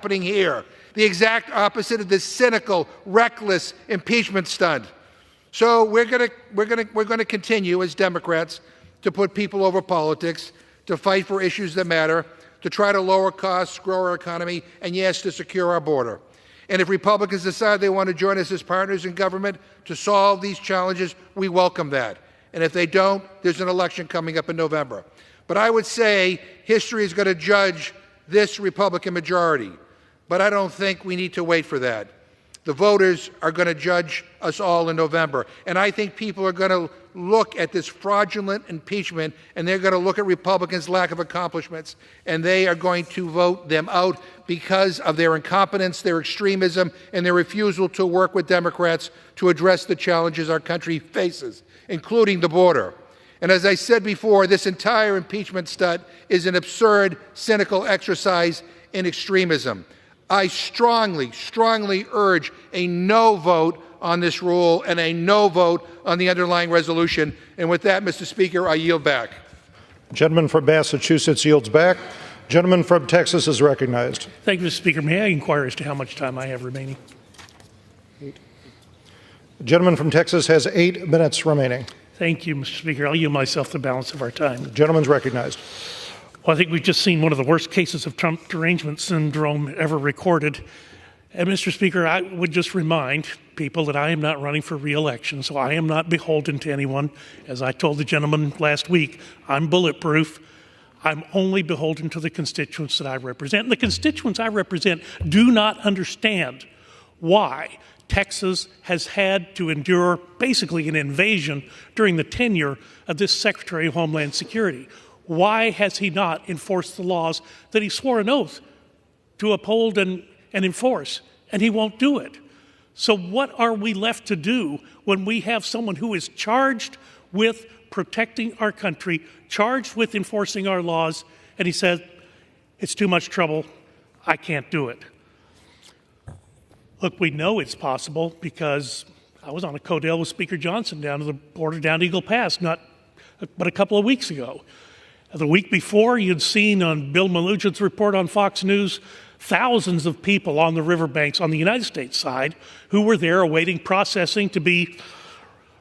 happening here, the exact opposite of this cynical, reckless impeachment stunt. So we're going to continue as Democrats to put people over politics, to fight for issues that matter, to try to lower costs, grow our economy, and yes, to secure our border. And if Republicans decide they want to join us as partners in government to solve these challenges, we welcome that. And if they don't, there's an election coming up in November. But I would say history is going to judge this Republican majority. But I don't think we need to wait for that. The voters are going to judge us all in November. And I think people are going to look at this fraudulent impeachment, and they're going to look at Republicans' lack of accomplishments, and they are going to vote them out because of their incompetence, their extremism, and their refusal to work with Democrats to address the challenges our country faces, including the border. And as I said before, this entire impeachment stunt is an absurd, cynical exercise in extremism. I strongly, strongly urge a no vote on this rule and a no vote on the underlying resolution. And with that, Mr. Speaker, I yield back. Gentleman from Massachusetts yields back. Gentleman from Texas is recognized. Thank you, Mr. Speaker. May I inquire as to how much time I have remaining? The gentleman from Texas has 8 minutes remaining. Thank you, Mr. Speaker. I'll yield myself the balance of our time. The gentleman's recognized. Well, I think we've just seen one of the worst cases of Trump derangement syndrome ever recorded. And, Mr. Speaker, I would just remind people that I am not running for re-election, so I am not beholden to anyone. As I told the gentleman last week, I'm bulletproof. I'm only beholden to the constituents that I represent. And the constituents I represent do not understand why Texas has had to endure basically an invasion during the tenure of this Secretary of Homeland Security. Why has he not enforced the laws that he swore an oath to uphold and enforce? And he won't do it. So what are we left to do when we have someone who is charged with protecting our country, charged with enforcing our laws, and he says, it's too much trouble, I can't do it? Look, we know it's possible because I was on a codel with Speaker Johnson down to the border, down to Eagle Pass, but a couple of weeks ago. The week before, you'd seen on Bill Malugic's report on Fox News, thousands of people on the riverbanks on the United States side who were there awaiting processing to be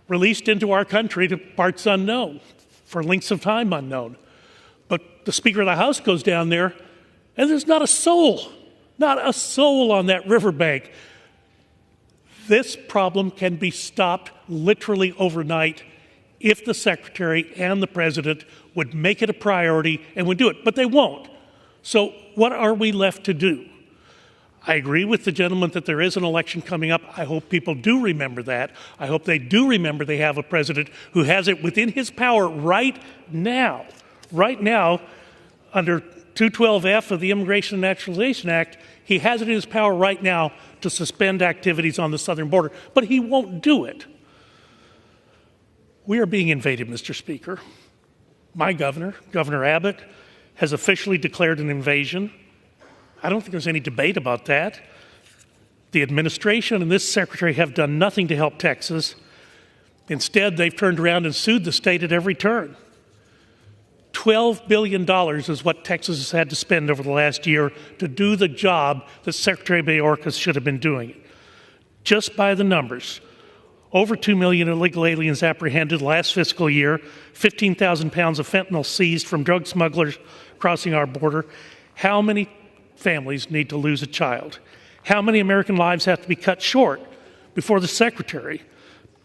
released into our country to parts unknown, for lengths of time unknown. But the Speaker of the House goes down there, and there's not a soul on that riverbank. This problem can be stopped literally overnight if the Secretary and the President would make it a priority and would do it, but they won't. So what are we left to do? I agree with the gentleman that there is an election coming up. I hope people do remember that. I hope they do remember they have a president who has it within his power right now, under 212F of the Immigration and Naturalization Act, he has it in his power right now to suspend activities on the southern border, but he won't do it. We are being invaded, Mr. Speaker. My governor, Governor Abbott, has officially declared an invasion. I don't think there's any debate about that. The administration and this secretary have done nothing to help Texas. Instead, they've turned around and sued the state at every turn. $12 billion is what Texas has had to spend over the last year to do the job that Secretary Mayorkas should have been doing. Just by the numbers, over 2 million illegal aliens apprehended last fiscal year, 15,000 pounds of fentanyl seized from drug smugglers crossing our border. How many families need to lose a child? How many American lives have to be cut short before the Secretary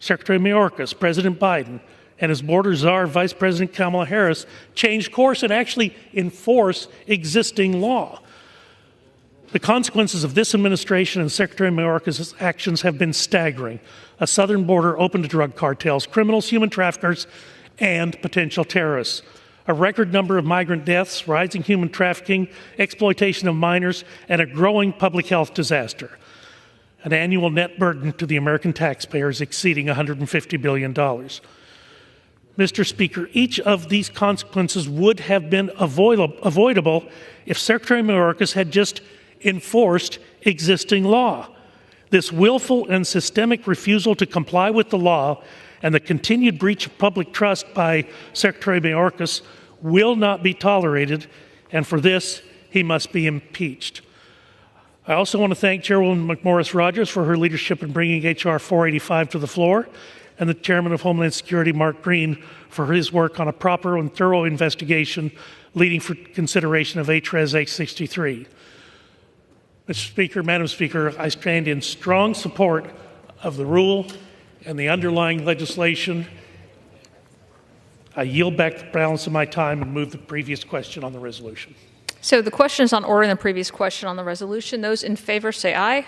Mayorkas, President Biden, and his border czar, Vice President Kamala Harris, change course and actually enforce existing law? The consequences of this administration and Secretary Mayorkas' actions have been staggering. A southern border open to drug cartels, criminals, human traffickers, and potential terrorists. A record number of migrant deaths, rising human trafficking, exploitation of minors, and a growing public health disaster. An annual net burden to the American taxpayers exceeding $150 billion. Mr. Speaker, each of these consequences would have been avoidable if Secretary Mayorkas had just enforced existing law. This willful and systemic refusal to comply with the law and the continued breach of public trust by Secretary Mayorkas will not be tolerated, and for this, he must be impeached. I also want to thank Chairwoman McMorris Rodgers for her leadership in bringing H.R. 485 to the floor, and the Chairman of Homeland Security, Mark Green, for his work on a proper and thorough investigation leading for consideration of HRES 863. Mr. Speaker, Madam Speaker, I stand in strong support of the rule and the underlying legislation. I yield back the balance of my time and move the previous question on the resolution. So the question is on order in the previous question on the resolution. Those in favor say aye. Aye.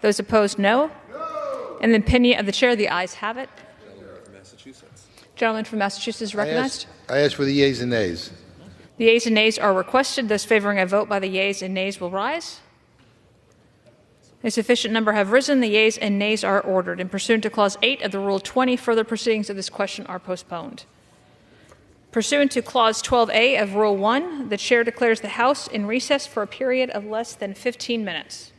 Those opposed, no. No. In the opinion of the chair, the ayes have it. Gentleman from Massachusetts. Gentleman from Massachusetts recognized. I ask for the yeas and nays. The yeas and nays are requested. Those favoring a vote by the yeas and nays will rise. A sufficient number have risen. The yeas and nays are ordered. And pursuant to Clause 8 of the Rule 20, further proceedings of this question are postponed. Pursuant to Clause 12A of Rule 1, the Chair declares the House in recess for a period of less than 15 minutes.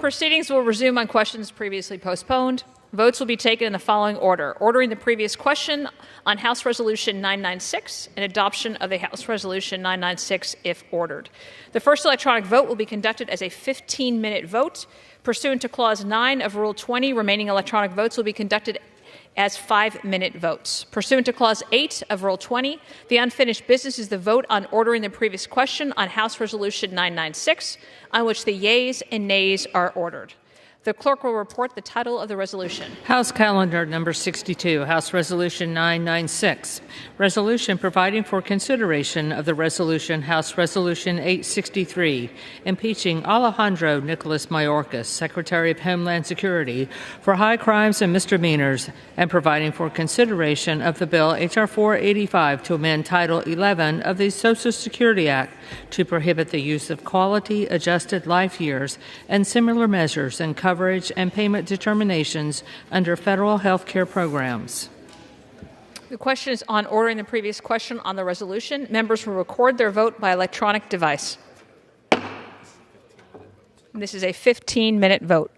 Proceedings will resume on questions previously postponed. Votes will be taken in the following order: ordering the previous question on House Resolution 996 and adoption of the House Resolution 996 if ordered. The first electronic vote will be conducted as a 15-minute vote. Pursuant to Clause 9 of Rule 20, remaining electronic votes will be conducted as 5-minute votes. Pursuant to Clause 8 of Rule 20, the unfinished business is the vote on ordering the previous question on House Resolution 996, on which the yeas and nays are ordered. The clerk will report the title of the resolution. House Calendar Number 62, House Resolution 996, Resolution providing for consideration of the resolution House Resolution 863, impeaching Alejandro Nicholas Mayorkas, Secretary of Homeland Security, for high crimes and misdemeanors, and providing for consideration of the bill H.R. 485 to amend Title 11 of the Social Security Act to prohibit the use of quality adjusted life years and similar measures in coverage and payment determinations under federal health care programs. The question is on ordering the previous question on the resolution. Members will record their vote by electronic device. This is a 15-minute vote.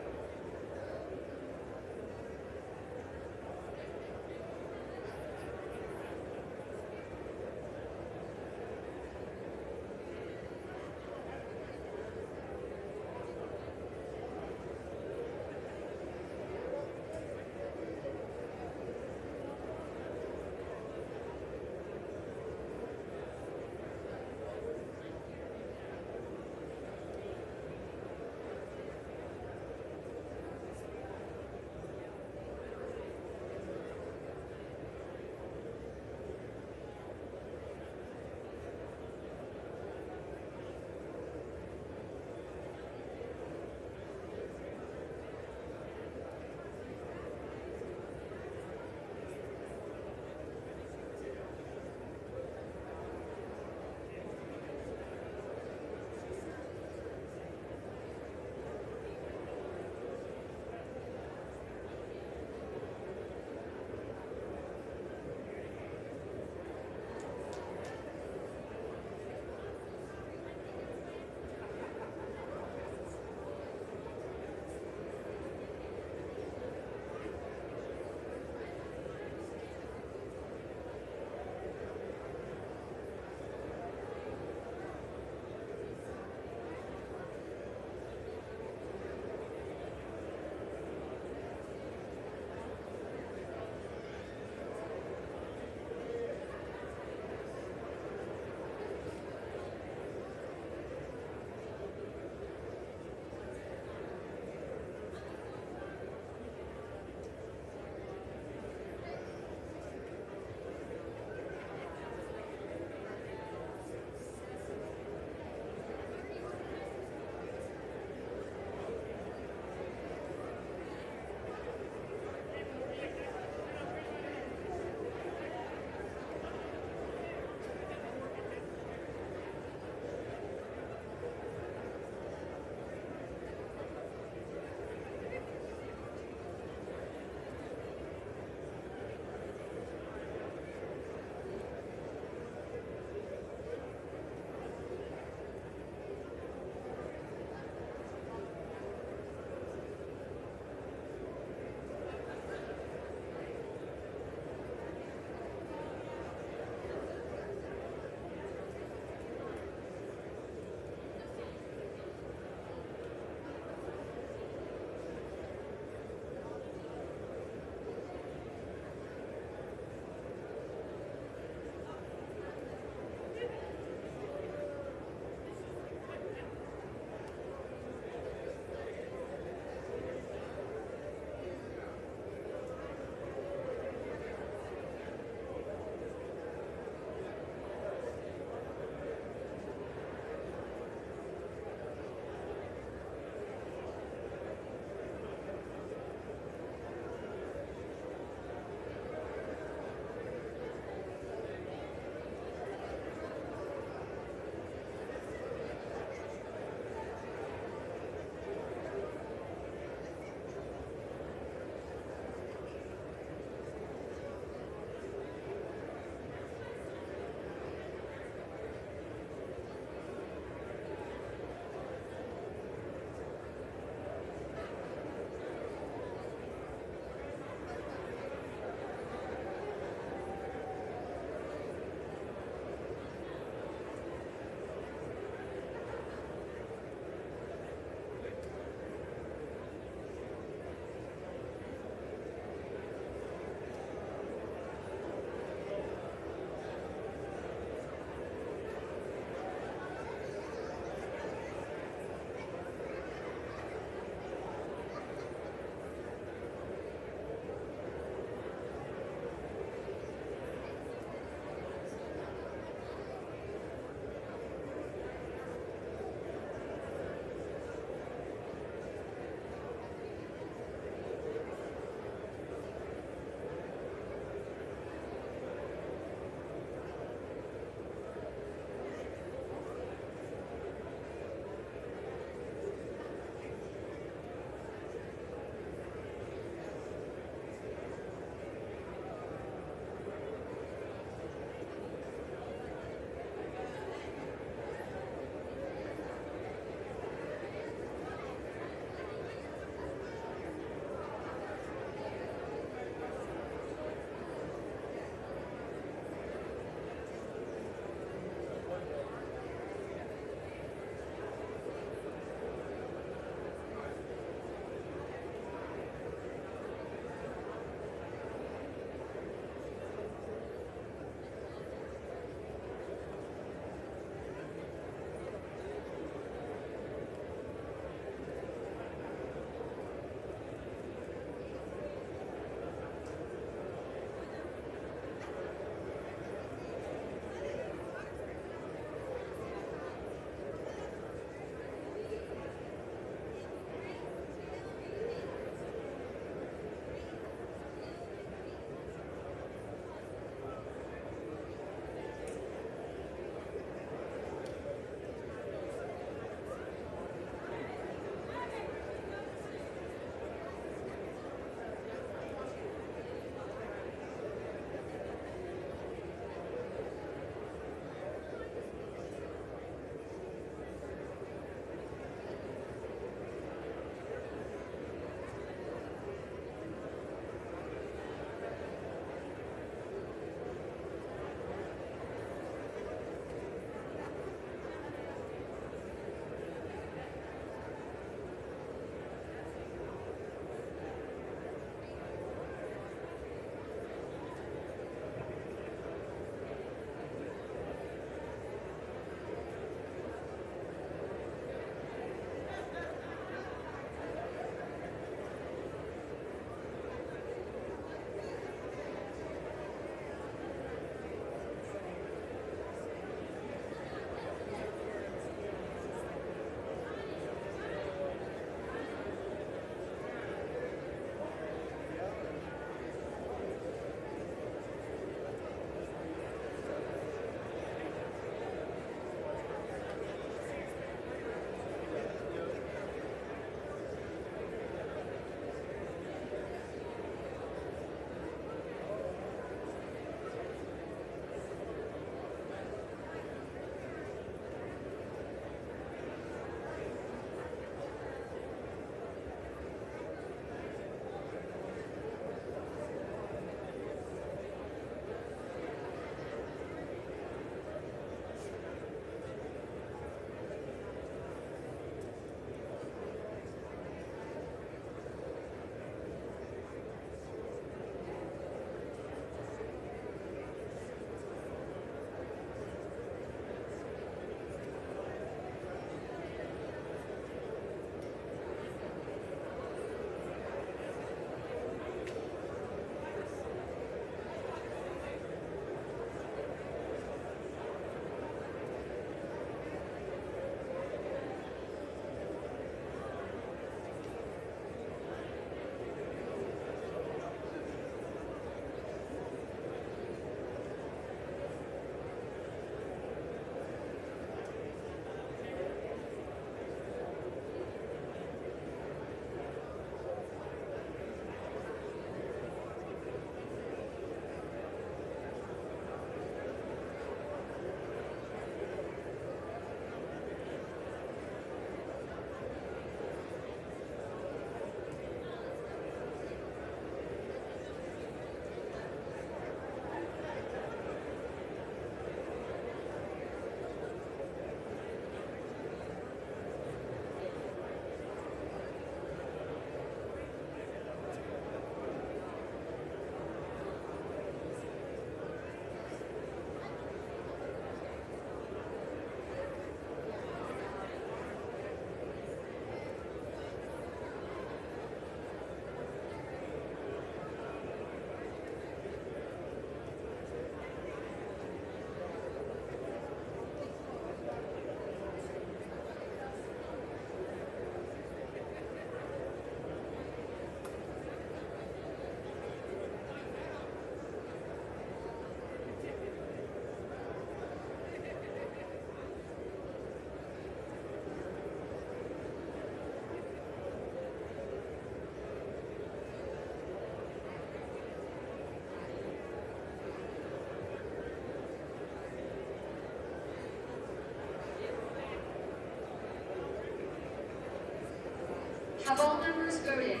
Have all members voted?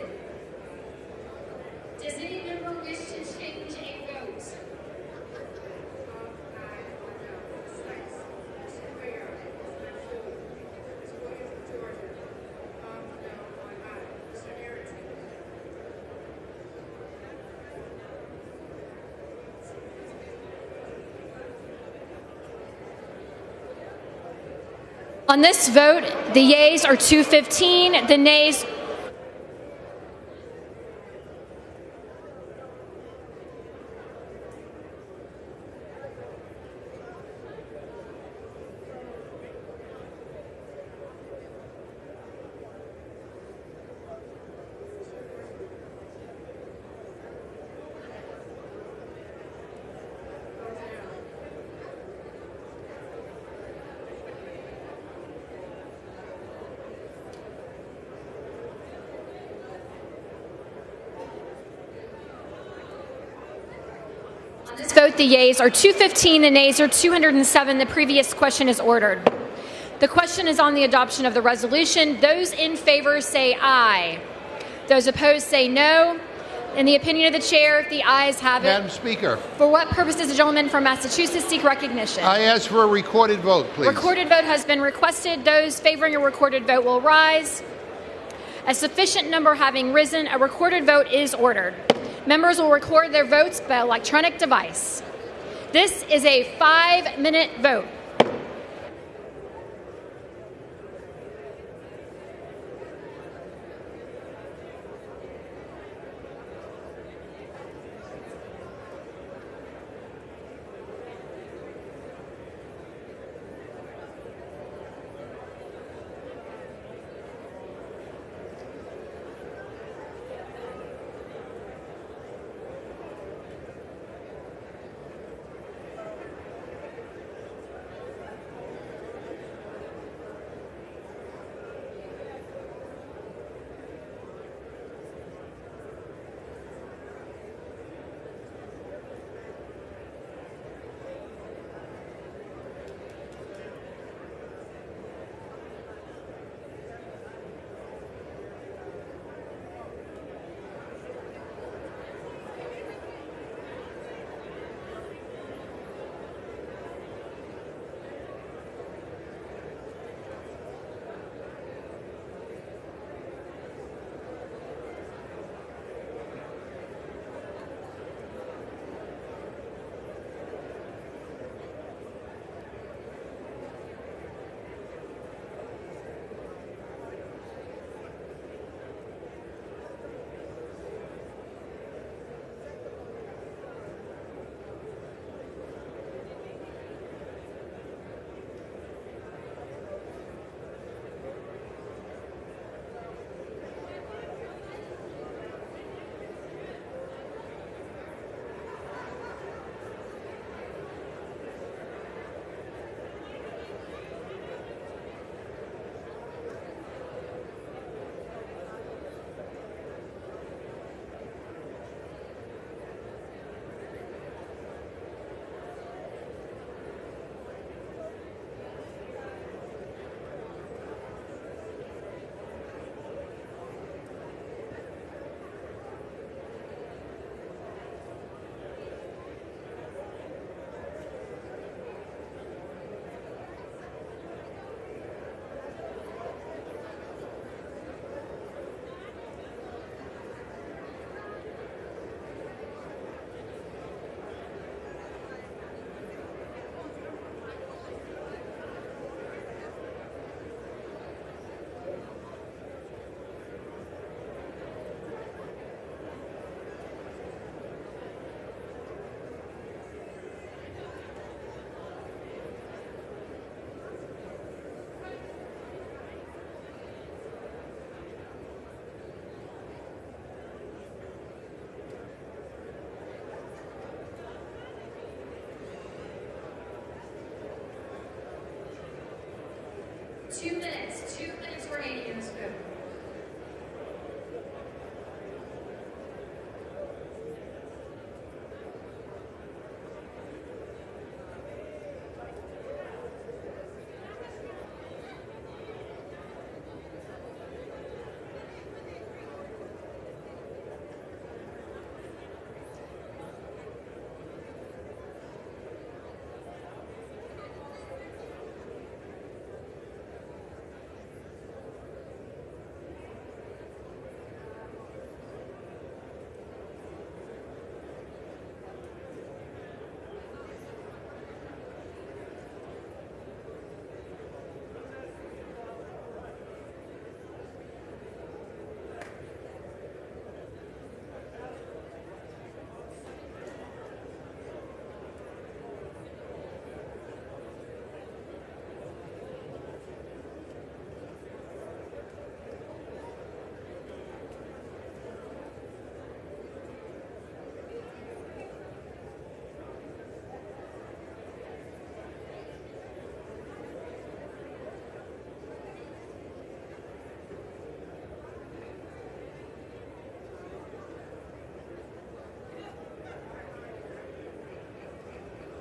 Does any member wish to change a vote? On this vote, the yeas are 215, the nays On this vote, the yeas are 215, the nays are 207. The previous question is ordered. The question is on the adoption of the resolution. Those in favor say aye. Those opposed say no. In the opinion of the chair, the ayes have it. Madam Speaker, For what purpose does the gentleman from Massachusetts seek recognition? I ask for a recorded vote, please. Recorded vote has been requested. Those favoring a recorded vote will rise. A sufficient number having risen, a recorded vote is ordered. Members will record their votes by electronic device. This is a 5-minute vote.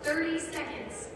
30 seconds.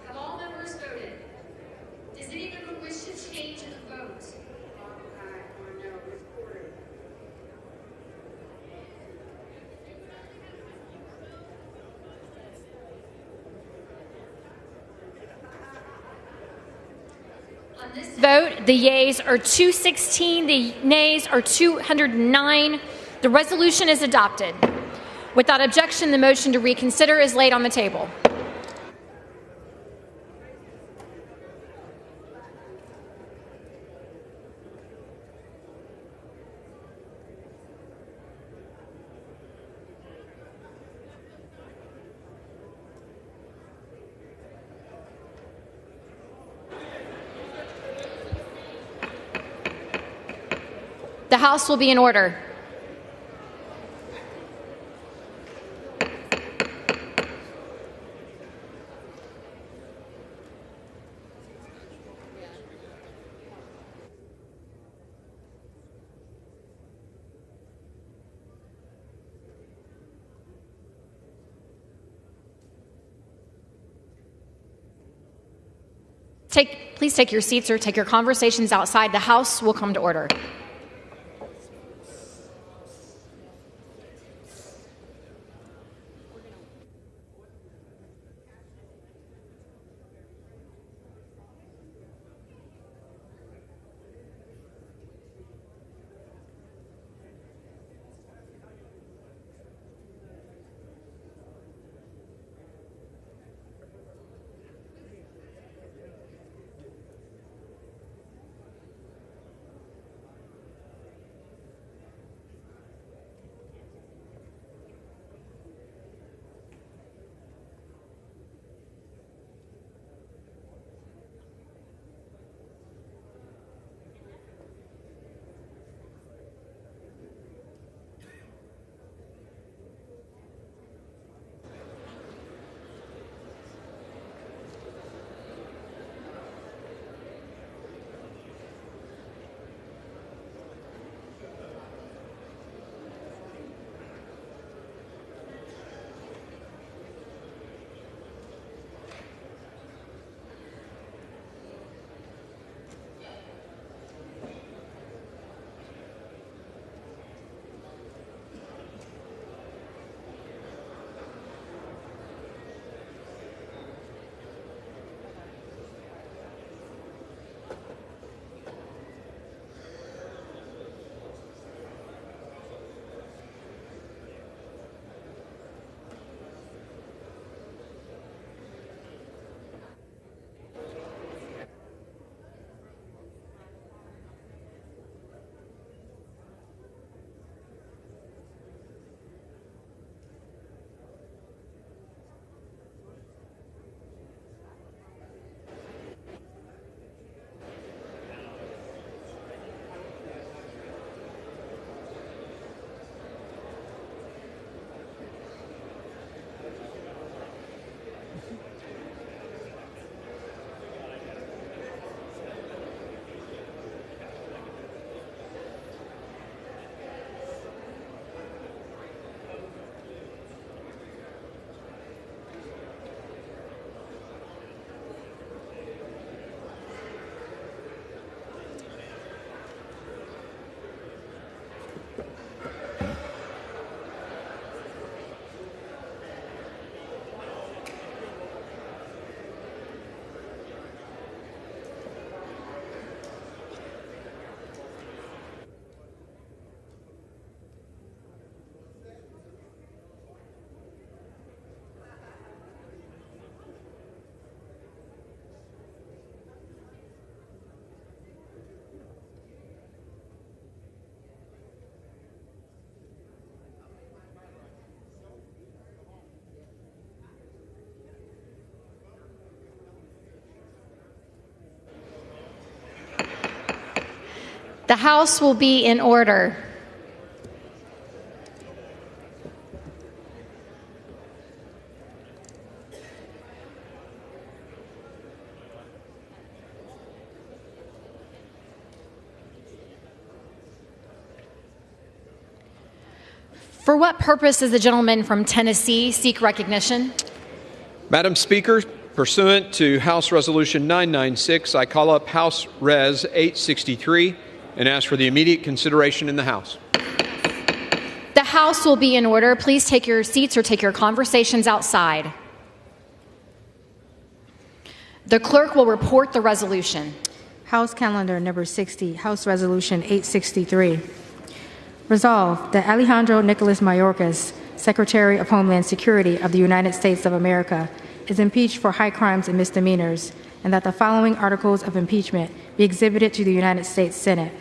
Have all members voted? Does any member wish to change the vote? On this vote, the yeas are 216, the nays are 209. The resolution is adopted. Without objection, the motion to reconsider is laid on the table. The House will be in order. Please take your seats or take your conversations outside. The House will come to order. The House will be in order. For what purpose does the gentleman from Tennessee seek recognition? Madam Speaker, pursuant to House Resolution 996, I call up House Res 863 and ask for the immediate consideration in the House. The House will be in order. Please take your seats or take your conversations outside. The clerk will report the resolution. House Calendar Number 60, House Resolution 863. Resolved that Alejandro Nicholas Mayorkas, Secretary of Homeland Security of the United States of America, is impeached for high crimes and misdemeanors, and that the following articles of impeachment be exhibited to the United States Senate.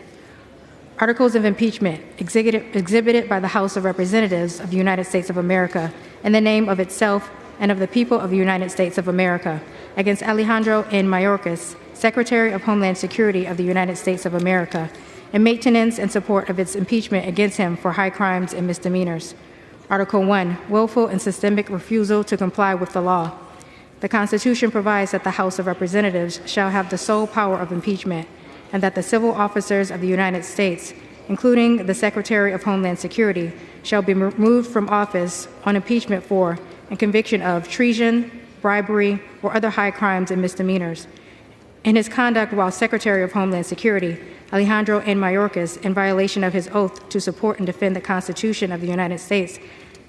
Articles of impeachment exhibited by the House of Representatives of the United States of America in the name of itself and of the people of the United States of America against Alejandro N. Mayorkas, Secretary of Homeland Security of the United States of America, and maintenance and support of its impeachment against him for high crimes and misdemeanors. Article 1, willful and systemic refusal to comply with the law. The Constitution provides that the House of Representatives shall have the sole power of impeachment, and that the civil officers of the United States, including the Secretary of Homeland Security, shall be removed from office on impeachment for and conviction of treason, bribery, or other high crimes and misdemeanors. In his conduct while Secretary of Homeland Security, Alejandro N. Mayorkas, in violation of his oath to support and defend the Constitution of the United States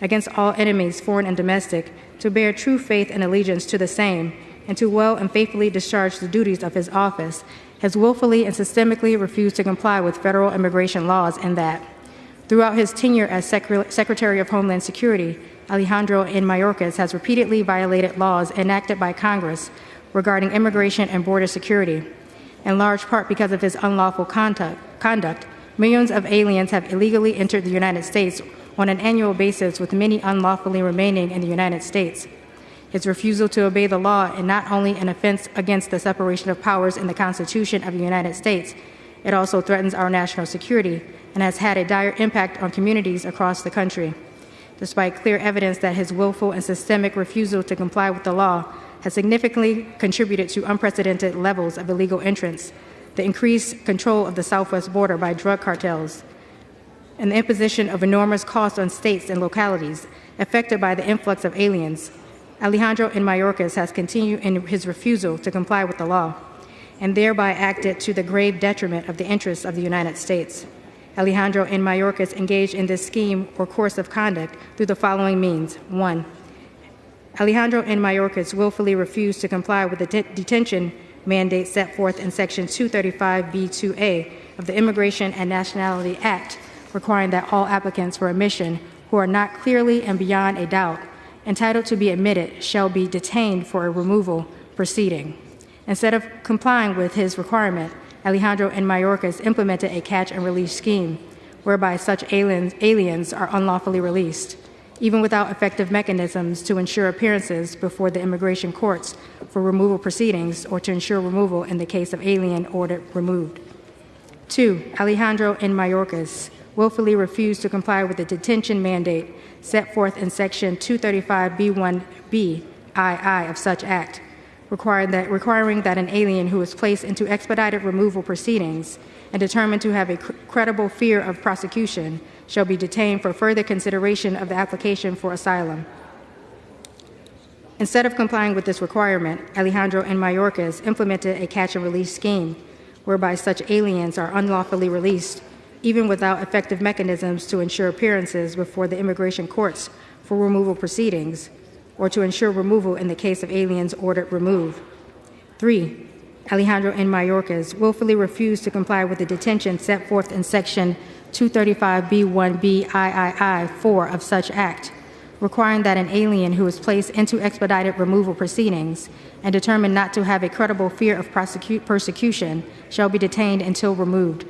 against all enemies, foreign and domestic, to bear true faith and allegiance to the same, and to well and faithfully discharge the duties of his office, has willfully and systemically refused to comply with federal immigration laws, and that throughout his tenure as Secretary of Homeland Security, Alejandro N. Mayorkas has repeatedly violated laws enacted by Congress regarding immigration and border security. In large part because of his unlawful conduct, millions of aliens have illegally entered the United States on an annual basis, with many unlawfully remaining in the United States. His refusal to obey the law is not only an offense against the separation of powers in the Constitution of the United States, it also threatens our national security and has had a dire impact on communities across the country. Despite clear evidence that his willful and systemic refusal to comply with the law has significantly contributed to unprecedented levels of illegal entrance, the increased control of the southwest border by drug cartels, and the imposition of enormous costs on states and localities affected by the influx of aliens, Alejandro N. Mayorkas has continued in his refusal to comply with the law, and thereby acted to the grave detriment of the interests of the United States. Alejandro N. Mayorkas engaged in this scheme or course of conduct through the following means. 1. Alejandro N. Mayorkas willfully refused to comply with the detention mandate set forth in Section 235B2A of the Immigration and Nationality Act, requiring that all applicants for admission who are not clearly and beyond a doubt entitled to be admitted shall be detained for a removal proceeding. Instead of complying with his requirement, Alejandro N. Mayorkas implemented a catch-and-release scheme whereby such aliens are unlawfully released, even without effective mechanisms to ensure appearances before the immigration courts for removal proceedings or to ensure removal in the case of alien ordered removed. 2. Alejandro N. Mayorkas willfully refused to comply with the detention mandate set forth in Section 235B1B II of such act, requiring that an alien who is placed into expedited removal proceedings and determined to have a credible fear of prosecution shall be detained for further consideration of the application for asylum. Instead of complying with this requirement, Alejandro N. Mayorkas implemented a catch-and-release scheme whereby such aliens are unlawfully released, even without effective mechanisms to ensure appearances before the immigration courts for removal proceedings or to ensure removal in the case of aliens ordered removed. 3. Alejandro N. Mayorkas willfully refused to comply with the detention set forth in Section 235B1B III-4 of such act, requiring that an alien who is placed into expedited removal proceedings and determined not to have a credible fear of persecution shall be detained until removed.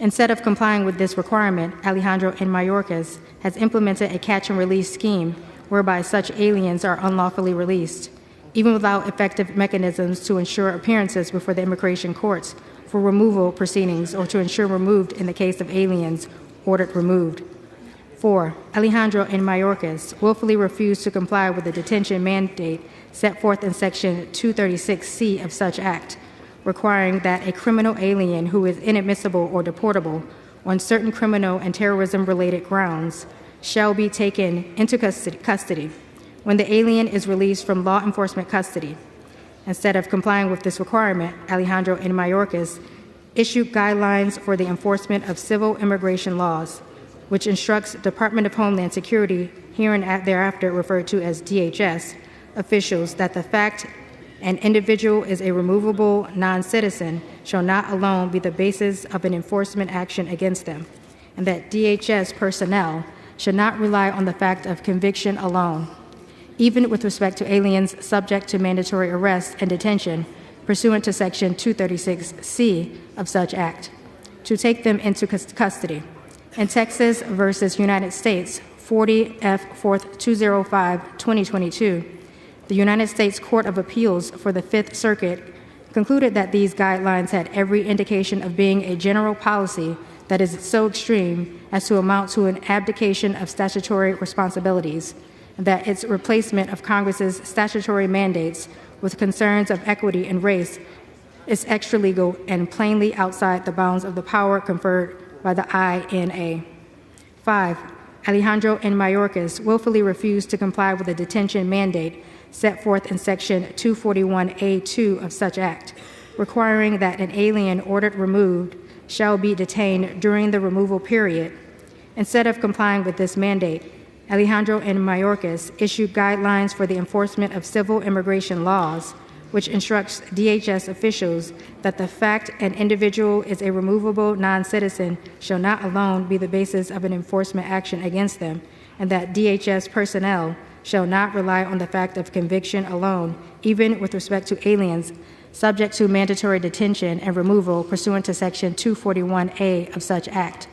Instead of complying with this requirement, Alejandro N. Mayorkas has implemented a catch-and-release scheme whereby such aliens are unlawfully released, even without effective mechanisms to ensure appearances before the immigration courts for removal proceedings or to ensure removed in the case of aliens ordered removed. 4. Alejandro N. Mayorkas willfully refused to comply with the detention mandate set forth in Section 236C of such act, requiring that a criminal alien who is inadmissible or deportable on certain criminal and terrorism-related grounds shall be taken into custody when the alien is released from law enforcement custody. Instead of complying with this requirement, Alejandro N. Mayorkas issued guidelines for the enforcement of civil immigration laws, which instructs Department of Homeland Security, here and thereafter referred to as DHS, officials that the fact an individual is a removable non-citizen shall not alone be the basis of an enforcement action against them, and that DHS personnel should not rely on the fact of conviction alone, even with respect to aliens subject to mandatory arrest and detention pursuant to Section 236C of such act, to take them into custody. In Texas versus United States, 40 F. 4th 205, 2022, the United States Court of Appeals for the Fifth Circuit concluded that these guidelines had every indication of being a general policy that is so extreme as to amount to an abdication of statutory responsibilities, and that its replacement of Congress's statutory mandates with concerns of equity and race is extralegal and plainly outside the bounds of the power conferred by the INA. 5. Alejandro N. Mayorkas willfully refused to comply with the detention mandate set forth in Section 241A2 of such act, requiring that an alien ordered removed shall be detained during the removal period. Instead of complying with this mandate, Alejandro N. Mayorkas issued guidelines for the enforcement of civil immigration laws, which instructs DHS officials that the fact an individual is a removable non-citizen shall not alone be the basis of an enforcement action against them, and that DHS personnel shall not rely on the fact of conviction alone, even with respect to aliens subject to mandatory detention and removal pursuant to Section 241A of such act.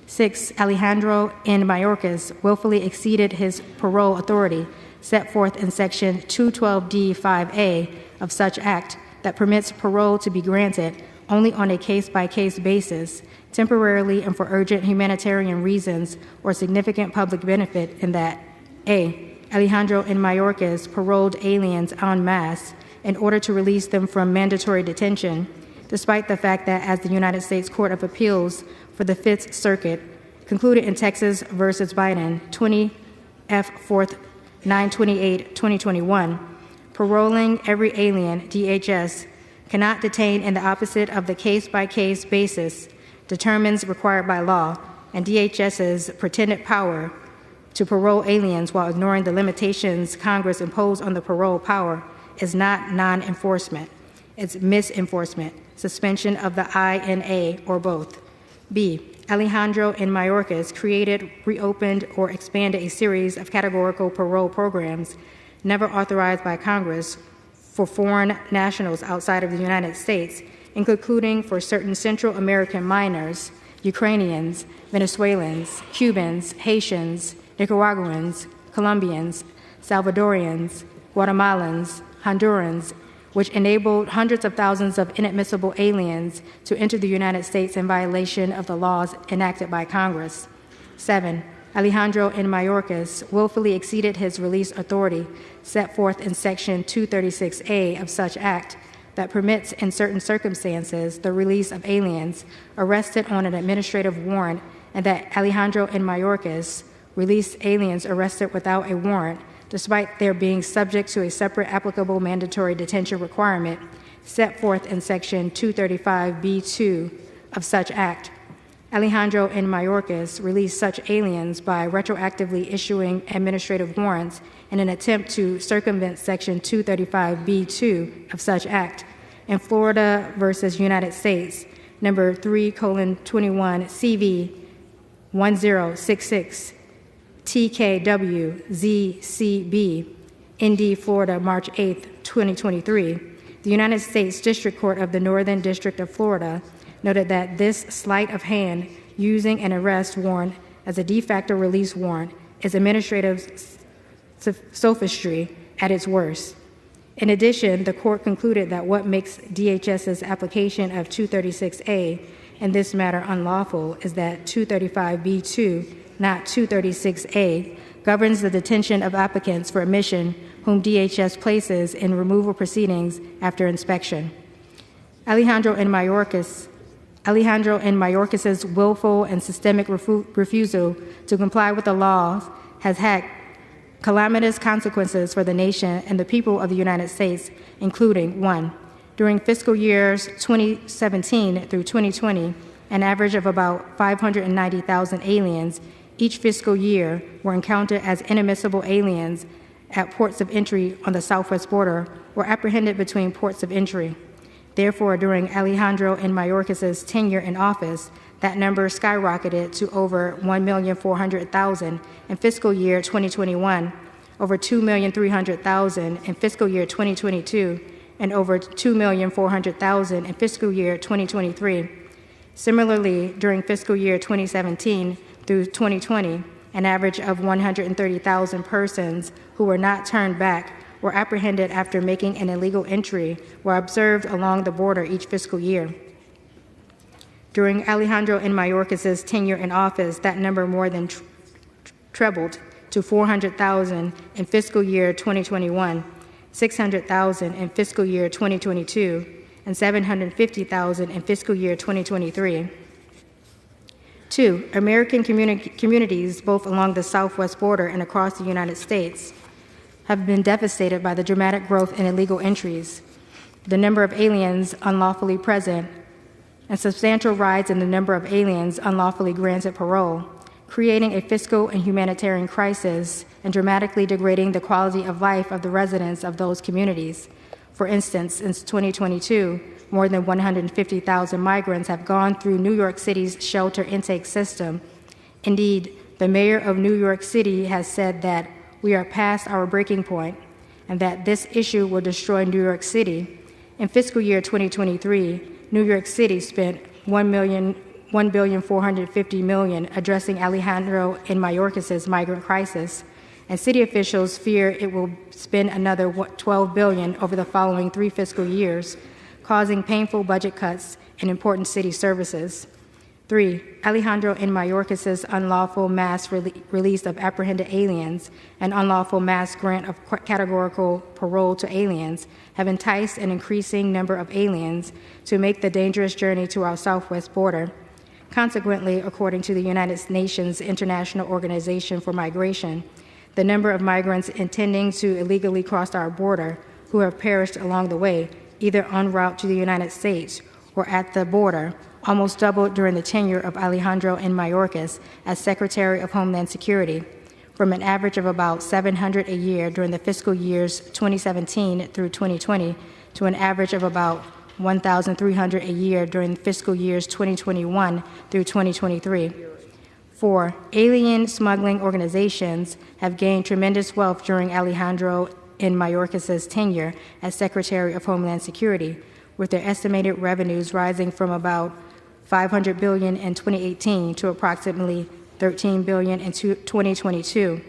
6. Alejandro N. Mayorkas willfully exceeded his parole authority set forth in Section 212D5A of such act that permits parole to be granted only on a case-by-case basis, temporarily and for urgent humanitarian reasons or significant public benefit, in that A. Alejandro N. Mayorkas paroled aliens en masse in order to release them from mandatory detention, despite the fact that, as the United States Court of Appeals for the Fifth Circuit concluded in Texas versus Biden, 20 F. 4th 928, 2021, paroling every alien, DHS, cannot detain in the opposite of the case-by-case basis determines required by law, and DHS's pretended power to parole aliens while ignoring the limitations Congress imposed on the parole power is not non-enforcement. It's misenforcement, suspension of the INA, or both. B. Alejandro N. Mayorkas created, reopened, or expanded a series of categorical parole programs never authorized by Congress for foreign nationals outside of the United States, including for certain Central American minors, Ukrainians, Venezuelans, Cubans, Haitians, Nicaraguans, Colombians, Salvadorians, Guatemalans, Hondurans, which enabled hundreds of thousands of inadmissible aliens to enter the United States in violation of the laws enacted by Congress. 7. Alejandro N. Mayorkas willfully exceeded his release authority set forth in Section 236A of such act that permits, in certain circumstances, the release of aliens arrested on an administrative warrant, and that Alejandro N. Mayorkas released aliens arrested without a warrant, despite their being subject to a separate applicable mandatory detention requirement set forth in Section 235B2 of such act. Alejandro N. Mayorkas released such aliens by retroactively issuing administrative warrants in an attempt to circumvent Section 235B2 of such act. In Florida versus United States, number 3:21 CV 1066 TKWZCB, ND, Florida, March 8, 2023, the United States District Court of the Northern District of Florida noted that this sleight of hand using an arrest warrant as a de facto release warrant is administrative sophistry at its worst. In addition, the court concluded that what makes DHS's application of 236A in this matter unlawful is that 235B2, not 236A, governs the detention of applicants for admission whom DHS places in removal proceedings after inspection. Alejandro and Mayorkas's willful and systemic refusal to comply with the laws has had calamitous consequences for the nation and the people of the United States, including: 1. During fiscal years 2017 through 2020, an average of about 590,000 aliens each fiscal year were encountered as inadmissible aliens at ports of entry on the southwest border or apprehended between ports of entry. Therefore, during Alejandro and Mayorkas's tenure in office, that number skyrocketed to over 1,400,000 in fiscal year 2021, over 2,300,000 in fiscal year 2022, and over 2,400,000 in fiscal year 2023. Similarly, during fiscal year 2017 through 2020, an average of 130,000 persons who were not turned back were apprehended after making an illegal entry were observed along the border each fiscal year. During Alejandro and Mayorkas's tenure in office, that number more than trebled to 400,000 in fiscal year 2021, 600,000 in fiscal year 2022, and 750,000 in fiscal year 2023. 2. American communities, both along the southwest border and across the United States, have been devastated by the dramatic growth in illegal entries, the number of aliens unlawfully present, and substantial rise in the number of aliens unlawfully granted parole, creating a fiscal and humanitarian crisis and dramatically degrading the quality of life of the residents of those communities. For instance, since 2022, more than 150,000 migrants have gone through New York City's shelter intake system. Indeed, the mayor of New York City has said that we are past our breaking point and that this issue will destroy New York City. In fiscal year 2023, New York City spent $1.45 billion addressing Alejandro and Mayorkas's migrant crisis, and city officials fear it will spend another $12 billion over the following 3 fiscal years, causing painful budget cuts in important city services. 3. Alejandro and Mayorkas's unlawful mass release of apprehended aliens and unlawful mass grant of categorical parole to aliens have enticed an increasing number of aliens to make the dangerous journey to our southwest border. Consequently, according to the United Nations International Organization for Migration, the number of migrants intending to illegally cross our border who have perished along the way, either en route to the United States or at the border, almost doubled during the tenure of Alejandro and Mayorkas as Secretary of Homeland Security, from an average of about 700 a year during the fiscal years 2017 through 2020 to an average of about 1,300 a year during fiscal years 2021 through 2023. 4. Alien smuggling organizations have gained tremendous wealth during Alejandro and Mayorkas's tenure as Secretary of Homeland Security, with their estimated revenues rising from about $500 billion in 2018 to approximately $13 billion in 2022.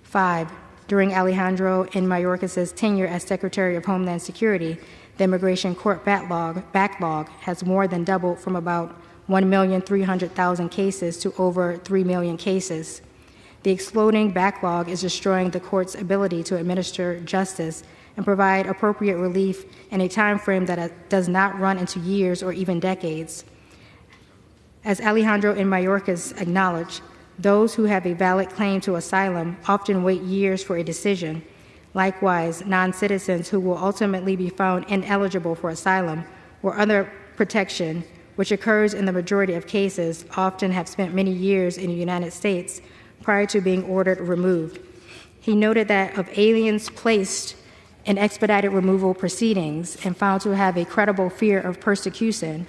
5. During Alejandro and Mayorkas's tenure as Secretary of Homeland Security, the immigration court backlog has more than doubled from about 1,300,000 cases to over 3 million cases. The exploding backlog is destroying the court's ability to administer justice and provide appropriate relief in a time frame that does not run into years or even decades. As Alejandro and Mayorkas acknowledge, those who have a valid claim to asylum often wait years for a decision. Likewise, non-citizens who will ultimately be found ineligible for asylum or other protection, which occurs in the majority of cases, often have spent many years in the United States prior to being ordered removed. He noted that of aliens placed in expedited removal proceedings and found to have a credible fear of persecution,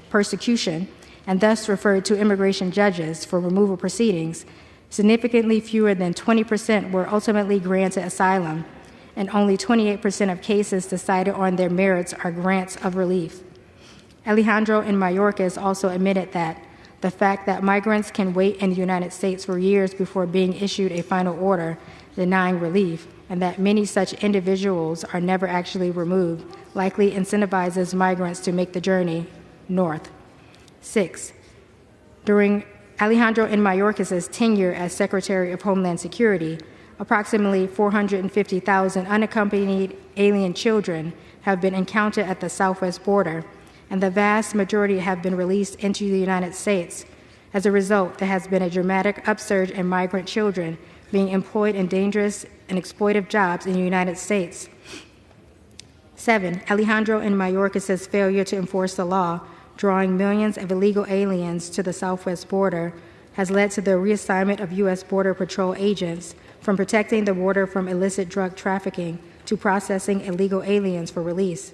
and thus referred to immigration judges for removal proceedings, significantly fewer than 20% were ultimately granted asylum, and only 28% of cases decided on their merits are grants of relief. Alejandro and Mayorkas also admitted that the fact that migrants can wait in the United States for years before being issued a final order denying relief and that many such individuals are never actually removed, likely incentivizes migrants to make the journey north. 6. During Alejandro N. Mayorkas' tenure as Secretary of Homeland Security, approximately 450,000 unaccompanied alien children have been encountered at the southwest border, and the vast majority have been released into the United States. As a result, there has been a dramatic upsurge in migrant children being employed in dangerous and exploitive jobs in the United States. 7. Alejandro N. Mayorkas' failure to enforce the law, drawing millions of illegal aliens to the southwest border, has led to the reassignment of U.S. Border Patrol agents from protecting the border from illicit drug trafficking to processing illegal aliens for release.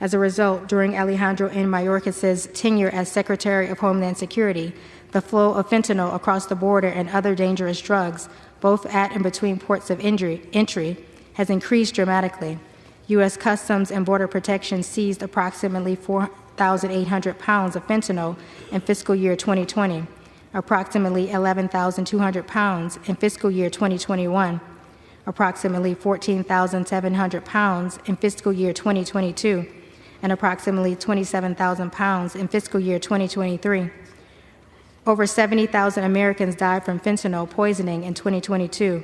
As a result, during Alejandro N. Mayorkas' tenure as Secretary of Homeland Security, the flow of fentanyl across the border and other dangerous drugs, both at and between ports of entry, has increased dramatically. U.S. Customs and Border Protection seized approximately 4,800 pounds of fentanyl in fiscal year 2020, approximately 11,200 pounds in fiscal year 2021, approximately 14,700 pounds in fiscal year 2022, and approximately 27,000 pounds in fiscal year 2023. Over 70,000 Americans died from fentanyl poisoning in 2022,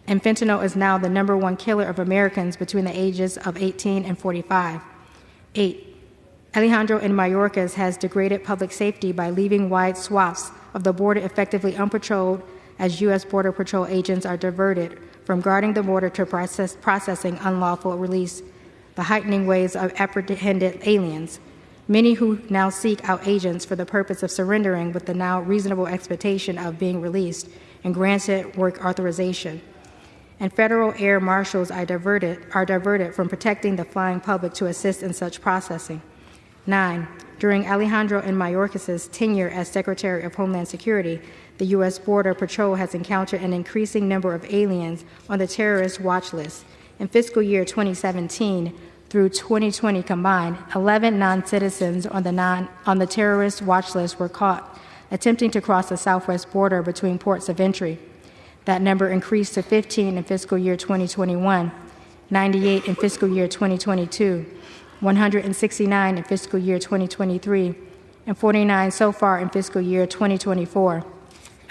and fentanyl is now the #1 killer of Americans between the ages of 18 and 45. 8. Alejandro N. Mayorkas has degraded public safety by leaving wide swaths of the border effectively unpatrolled as U.S. Border Patrol agents are diverted from guarding the border to processing unlawful release, the heightening waves of apprehended aliens, many who now seek out agents for the purpose of surrendering with the now reasonable expectation of being released and granted work authorization. And federal air marshals are diverted from protecting the flying public to assist in such processing. 9. During Alejandro N. Mayorkas' tenure as Secretary of Homeland Security, the U.S. Border Patrol has encountered an increasing number of aliens on the terrorist watch list. In fiscal year 2017 through 2020 combined, 11 non-citizens on the terrorist watch list were caught attempting to cross the southwest border between ports of entry. That number increased to 15 in fiscal year 2021, 98 in fiscal year 2022, 169 in fiscal year 2023, and 49 so far in fiscal year 2024.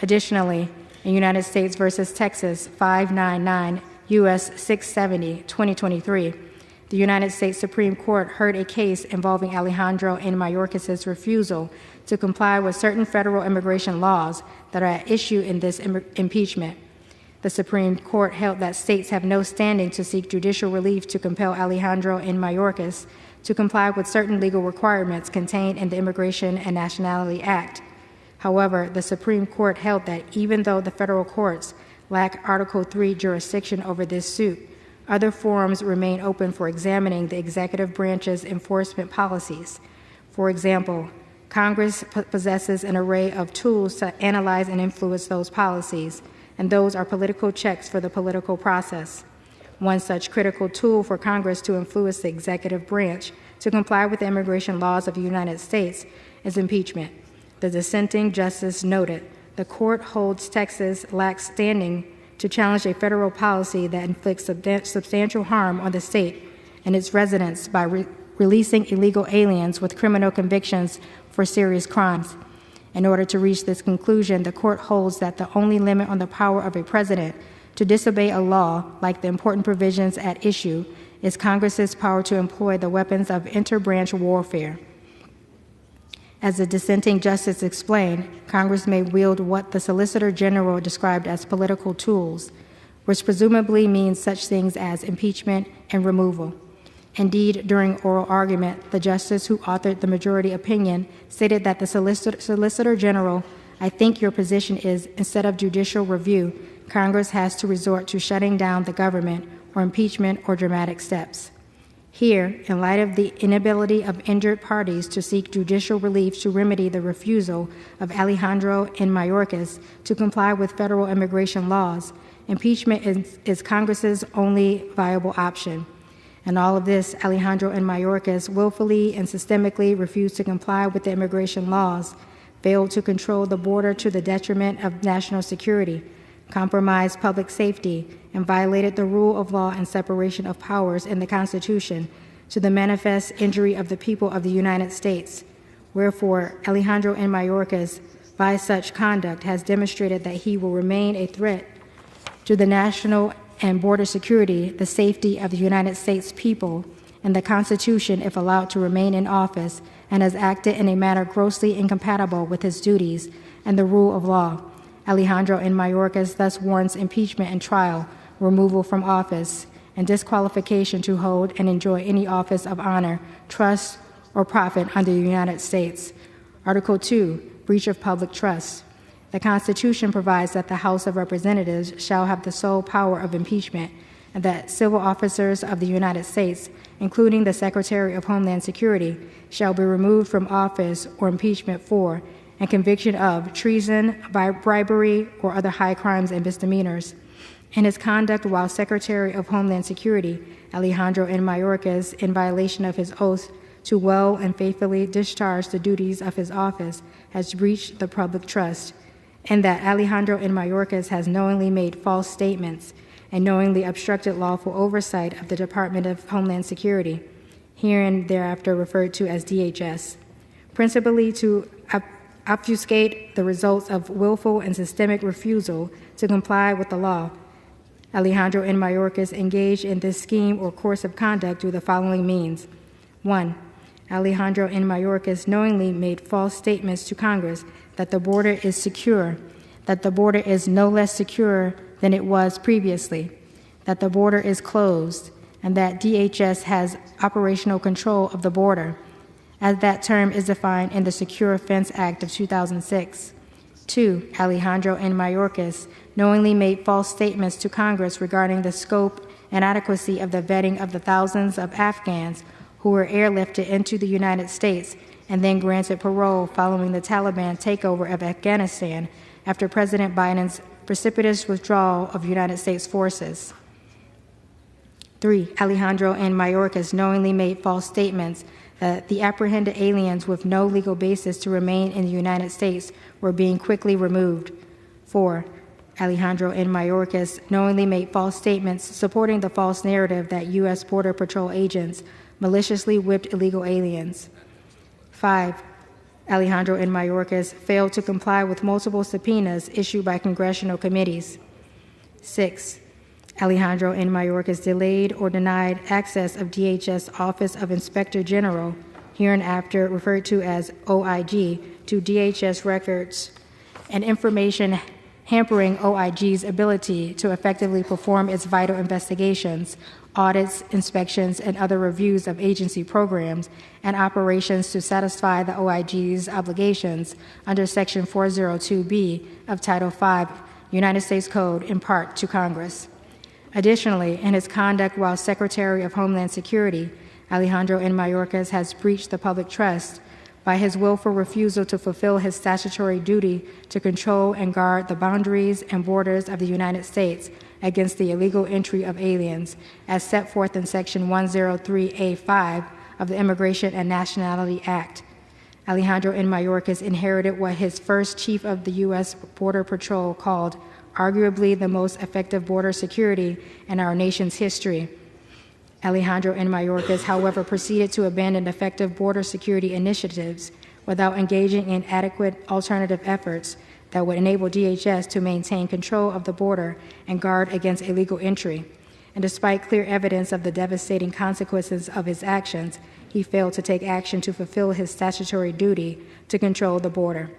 Additionally, in United States versus Texas 599 U.S. 670, 2023, the United States Supreme Court heard a case involving Alejandro N. Mayorkas' refusal to comply with certain federal immigration laws that are at issue in this impeachment. The Supreme Court held that states have no standing to seek judicial relief to compel Alejandro N. Mayorkas to comply with certain legal requirements contained in the Immigration and Nationality Act. However, the Supreme Court held that even though the federal courts lack Article III jurisdiction over this suit, other forums remain open for examining the executive branch's enforcement policies. For example, Congress possesses an array of tools to analyze and influence those policies, and those are political checks for the political process. One such critical tool for Congress to influence the executive branch to comply with the immigration laws of the United States is impeachment. The dissenting justice noted, the court holds Texas lacks standing to challenge a federal policy that inflicts substantial harm on the state and its residents by releasing illegal aliens with criminal convictions for serious crimes. In order to reach this conclusion, the court holds that the only limit on the power of a president to disobey a law, like the important provisions at issue, is Congress's power to employ the weapons of interbranch warfare. As the dissenting justice explained, Congress may wield what the Solicitor General described as political tools, which presumably means such things as impeachment and removal. Indeed, during oral argument, the justice who authored the majority opinion stated that the Solicitor General, I think your position is, instead of judicial review, Congress has to resort to shutting down the government or impeachment or dramatic steps. Here, in light of the inability of injured parties to seek judicial relief to remedy the refusal of Alejandro N. Mayorkas to comply with federal immigration laws, impeachment is Congress's only viable option. In all of this, Alejandro N. Mayorkas willfully and systemically refused to comply with the immigration laws, failed to control the border to the detriment of national security, compromised public safety, and violated the rule of law and separation of powers in the Constitution to the manifest injury of the people of the United States. Wherefore, Alejandro N. Mayorkas, by such conduct, has demonstrated that he will remain a threat to the national and border security, the safety of the United States people, and the Constitution if allowed to remain in office, and has acted in a manner grossly incompatible with his duties and the rule of law. Alejandro N. Mayorkas thus warrants impeachment and trial, removal from office, and disqualification to hold and enjoy any office of honor, trust, or profit under the United States. Article 2, breach of public trust. The Constitution provides that the House of Representatives shall have the sole power of impeachment, and that civil officers of the United States, including the Secretary of Homeland Security, shall be removed from office or impeachment for and conviction of treason, bribery, or other high crimes and misdemeanors. In his conduct while Secretary of Homeland Security, Alejandro N. Mayorkas, in violation of his oath to well and faithfully discharge the duties of his office, has breached the public trust, and that Alejandro N. Mayorkas has knowingly made false statements and knowingly obstructed lawful oversight of the Department of Homeland Security, herein thereafter referred to as DHS, principally to obfuscate the results of willful and systemic refusal to comply with the law. Alejandro N. Mayorkas engaged in this scheme or course of conduct through the following means. 1. Alejandro N. Mayorkas knowingly made false statements to Congress that the border is secure, that the border is no less secure than it was previously, that the border is closed, and that DHS has operational control of the border, as that term is defined in the Secure Fence Act of 2006. 2. Alejandro N. Mayorkas knowingly made false statements to Congress regarding the scope and adequacy of the vetting of the thousands of Afghans who were airlifted into the United States and then granted parole following the Taliban takeover of Afghanistan after President Biden's precipitous withdrawal of United States forces. 3. Alejandro N. Mayorkas knowingly made false statements that the apprehended aliens with no legal basis to remain in the United States were being quickly removed. 4. Alejandro N. Mayorkas knowingly made false statements supporting the false narrative that U.S. Border Patrol agents maliciously whipped illegal aliens. 5. Alejandro N. Mayorkas failed to comply with multiple subpoenas issued by congressional committees. 6. Alejandro N. Mayorkas delayed or denied access of DHS Office of Inspector General, hereinafter referred to as OIG, to DHS records and information hampering OIG's ability to effectively perform its vital investigations, audits, inspections, and other reviews of agency programs and operations to satisfy the OIG's obligations under Section 402B of Title V, United States Code, in part to Congress. Additionally, in his conduct while Secretary of Homeland Security, Alejandro N. Mayorkas has breached the public trust by his willful refusal to fulfill his statutory duty to control and guard the boundaries and borders of the United States against the illegal entry of aliens, as set forth in Section 103A5 of the Immigration and Nationality Act. Alejandro N. Mayorkas inherited what his first chief of the U.S. Border Patrol called arguably the most effective border security in our nation's history. Alejandro N. Mayorkas, however, proceeded to abandon effective border security initiatives without engaging in adequate alternative efforts that would enable DHS to maintain control of the border and guard against illegal entry. And despite clear evidence of the devastating consequences of his actions, he failed to take action to fulfill his statutory duty to control the border.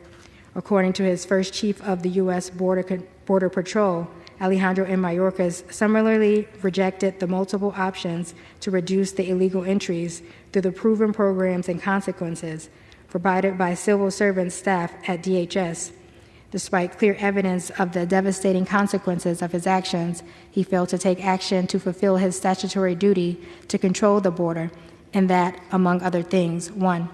According to his first chief of the U.S. Border Patrol, Alejandro N. Mayorkas similarly rejected the multiple options to reduce the illegal entries through the proven programs and consequences provided by civil servant staff at DHS. Despite clear evidence of the devastating consequences of his actions, he failed to take action to fulfill his statutory duty to control the border, and that, among other things, 1.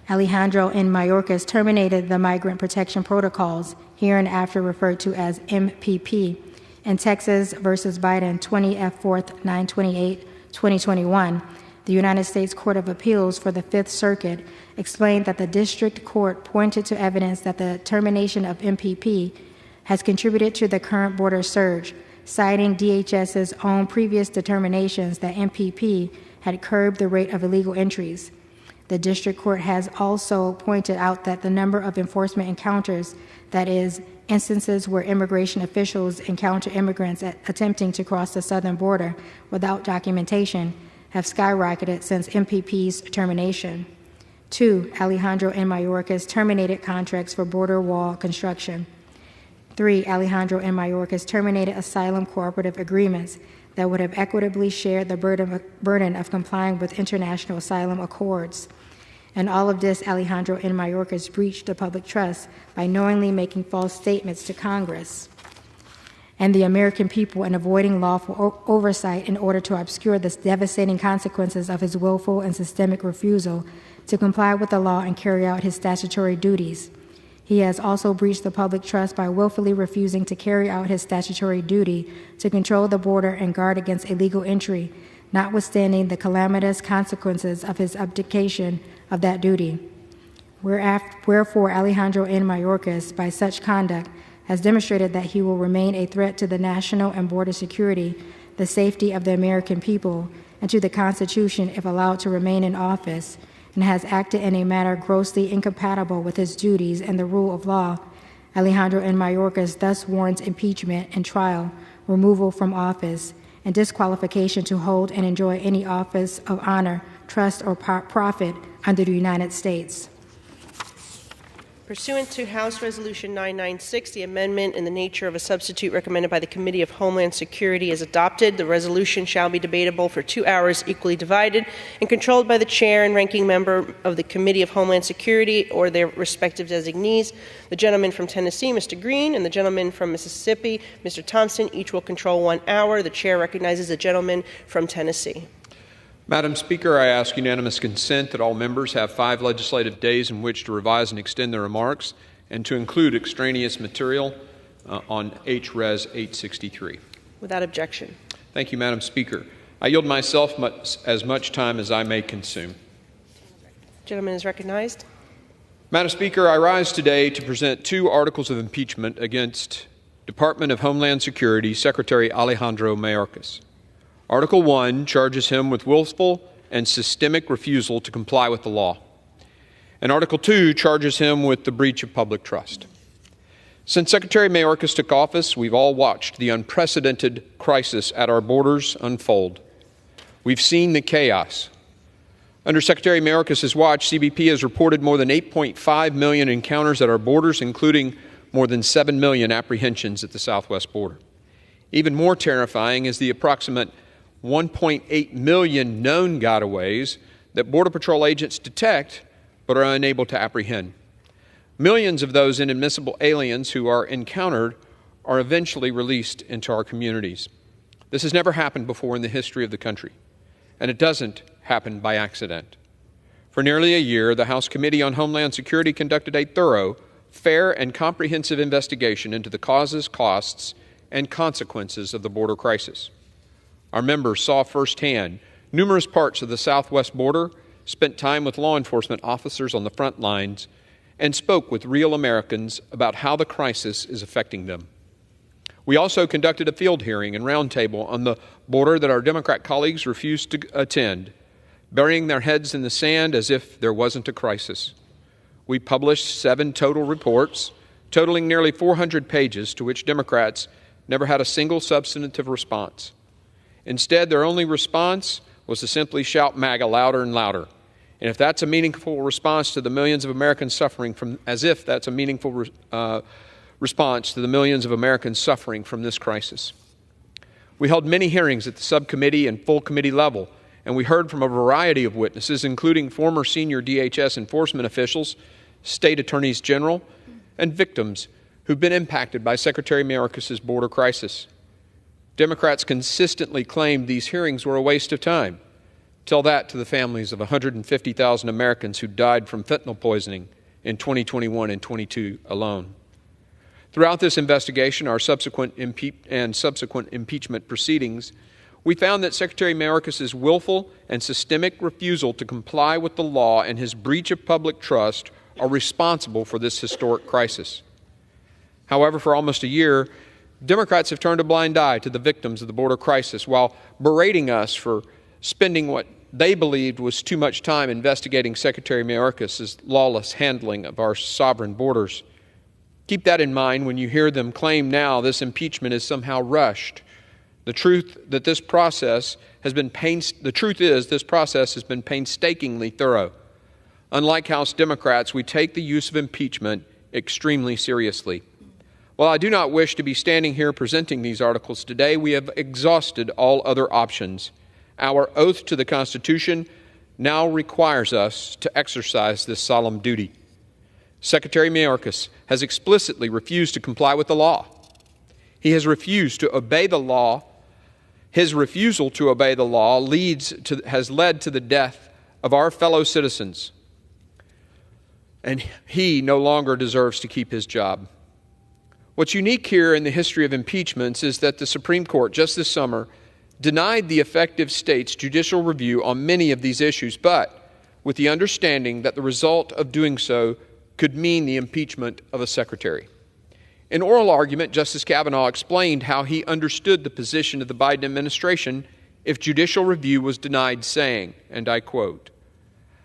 Alejandro N. Mayorkas terminated the Migrant Protection Protocols, hereinafter referred to as MPP, in Texas versus Biden 20 F. 4th 928, 2021. The United States Court of Appeals for the Fifth Circuit explained that the district court pointed to evidence that the termination of MPP has contributed to the current border surge, citing DHS's own previous determinations that MPP had curbed the rate of illegal entries. The district court has also pointed out that the number of enforcement encounters, that is, instances where immigration officials encounter immigrants attempting to cross the southern border without documentation, have skyrocketed since MPP's termination. 2. Alejandro N. Mayorkas terminated contracts for border wall construction. 3. Alejandro N. Mayorkas terminated asylum cooperative agreements that would have equitably shared the burden of complying with international asylum accords. And all of this, Alejandro N. Mayorkas breached the public trust by knowingly making false statements to Congress and the American people and avoiding lawful oversight in order to obscure the devastating consequences of his willful and systemic refusal to comply with the law and carry out his statutory duties. He has also breached the public trust by willfully refusing to carry out his statutory duty to control the border and guard against illegal entry, notwithstanding the calamitous consequences of his abdication of that duty. Wherefore, Alejandro N. Mayorkas, by such conduct, has demonstrated that he will remain a threat to the national and border security, the safety of the American people, and to the Constitution if allowed to remain in office, and has acted in a manner grossly incompatible with his duties and the rule of law. Alejandro N. Mayorkas thus warrants impeachment and trial, removal from office, and disqualification to hold and enjoy any office of honor, trust, or profit under the United States. Pursuant to House Resolution 996, the amendment in the nature of a substitute recommended by the Committee of Homeland Security is adopted. The resolution shall be debatable for 2 hours, equally divided, and controlled by the chair and ranking member of the Committee of Homeland Security or their respective designees. The gentleman from Tennessee, Mr. Green, and the gentleman from Mississippi, Mr. Thompson, each will control 1 hour. The chair recognizes the gentleman from Tennessee. Madam Speaker, I ask unanimous consent that all members have 5 legislative days in which to revise and extend their remarks and to include extraneous material on H.Res. 863. Without objection. Thank you, Madam Speaker. I yield myself as much time as I may consume. Gentleman is recognized. Madam Speaker, I rise today to present 2 articles of impeachment against Department of Homeland Security Secretary Alejandro Mayorkas. Article 1 charges him with willful and systemic refusal to comply with the law. And Article 2 charges him with the breach of public trust. Since Secretary Mayorkas took office, we've all watched the unprecedented crisis at our borders unfold. We've seen the chaos. Under Secretary Mayorkas' watch, CBP has reported more than 8.5 million encounters at our borders, including more than 7 million apprehensions at the southwest border. Even more terrifying is the approximate 1.8 million known gotaways that Border Patrol agents detect but are unable to apprehend. Millions of those inadmissible aliens who are encountered are eventually released into our communities. This has never happened before in the history of the country, and it doesn't happen by accident. For nearly a year, the House Committee on Homeland Security conducted a thorough, fair, and comprehensive investigation into the causes, costs, and consequences of the border crisis. Our members saw firsthand numerous parts of the southwest border, spent time with law enforcement officers on the front lines, and spoke with real Americans about how the crisis is affecting them. We also conducted a field hearing and roundtable on the border that our Democrat colleagues refused to attend, burying their heads in the sand as if there wasn't a crisis. We published 7 total reports, totaling nearly 400 pages, to which Democrats never had a single substantive response. Instead, their only response was to simply shout MAGA louder and louder. And if that's a meaningful response to the millions of Americans suffering from, as if that's a meaningful response to the millions of Americans suffering from this crisis. We held many hearings at the subcommittee and full committee level, and we heard from a variety of witnesses, including former senior DHS enforcement officials, state attorneys general, and victims who've been impacted by Secretary Mayorkas' border crisis. Democrats consistently claimed these hearings were a waste of time. Tell that to the families of 150,000 Americans who died from fentanyl poisoning in 2021 and 22 alone. Throughout this investigation, our subsequent impeachment proceedings, we found that Secretary Mayorkas' willful and systemic refusal to comply with the law and his breach of public trust are responsible for this historic crisis. However, for almost a year, Democrats have turned a blind eye to the victims of the border crisis while berating us for spending what they believed was too much time investigating Secretary Mayorkas' lawless handling of our sovereign borders. Keep that in mind when you hear them claim now this impeachment is somehow rushed. The truth is this process has been painstakingly thorough. Unlike House Democrats, we take the use of impeachment extremely seriously. While I do not wish to be standing here presenting these articles today, we have exhausted all other options. Our oath to the Constitution now requires us to exercise this solemn duty. Secretary Mayorkas has explicitly refused to comply with the law. He has refused to obey the law. His refusal to obey the law has led to the death of our fellow citizens, and he no longer deserves to keep his job. What's unique here in the history of impeachments is that the Supreme Court just this summer denied the effective state's judicial review on many of these issues, but with the understanding that the result of doing so could mean the impeachment of a secretary. In oral argument, Justice Kavanaugh explained how he understood the position of the Biden administration if judicial review was denied, saying, and I quote,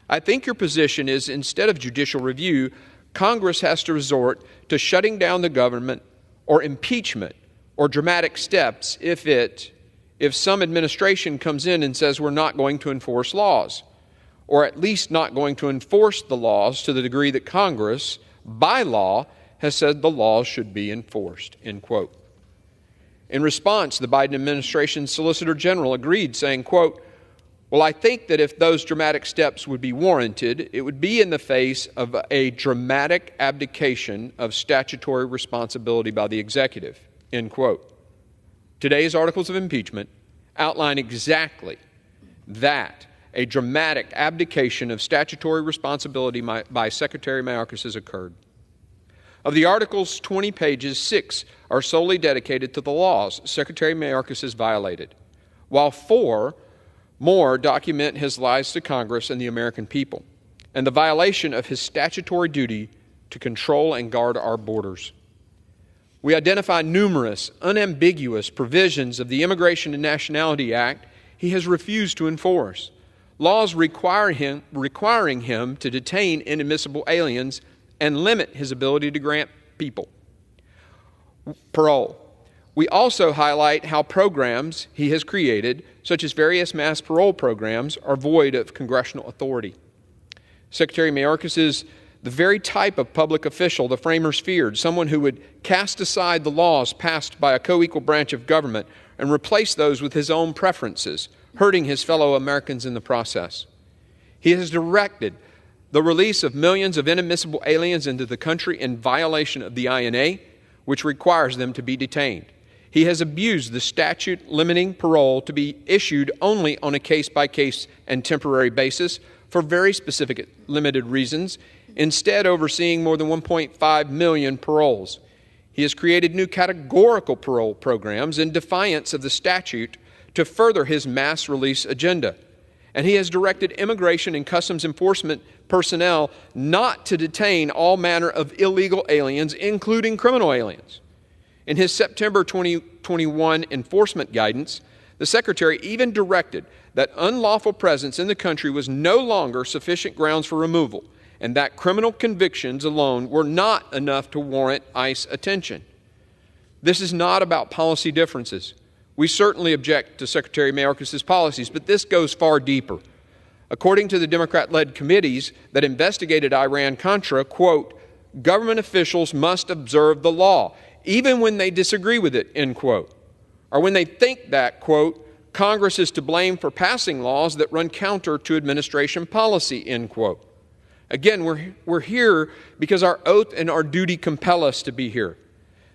"I think your position is instead of judicial review, Congress has to resort to shutting down the government or impeachment or dramatic steps if some administration comes in and says we're not going to enforce laws, or at least not going to enforce the laws to the degree that Congress, by law, has said the laws should be enforced," end quote. In response, the Biden administration's Solicitor General agreed, saying, quote, "Well, I think that if those dramatic steps would be warranted, it would be in the face of a dramatic abdication of statutory responsibility by the executive," end quote. Today's articles of impeachment outline exactly that, a dramatic abdication of statutory responsibility by Secretary Mayorkas has occurred. Of the articles' 20 pages, 6 are solely dedicated to the laws Secretary Mayorkas has violated, while 4 more document his lies to Congress and the American people, and the violation of his statutory duty to control and guard our borders. We identify numerous unambiguous provisions of the Immigration and Nationality Act he has refused to enforce, laws requiring him to detain inadmissible aliens and limit his ability to grant people parole. We also highlight how programs he has created, such as various mass parole programs, are void of congressional authority. Secretary Mayorkas is the very type of public official the framers feared, someone who would cast aside the laws passed by a co-equal branch of government and replace those with his own preferences, hurting his fellow Americans in the process. He has directed the release of millions of inadmissible aliens into the country in violation of the INA, which requires them to be detained. He has abused the statute limiting parole to be issued only on a case-by-case and temporary basis for very specific limited reasons, instead overseeing more than 1.5 million paroles. He has created new categorical parole programs in defiance of the statute to further his mass release agenda. And he has directed Immigration and Customs Enforcement personnel not to detain all manner of illegal aliens, including criminal aliens. In his September 2021 enforcement guidance, the Secretary even directed that unlawful presence in the country was no longer sufficient grounds for removal, and that criminal convictions alone were not enough to warrant ICE attention. This is not about policy differences. We certainly object to Secretary Mayorkas' policies, but this goes far deeper. According to the Democrat-led committees that investigated Iran-Contra, quote, "Government officials must observe the law, even when they disagree with it," end quote. Or when they think that, quote, "Congress is to blame for passing laws that run counter to administration policy," end quote. Again, we're here because our oath and our duty compel us to be here.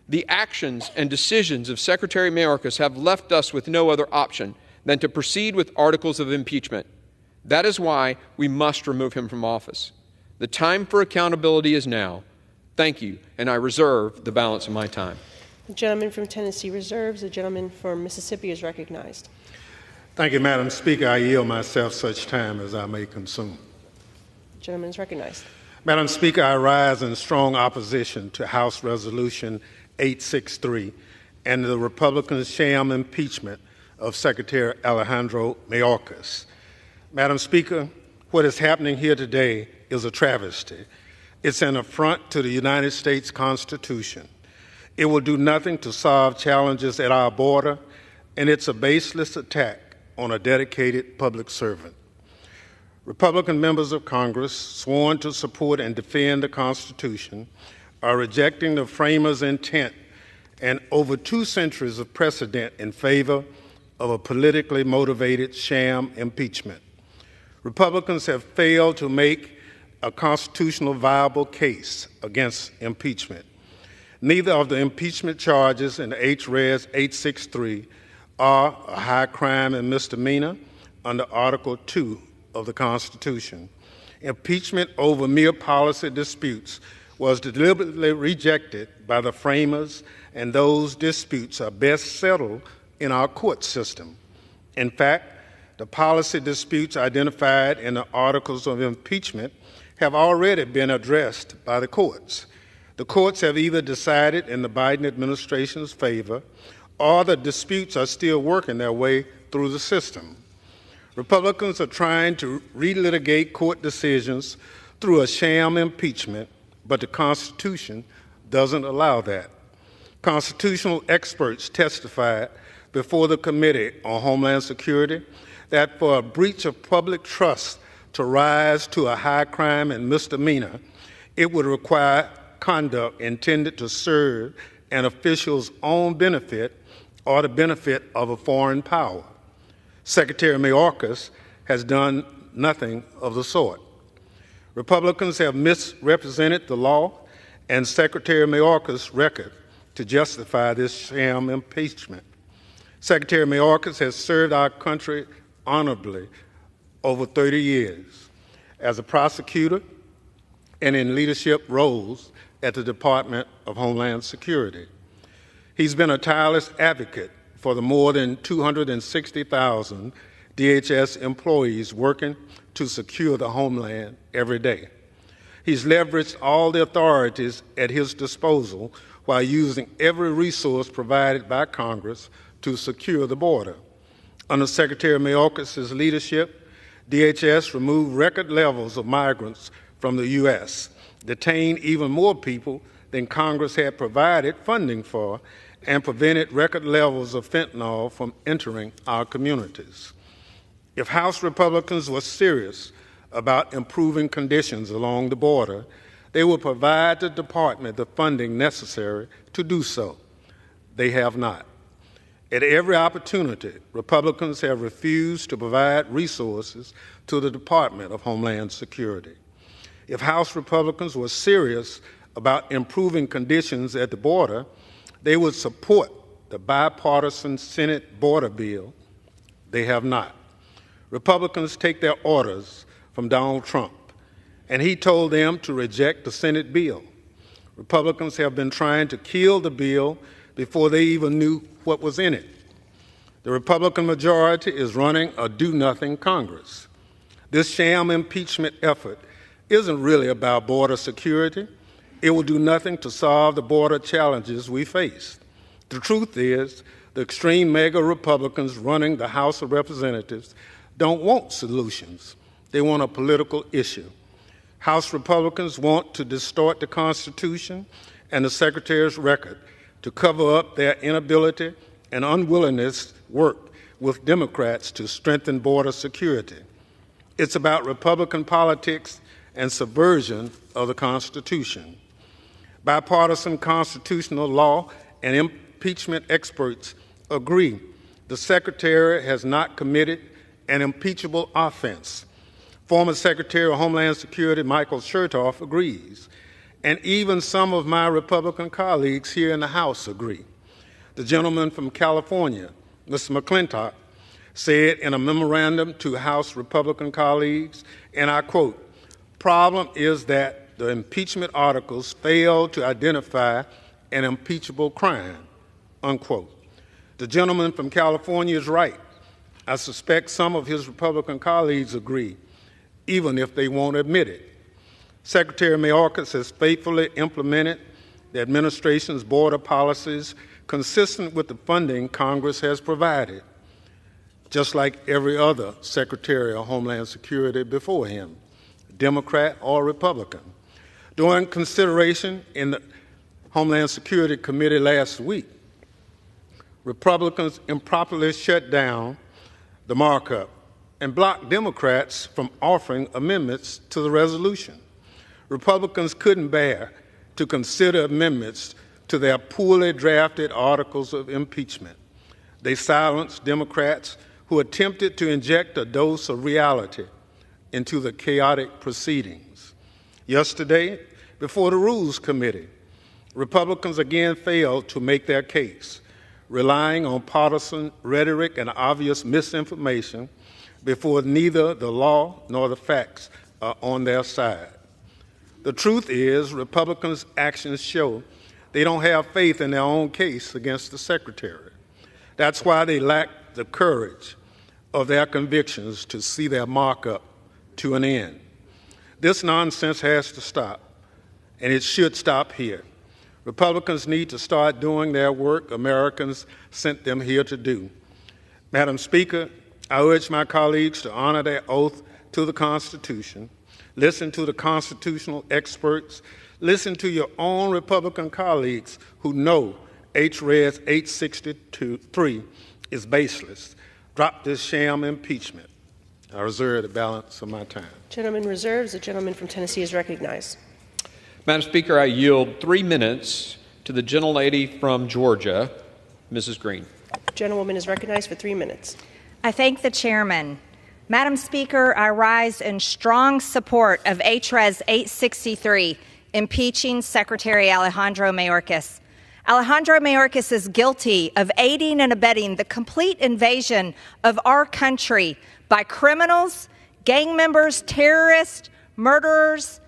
The actions and decisions of Secretary Mayorkas have left us with no other option than to proceed with articles of impeachment. That is why we must remove him from office. The time for accountability is now. Thank you, and I reserve the balance of my time. The gentleman from Tennessee reserves. The gentleman from Mississippi is recognized. Thank you, Madam Speaker. I yield myself such time as I may consume. The gentleman is recognized. Madam Speaker, I rise in strong opposition to House Resolution 863 and the Republican sham impeachment of Secretary Alejandro Mayorkas. Madam Speaker, what is happening here today is a travesty. It's an affront to the United States Constitution. It will do nothing to solve challenges at our border, and it's a baseless attack on a dedicated public servant. Republican members of Congress sworn to support and defend the Constitution are rejecting the framers' intent and over 2 centuries of precedent in favor of a politically motivated sham impeachment. Republicans have failed to make a constitutional viable case against impeachment. Neither of the impeachment charges in H.Res. 863 are a high crime and misdemeanor under Article 2 of the Constitution. Impeachment over mere policy disputes was deliberately rejected by the framers, and those disputes are best settled in our court system. In fact, the policy disputes identified in the articles of impeachment have already been addressed by the courts. The courts have either decided in the Biden administration's favor, or the disputes are still working their way through the system. Republicans are trying to relitigate court decisions through a sham impeachment, but the Constitution doesn't allow that. Constitutional experts testified before the Committee on Homeland Security that for a breach of public trust to rise to a high crime and misdemeanor, it would require conduct intended to serve an official's own benefit or the benefit of a foreign power. Secretary Mayorkas has done nothing of the sort. Republicans have misrepresented the law and Secretary Mayorkas' record to justify this sham impeachment. Secretary Mayorkas has served our country honorably over 30 years as a prosecutor and in leadership roles at the Department of Homeland Security. He's been a tireless advocate for the more than 260,000 DHS employees working to secure the homeland every day. He's leveraged all the authorities at his disposal while using every resource provided by Congress to secure the border. Under Secretary Mayorkas' leadership, DHS removed record levels of migrants from the U.S., detained even more people than Congress had provided funding for, and prevented record levels of fentanyl from entering our communities. If House Republicans were serious about improving conditions along the border, they would provide the department the funding necessary to do so. They have not. At every opportunity, Republicans have refused to provide resources to the Department of Homeland Security. If House Republicans were serious about improving conditions at the border, they would support the bipartisan Senate border bill. They have not. Republicans take their orders from Donald Trump, and he told them to reject the Senate bill. Republicans have been trying to kill the bill before they even knew what was in it. The Republican majority is running a do-nothing Congress. This sham impeachment effort isn't really about border security. It will do nothing to solve the border challenges we face. The truth is, the extreme mega Republicans running the House of Representatives don't want solutions. They want a political issue. House Republicans want to distort the Constitution and the Secretary's record to cover up their inability and unwillingness to work with Democrats to strengthen border security. It's about Republican politics and subversion of the Constitution. Bipartisan constitutional law and impeachment experts agree the Secretary has not committed an impeachable offense. Former Secretary of Homeland Security Michael Chertoff agrees, and even some of my Republican colleagues here in the House agree. The gentleman from California, Mr. McClintock, said in a memorandum to House Republican colleagues, and I quote, "Problem is that the impeachment articles fail to identify an impeachable crime," unquote. The gentleman from California is right. I suspect some of his Republican colleagues agree, even if they won't admit it. Secretary Mayorkas has faithfully implemented the administration's border policies consistent with the funding Congress has provided, just like every other Secretary of Homeland Security before him, Democrat or Republican. During consideration in the Homeland Security Committee last week, Republicans improperly shut down the markup and blocked Democrats from offering amendments to the resolution. Republicans couldn't bear to consider amendments to their poorly drafted articles of impeachment. They silenced Democrats who attempted to inject a dose of reality into the chaotic proceedings. Yesterday, before the Rules Committee, Republicans again failed to make their case, relying on partisan rhetoric and obvious misinformation before neither the law nor the facts are on their side. The truth is, Republicans' actions show they don't have faith in their own case against the Secretary. That's why they lack the courage of their convictions to see their markup to an end. This nonsense has to stop, and it should stop here. Republicans need to start doing their work Americans sent them here to do. Madam Speaker, I urge my colleagues to honor their oath to the Constitution, listen to the constitutional experts, listen to your own Republican colleagues who know H.Res. 863 is baseless. Drop this sham impeachment. I reserve the balance of my time. Gentleman reserves. The gentleman from Tennessee is recognized. Madam Speaker, I yield 3 minutes to the gentlelady from Georgia, Mrs. Green. Gentlewoman is recognized for 3 minutes. I thank the chairman. Madam Speaker, I rise in strong support of H.Res. 863, impeaching Secretary Alejandro Mayorkas. Alejandro Mayorkas is guilty of aiding and abetting the complete invasion of our country by criminals, gang members, terrorists, murderers,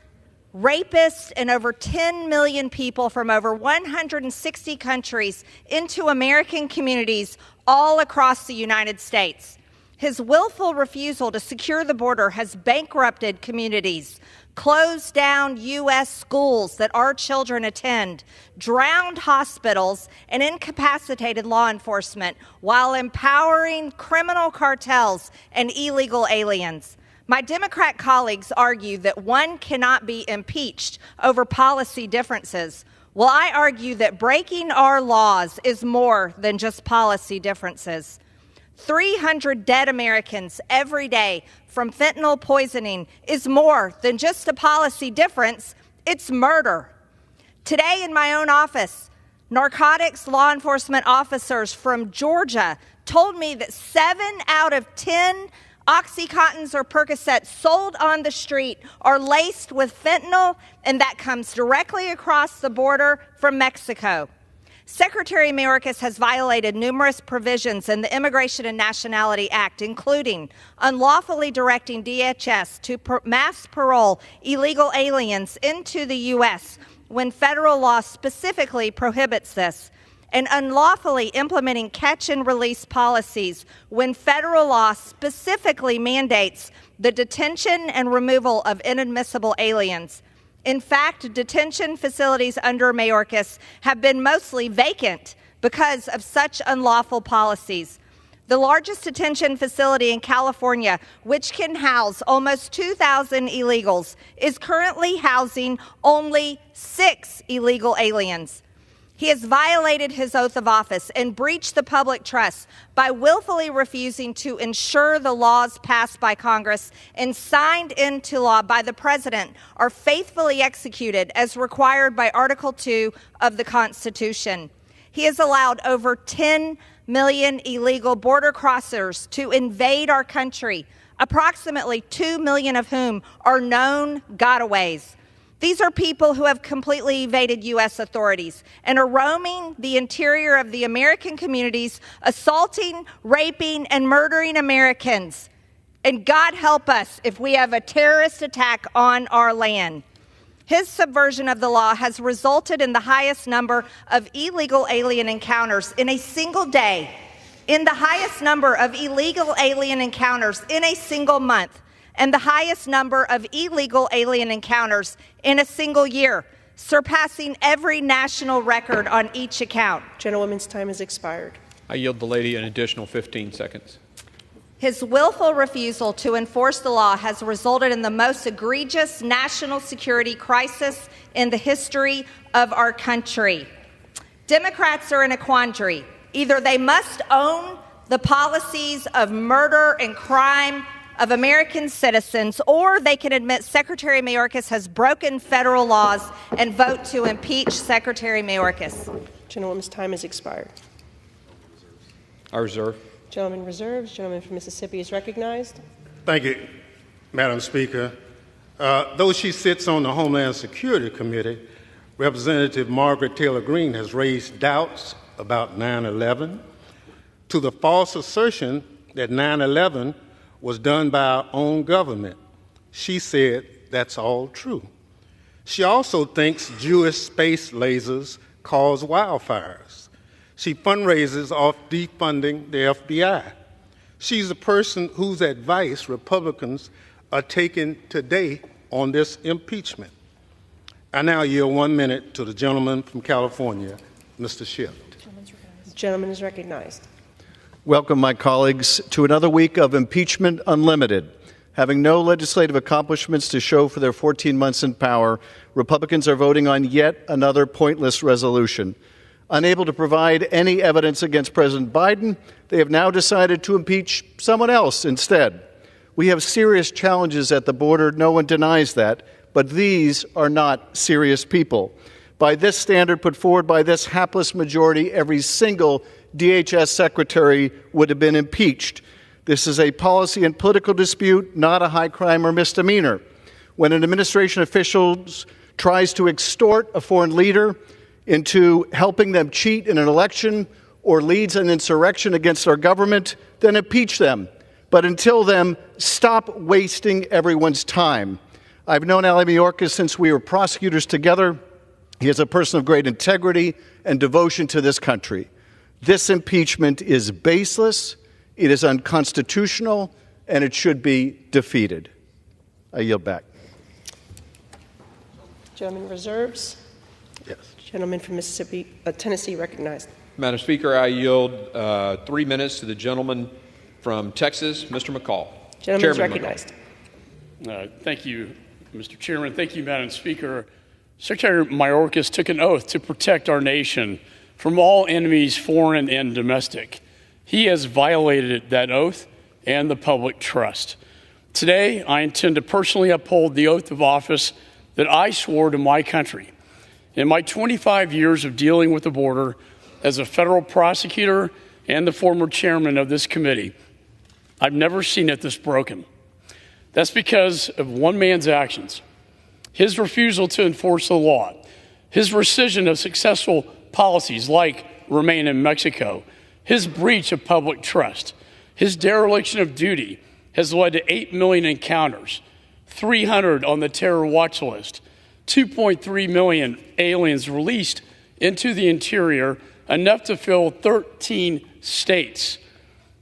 rapists, and over 10 million people from over 160 countries into American communities all across the United States. His willful refusal to secure the border has bankrupted communities, closed down U.S. schools that our children attend, drowned hospitals, and incapacitated law enforcement while empowering criminal cartels and illegal aliens. My Democrat colleagues argue that one cannot be impeached over policy differences. Well, I argue that breaking our laws is more than just policy differences. 300 dead Americans every day from fentanyl poisoning is more than just a policy difference, it's murder. Today in my own office, narcotics law enforcement officers from Georgia told me that 7 out of 10 Oxycontins or Percocets sold on the street are laced with fentanyl, and that comes directly across the border from Mexico. Secretary Mayorkas has violated numerous provisions in the Immigration and Nationality Act, including unlawfully directing DHS to mass parole illegal aliens into the U.S. when federal law specifically prohibits this, and unlawfully implementing catch-and-release policies when federal law specifically mandates the detention and removal of inadmissible aliens. In fact, detention facilities under Mayorkas have been mostly vacant because of such unlawful policies. The largest detention facility in California, which can house almost 2,000 illegals, is currently housing only 6 illegal aliens. He has violated his oath of office and breached the public trust by willfully refusing to ensure the laws passed by Congress and signed into law by the President are faithfully executed as required by Article 2 of the Constitution. He has allowed over 10 million illegal border crossers to invade our country, approximately 2 million of whom are known gotaways. These are people who have completely evaded U.S. authorities and are roaming the interior of the American communities, assaulting, raping, and murdering Americans. And God help us if we have a terrorist attack on our land. His subversion of the law has resulted in the highest number of illegal alien encounters in a single day, in the highest number of illegal alien encounters in a single month. and the highest number of illegal alien encounters in a single year, surpassing every national record on each account. Gentlewoman's time has expired. I yield the lady an additional 15 seconds. His willful refusal to enforce the law has resulted in the most egregious national security crisis in the history of our country. Democrats are in a quandary. Either they must own the policies of murder and crime of American citizens, or they can admit Secretary Mayorkas has broken federal laws and vote to impeach Secretary Mayorkas. Gentlewoman's time has expired. I reserve. Gentleman reserves. Gentleman from Mississippi is recognized. Thank you, Madam Speaker. Though she sits on the Homeland Security Committee, Representative Margaret Taylor Greene has raised doubts about 9/11 to the false assertion that 9/11 was done by our own government. She said that's all true. She also thinks Jewish space lasers cause wildfires. She fundraises off defunding the FBI. She's a person whose advice Republicans are taking today on this impeachment. I now yield 1 minute to the gentleman from California, Mr. Schiff. The gentleman is recognized. Welcome, my colleagues, to another week of Impeachment Unlimited. Having no legislative accomplishments to show for their 14 months in power, Republicans are voting on yet another pointless resolution. Unable to provide any evidence against President Biden, they have now decided to impeach someone else instead. We have serious challenges at the border, no one denies that, but these are not serious people. By this standard put forward by this hapless majority, every single DHS secretary would have been impeached. This is a policy and political dispute, not a high crime or misdemeanor. When an administration official tries to extort a foreign leader into helping them cheat in an election or leads an insurrection against our government, then impeach them. But until then, stop wasting everyone's time. I've known Ali Mayorkas since we were prosecutors together. He is a person of great integrity and devotion to this country. This impeachment is baseless, it is unconstitutional, and it should be defeated. I yield back. Gentleman reserves. Yes. Gentleman from Tennessee recognized. Madam Speaker, I yield 3 minutes to the gentleman from Texas, Mr. McCall. Gentleman is recognized. Thank you, Mr. Chairman. Thank you, Madam Speaker. Secretary Mayorkas took an oath to protect our nation from all enemies, foreign and domestic. He has violated that oath and the public trust. Today, I intend to personally uphold the oath of office that I swore to my country. In my 25 years of dealing with the border as a federal prosecutor and the former chairman of this committee, I've never seen it this broken. That's because of one man's actions, his refusal to enforce the law, his rescission of successful policies like Remain in Mexico, his breach of public trust, his dereliction of duty has led to 8 million encounters, 300 on the terror watch list, 2.3 million aliens released into the interior, enough to fill 13 states.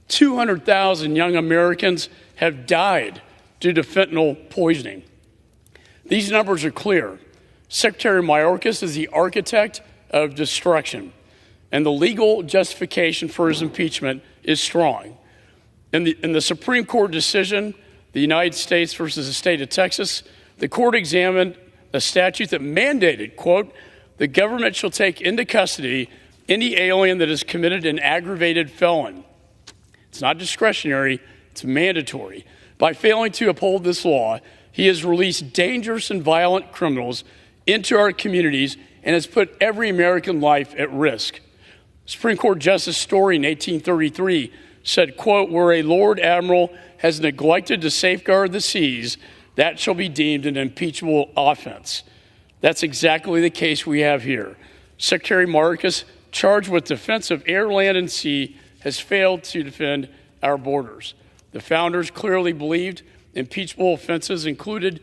200,000 young Americans have died due to fentanyl poisoning. These numbers are clear. Secretary Mayorkas is the architect of destruction, and the legal justification for his impeachment is strong. In the Supreme Court decision, the United States versus the state of Texas, the court examined a statute that mandated, quote, the government shall take into custody any alien that has committed an aggravated felon. It's not discretionary, it's mandatory. By failing to uphold this law, he has released dangerous and violent criminals into our communities and has put every American life at risk. Supreme Court Justice Story in 1833 said, quote, where a Lord Admiral has neglected to safeguard the seas, that shall be deemed an impeachable offense. That's exactly the case we have here. Secretary Mayorkas, charged with defense of air, land, and sea, has failed to defend our borders. The founders clearly believed impeachable offenses included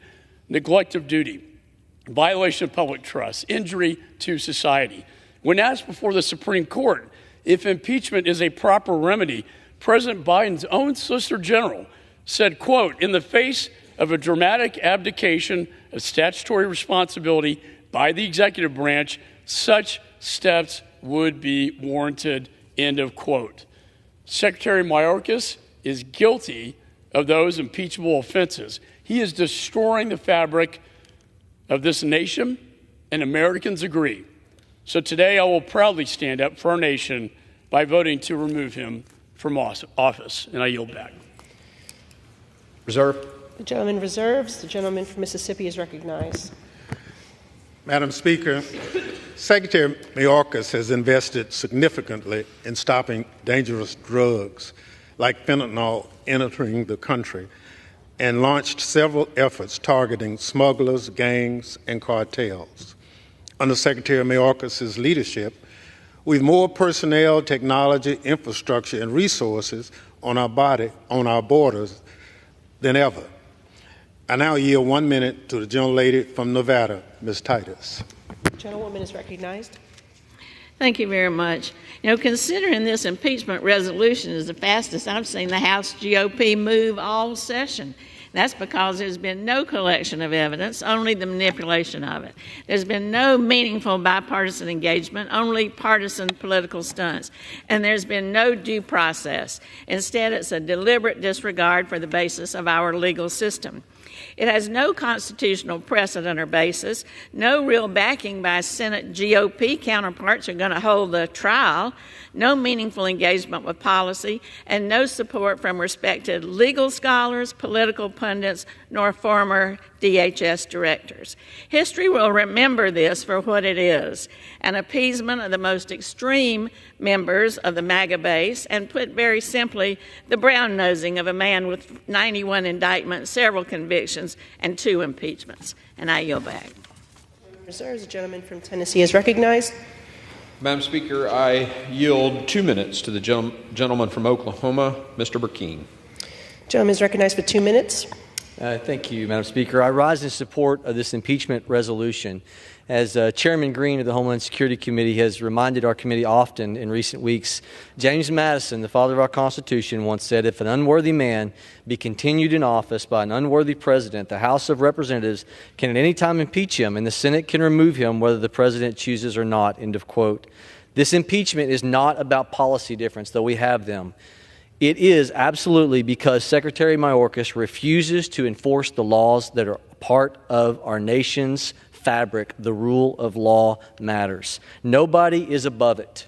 neglect of duty, violation of public trust, injury to society. When asked before the Supreme Court if impeachment is a proper remedy, President Biden's own Solicitor General said, quote, "In the face of a dramatic abdication of statutory responsibility by the executive branch, such steps would be warranted," end of quote. Secretary Mayorkas is guilty of those impeachable offenses. He is destroying the fabric of this nation, and Americans agree. So today I will proudly stand up for our nation by voting to remove him from office, and I yield back. Reserve. The gentleman reserves. The gentleman from Mississippi is recognized. Madam Speaker, Secretary Mayorkas has invested significantly in stopping dangerous drugs like fentanyl entering the country and launched several efforts targeting smugglers, gangs, and cartels. Under Secretary Mayorkas' leadership, we have more personnel, technology, infrastructure, and resources on our borders than ever. I now yield 1 minute to the gentlelady from Nevada, Ms. Titus. The gentlewoman is recognized. Thank you very much. You know, considering this impeachment resolution is the fastest I've seen the House GOP move all session. That's because there's been no collection of evidence, only the manipulation of it. There's been no meaningful bipartisan engagement, only partisan political stunts. And there's been no due process. Instead, it's a deliberate disregard for the basis of our legal system. It has no constitutional precedent or basis, no real backing by Senate GOP counterparts who are going to hold the trial, no meaningful engagement with policy, and no support from respected legal scholars, political pundits, nor former DHS directors. History will remember this for what it is, an appeasement of the most extreme members of the MAGA base, and put very simply, the brown-nosing of a man with 91 indictments, several convictions, and 2 impeachments. And I yield back. Reserves. The gentleman from Tennessee is recognized. Madam Speaker, I yield 2 minutes to the gentleman from Oklahoma, Mr. Burkeen. Gentleman is recognized for 2 minutes. Thank you, Madam Speaker. I rise in support of this impeachment resolution. As Chairman Green of the Homeland Security Committee has reminded our committee often in recent weeks, James Madison, the father of our Constitution, once said, "If an unworthy man be continued in office by an unworthy president, the House of Representatives can at any time impeach him, and the Senate can remove him whether the president chooses or not." End of quote. This impeachment is not about policy difference, though we have them. It is absolutely because Secretary Mayorkas refuses to enforce the laws that are part of our nation's fabric. The rule of law matters. Nobody is above it,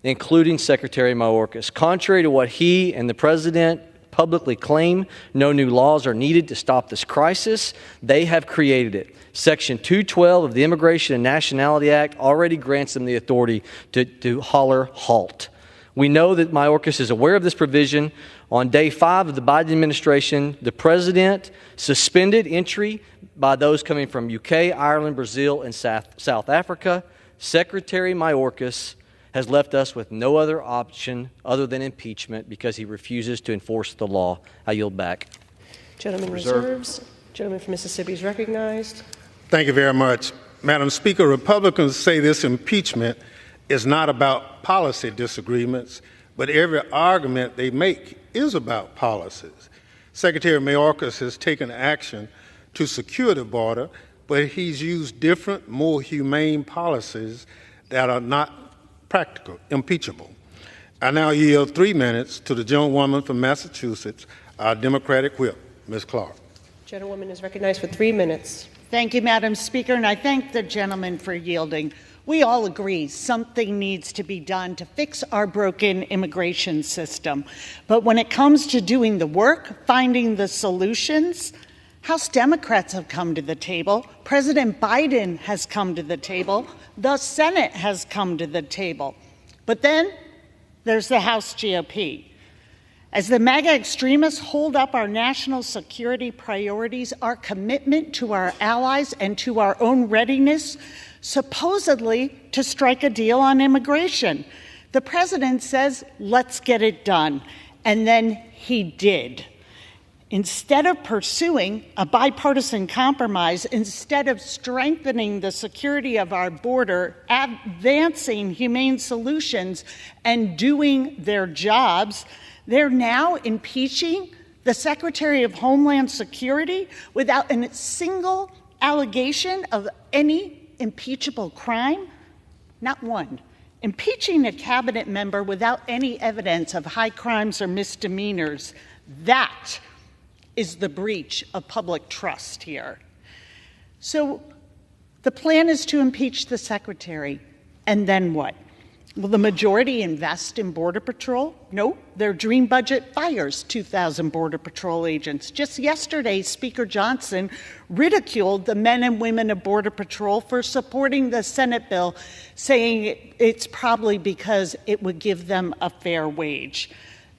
including Secretary Mayorkas. Contrary to what he and the President publicly claim, no new laws are needed to stop this crisis. They have created it. Section 212 of the Immigration and Nationality Act already grants them the authority to holler halt. We know that Mayorkas is aware of this provision. On day 5 of the Biden administration, the President suspended entry by those coming from UK, Ireland, Brazil, and South Africa. Secretary Mayorkas has left us with no other option other than impeachment because he refuses to enforce the law. I yield back. Gentleman reserves. Gentleman from Mississippi is recognized. Thank you very much. Madam Speaker, Republicans say this impeachment is not about policy disagreements, but every argument they make is about policies. Secretary Mayorkas has taken action to secure the border, but he's used different, more humane policies that are not practical, impeachable. I now yield 3 minutes to the gentlewoman from Massachusetts, our Democratic whip, Ms. Clark. Gentlewoman is recognized for 3 minutes. Thank you, Madam Speaker, and I thank the gentleman for yielding. We all agree something needs to be done to fix our broken immigration system. But when it comes to doing the work, finding the solutions, House Democrats have come to the table. President Biden has come to the table. The Senate has come to the table. But then there's the House GOP. As the MAGA extremists hold up our national security priorities, our commitment to our allies and to our own readiness, supposedly to strike a deal on immigration. The president says, let's get it done. And then he did. Instead of pursuing a bipartisan compromise, instead of strengthening the security of our border, advancing humane solutions, and doing their jobs, they're now impeaching the Secretary of Homeland Security without a single allegation of any impeachable crime? Not one. Impeaching a cabinet member without any evidence of high crimes or misdemeanors, that is the breach of public trust here. So the plan is to impeach the secretary, and then what? Will the majority invest in Border Patrol? No, their dream budget fires 2,000 Border Patrol agents. Just yesterday, Speaker Johnson ridiculed the men and women of Border Patrol for supporting the Senate bill, saying it's probably because it would give them a fair wage.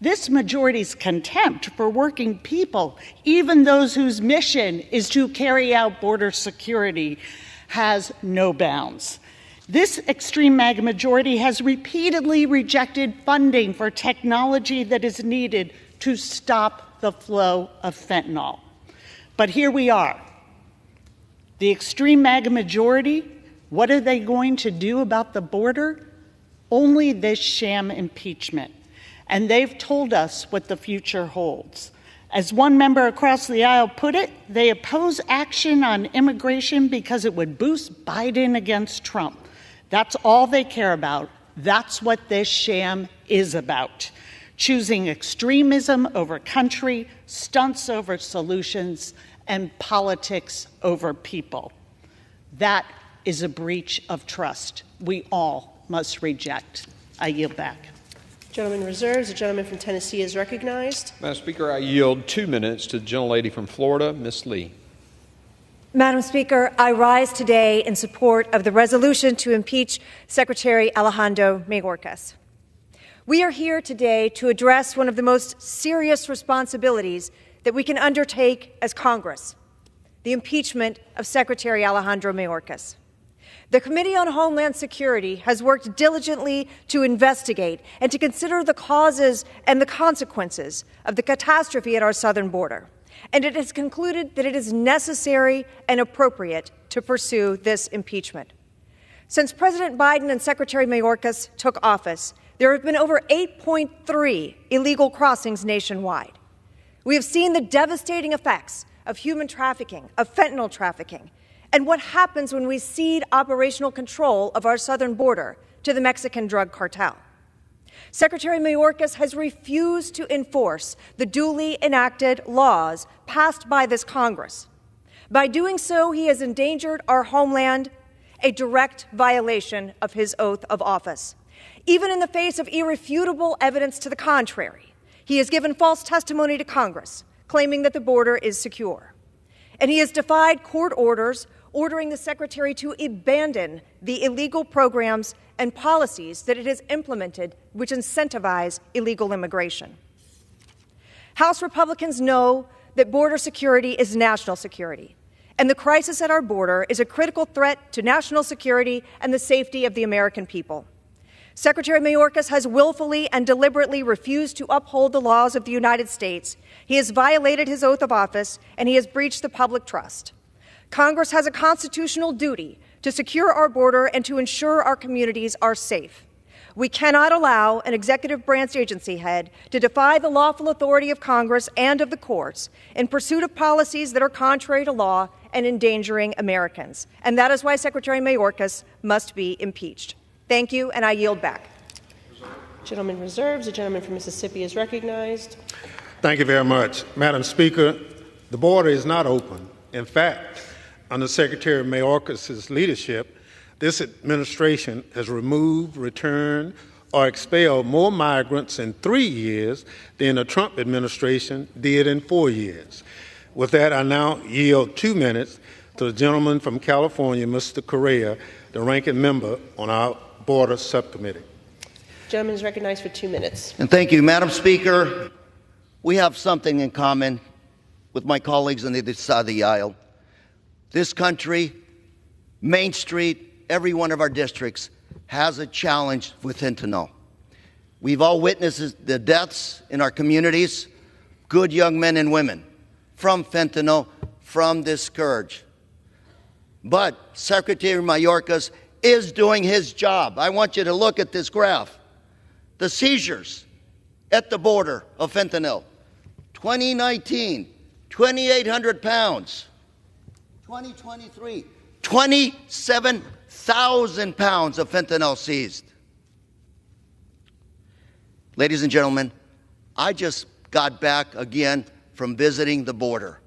This majority's contempt for working people, even those whose mission is to carry out border security, has no bounds. This extreme MAGA majority has repeatedly rejected funding for technology that is needed to stop the flow of fentanyl. But here we are. The extreme MAGA majority, what are they going to do about the border? Only this sham impeachment. And they've told us what the future holds. As one member across the aisle put it, they oppose action on immigration because it would boost Biden against Trump. That's all they care about. That's what this sham is about. Choosing extremism over country, stunts over solutions, and politics over people. That is a breach of trust we all must reject. I yield back. Gentleman reserves. The gentleman from Tennessee is recognized. Madam Speaker, I yield 2 minutes to the gentlelady from Florida, Ms. Lee. Madam Speaker, I rise today in support of the resolution to impeach Secretary Alejandro Mayorkas. We are here today to address one of the most serious responsibilities that we can undertake as Congress, the impeachment of Secretary Alejandro Mayorkas. The Committee on Homeland Security has worked diligently to investigate and to consider the causes and the consequences of the catastrophe at our southern border. And it has concluded that it is necessary and appropriate to pursue this impeachment. Since President Biden and Secretary Mayorkas took office, there have been over 8.3 illegal crossings nationwide. We have seen the devastating effects of human trafficking, of fentanyl trafficking, and what happens when we cede operational control of our southern border to the Mexican drug cartel. Secretary Mayorkas has refused to enforce the duly enacted laws passed by this Congress. By doing so, he has endangered our homeland, a direct violation of his oath of office. Even in the face of irrefutable evidence to the contrary, he has given false testimony to Congress, claiming that the border is secure. And he has defied court orders ordering the Secretary to abandon the illegal programs and policies that it has implemented which incentivize illegal immigration. House Republicans know that border security is national security, and the crisis at our border is a critical threat to national security and the safety of the American people. Secretary Mayorkas has willfully and deliberately refused to uphold the laws of the United States. He has violated his oath of office, and he has breached the public trust. Congress has a constitutional duty to secure our border and to ensure our communities are safe. We cannot allow an executive branch agency head to defy the lawful authority of Congress and of the courts in pursuit of policies that are contrary to law and endangering Americans. And that is why Secretary Mayorkas must be impeached. Thank you, and I yield back. Gentleman reserves. The gentleman from Mississippi is recognized. Thank you very much. Madam Speaker, the border is not open. In fact, under Secretary Mayorkas' leadership, this administration has removed, returned, or expelled more migrants in 3 years than the Trump administration did in 4 years. With that, I now yield 2 minutes to the gentleman from California, Mr. Correa, the ranking member on our Border Subcommittee. Gentleman is recognized for 2 minutes. And thank you, Madam Speaker. We have something in common with my colleagues on the other side of the aisle. This country, Main Street, every one of our districts has a challenge with fentanyl. We've all witnessed the deaths in our communities, good young men and women, from fentanyl, from this scourge. But Secretary Mayorkas is doing his job. I want you to look at this graph. The seizures at the border of fentanyl, 2019, 2,800 pounds. 2023, 27,000 pounds of fentanyl seized. Ladies and gentlemen, I just got back again from visiting the border.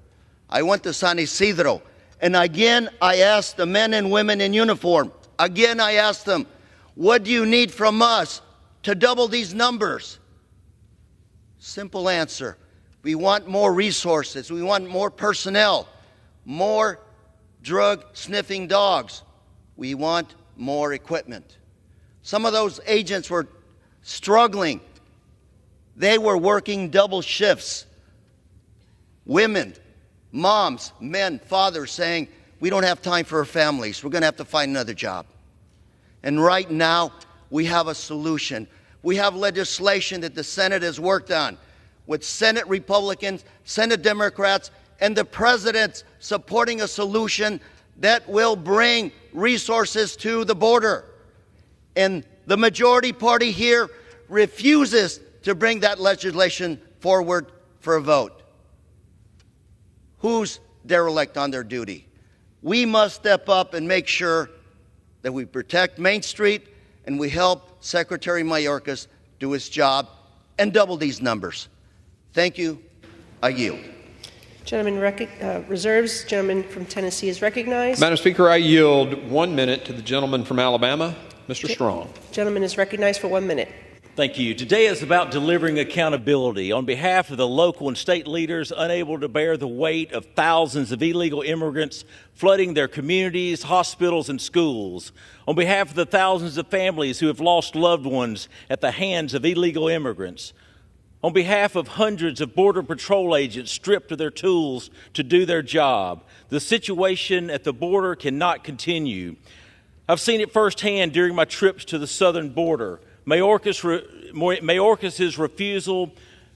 I went to San Isidro, and again I asked the men and women in uniform, again I asked them, what do you need from us to double these numbers? Simple answer. We want more resources. We want more personnel, more drug-sniffing dogs. We want more equipment. Some of those agents were struggling. They were working double shifts. Women, moms, men, fathers saying, we don't have time for our families. We're going to have to find another job. And right now, we have a solution. We have legislation that the Senate has worked on with Senate Republicans, Senate Democrats, and the President supporting a solution that will bring resources to the border. And the majority party here refuses to bring that legislation forward for a vote. Who's derelict on their duty? We must step up and make sure that we protect Main Street and we help Secretary Mayorkas do his job and double these numbers. Thank you. I yield. Gentleman reserves. Gentleman from Tennessee is recognized. Madam Speaker, I yield 1 minute to the gentleman from Alabama, Mr. Strong. Gentleman is recognized for 1 minute. Thank you. Today is about delivering accountability on behalf of the local and state leaders unable to bear the weight of thousands of illegal immigrants flooding their communities, hospitals, and schools. On behalf of the thousands of families who have lost loved ones at the hands of illegal immigrants. On behalf of hundreds of Border Patrol agents stripped of their tools to do their job, the situation at the border cannot continue. I've seen it firsthand during my trips to the southern border. Mayorkas' refusal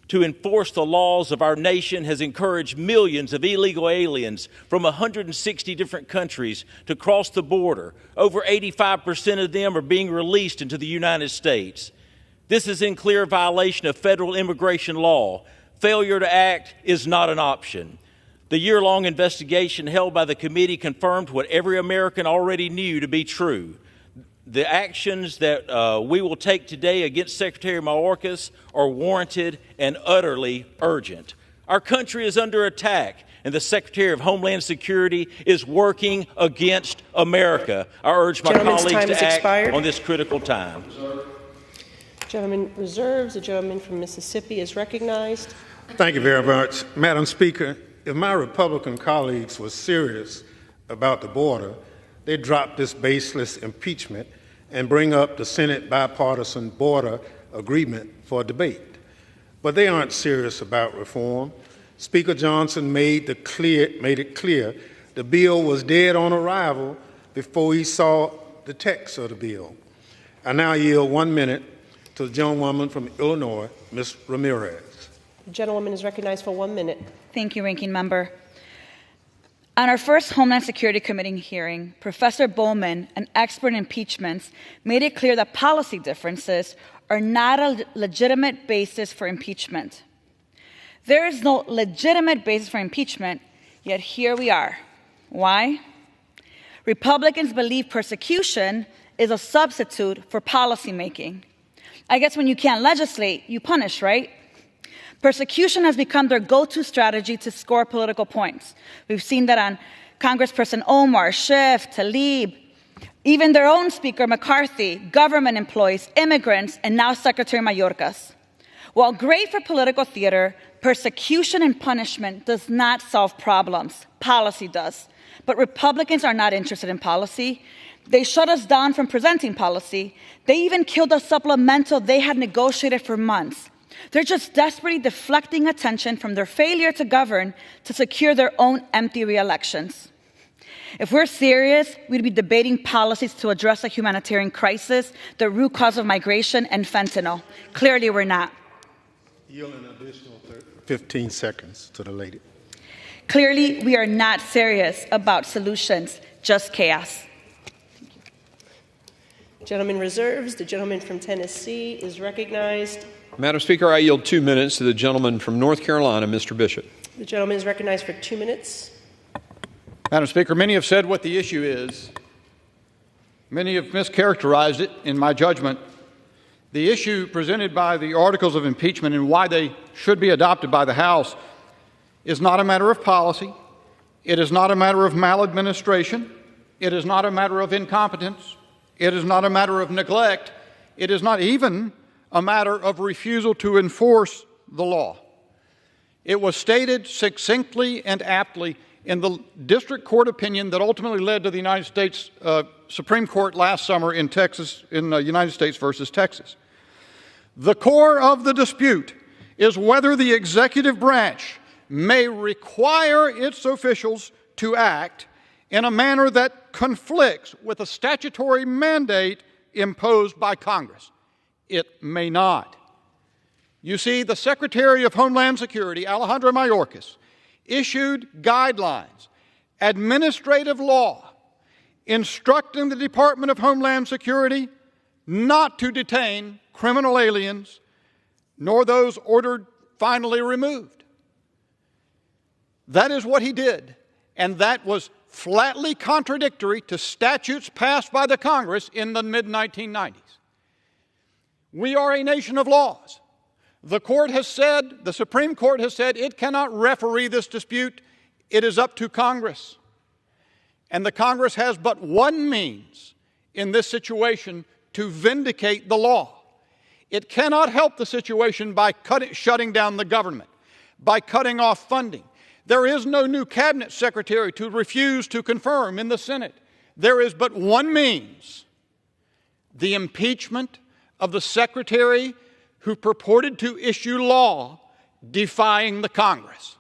to enforce the laws of our nation has encouraged millions of illegal aliens from 160 different countries to cross the border. Over 85% of them are being released into the United States. This is in clear violation of federal immigration law. Failure to act is not an option. The year-long investigation held by the committee confirmed what every American already knew to be true. The actions that we will take today against Secretary Mayorkas are warranted and utterly urgent. Our country is under attack, and the Secretary of Homeland Security is working against America. I urge my colleagues to act on this critical time. Gentleman reserves. The gentleman from Mississippi is recognized. Thank you very much. Madam Speaker, if my Republican colleagues were serious about the border, they'd drop this baseless impeachment and bring up the Senate bipartisan border agreement for debate. But they aren't serious about reform. Speaker Johnson made it clear the bill was dead on arrival before he saw the text of the bill. I now yield 1 minute to the gentlewoman from Illinois, Ms. Ramirez. The gentlewoman is recognized for 1 minute. Thank you, Ranking Member. On our first Homeland Security Committee hearing, Professor Bowman, an expert in impeachments, made it clear that policy differences are not a legitimate basis for impeachment. There is no legitimate basis for impeachment, yet here we are. Why? Republicans believe persecution is a substitute for policymaking. I guess when you can't legislate, you punish, right? Persecution has become their go-to strategy to score political points. We've seen that on Congressperson Omar, Schiff, Tlaib, even their own Speaker McCarthy, government employees, immigrants, and now Secretary Mayorkas. While great for political theater, persecution and punishment does not solve problems. Policy does. But Republicans are not interested in policy. They shut us down from presenting policy. They even killed a supplemental they had negotiated for months. They're just desperately deflecting attention from their failure to govern to secure their own empty re-elections. If we're serious, we'd be debating policies to address a humanitarian crisis, the root cause of migration, and fentanyl. Clearly, we're not. Yield an additional 15 seconds to the lady. Clearly, we are not serious about solutions, just chaos. Gentleman reserves. The gentleman from Tennessee is recognized. Madam Speaker, I yield 2 minutes to the gentleman from North Carolina, Mr. Bishop. The gentleman is recognized for 2 minutes. Madam Speaker, many have said what the issue is. Many have mischaracterized it, in my judgment. The issue presented by the articles of impeachment and why they should be adopted by the House is not a matter of policy. It is not a matter of maladministration. It is not a matter of incompetence. It is not a matter of neglect. It is not even a matter of refusal to enforce the law. It was stated succinctly and aptly in the district court opinion that ultimately led to the United States Supreme Court last summer in Texas, in United States versus Texas. The core of the dispute is whether the executive branch may require its officials to act in a manner that conflicts with a statutory mandate imposed by Congress. It may not. You see, the Secretary of Homeland Security, Alejandro Mayorkas, issued guidelines, administrative law, instructing the Department of Homeland Security not to detain criminal aliens, nor those ordered finally removed. That is what he did, and that was flatly contradictory to statutes passed by the Congress in the mid-1990s. We are a nation of laws. The Supreme Court has said it cannot referee this dispute. It is up to Congress. And the Congress has but one means in this situation to vindicate the law. It cannot help the situation by shutting down the government, by cutting off funding. There is no new cabinet secretary to refuse to confirm in the Senate. There is but one means: the impeachment of the secretary who purported to issue law defying the Congress.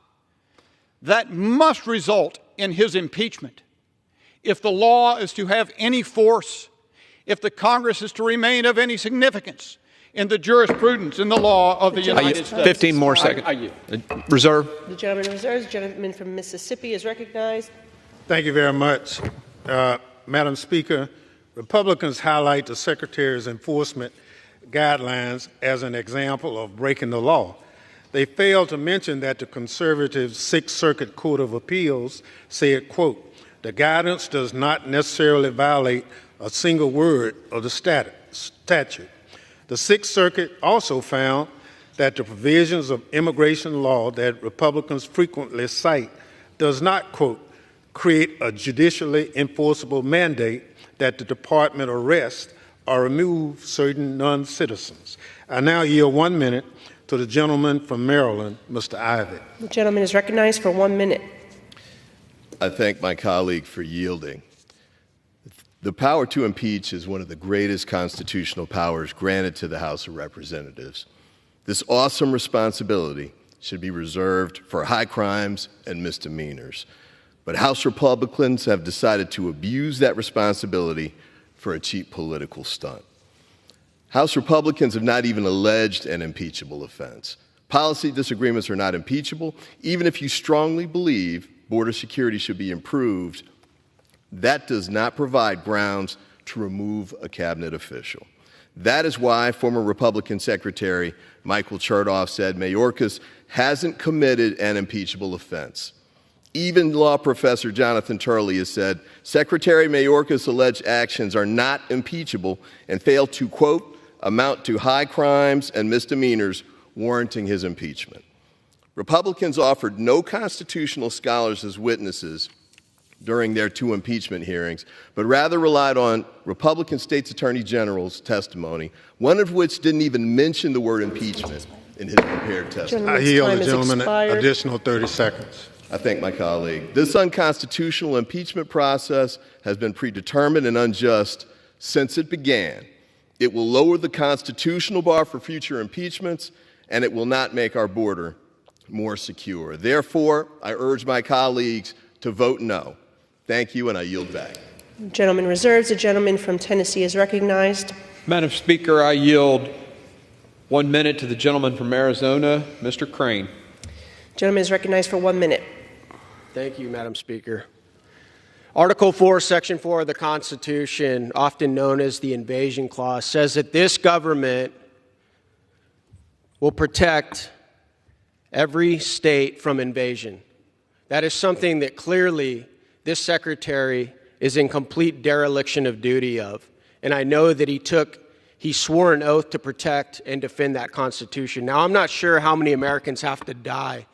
That must result in his impeachment. If the law is to have any force, if the Congress is to remain of any significance in the jurisprudence, in the law of the United States. 15 more seconds. Reserve. The gentleman reserves. The gentleman from Mississippi is recognized. Thank you very much. Madam Speaker, Republicans highlight the Secretary's enforcement guidelines as an example of breaking the law. They fail to mention that the conservative Sixth Circuit Court of Appeals said, quote, "The guidance does not necessarily violate a single word of the statute." The Sixth Circuit also found that the provisions of immigration law that Republicans frequently cite does not, quote, "create a judicially enforceable mandate that the Department arrest or remove certain non-citizens." I now yield 1 minute to the gentleman from Maryland, Mr. Ivey. The gentleman is recognized for 1 minute. I thank my colleague for yielding. The power to impeach is one of the greatest constitutional powers granted to the House of Representatives. This awesome responsibility should be reserved for high crimes and misdemeanors. But House Republicans have decided to abuse that responsibility for a cheap political stunt. House Republicans have not even alleged an impeachable offense. Policy disagreements are not impeachable. Even if you strongly believe border security should be improved, that does not provide grounds to remove a cabinet official. That is why former Republican Secretary Michael Chertoff said Mayorkas hasn't committed an impeachable offense. Even law professor Jonathan Turley has said Secretary Mayorkas' alleged actions are not impeachable and fail to, quote, amount to high crimes and misdemeanors warranting his impeachment. Republicans offered no constitutional scholars as witnesses during their 2 impeachment hearings, but rather relied on Republican states' attorney general's testimony, one of which didn't even mention the word impeachment in his prepared testimony. I yield the gentleman an additional 30 seconds. I thank my colleague. This unconstitutional impeachment process has been predetermined and unjust since it began. It will lower the constitutional bar for future impeachments, and it will not make our border more secure. Therefore, I urge my colleagues to vote no. Thank you, and I yield back. Gentleman reserves. The gentleman from Tennessee is recognized. Madam Speaker, I yield 1 minute to the gentleman from Arizona, Mr. Crane. Gentleman is recognized for 1 minute. Thank you, Madam Speaker. Article 4, Section 4 of the Constitution, often known as the Invasion Clause, says that this government will protect every state from invasion. That is something that clearly this secretary is in complete dereliction of duty of. And I know that he swore an oath to protect and defend that Constitution. Now, I'm not sure how many Americans have to die.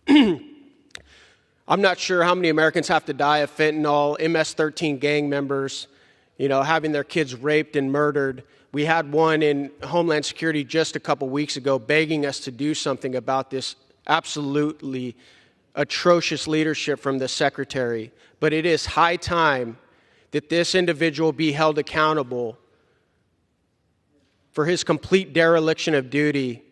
I'm not sure how many Americans have to die of fentanyl, MS-13 gang members, having their kids raped and murdered. We had one in Homeland Security just a couple weeks ago begging us to do something about this absolutely atrocious leadership from the secretary. But it is high time that this individual be held accountable for his complete dereliction of duty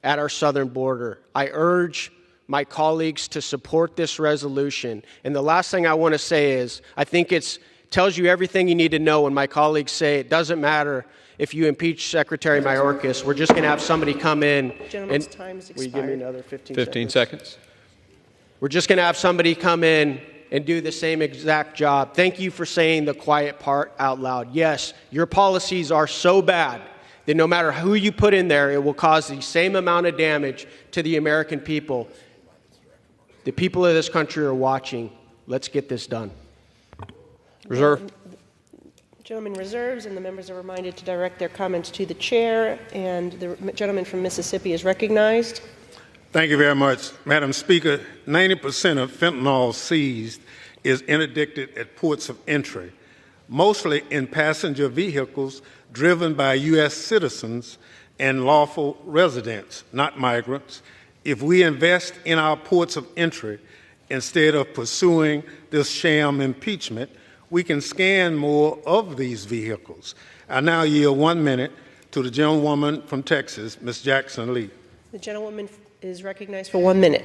at our southern border. I urge my colleagues to support this resolution. And the last thing I want to say is, I think it tells you everything you need to know when my colleagues say it doesn't matter if you impeach Secretary Mayorkas. We're just going to have somebody come in. Gentleman's time is expired. Will you give me another 15 seconds? We're just going to have somebody come in and do the same exact job. Thank you for saying the quiet part out loud. Yes, your policies are so bad that no matter who you put in there, it will cause the same amount of damage to the American people. The people of this country are watching. Let's get this done. Reserve. Gentleman reserves, and the members are reminded to direct their comments to the chair. And the gentleman from Mississippi is recognized. Thank you very much. Madam Speaker, 90% of fentanyl seized is interdicted at ports of entry, mostly in passenger vehicles driven by U.S. citizens and lawful residents, not migrants. If we invest in our ports of entry instead of pursuing this sham impeachment, we can scan more of these vehicles. I now yield 1 minute to the gentlewoman from Texas, Ms. Jackson Lee. The gentlewoman is recognized for 1 minute.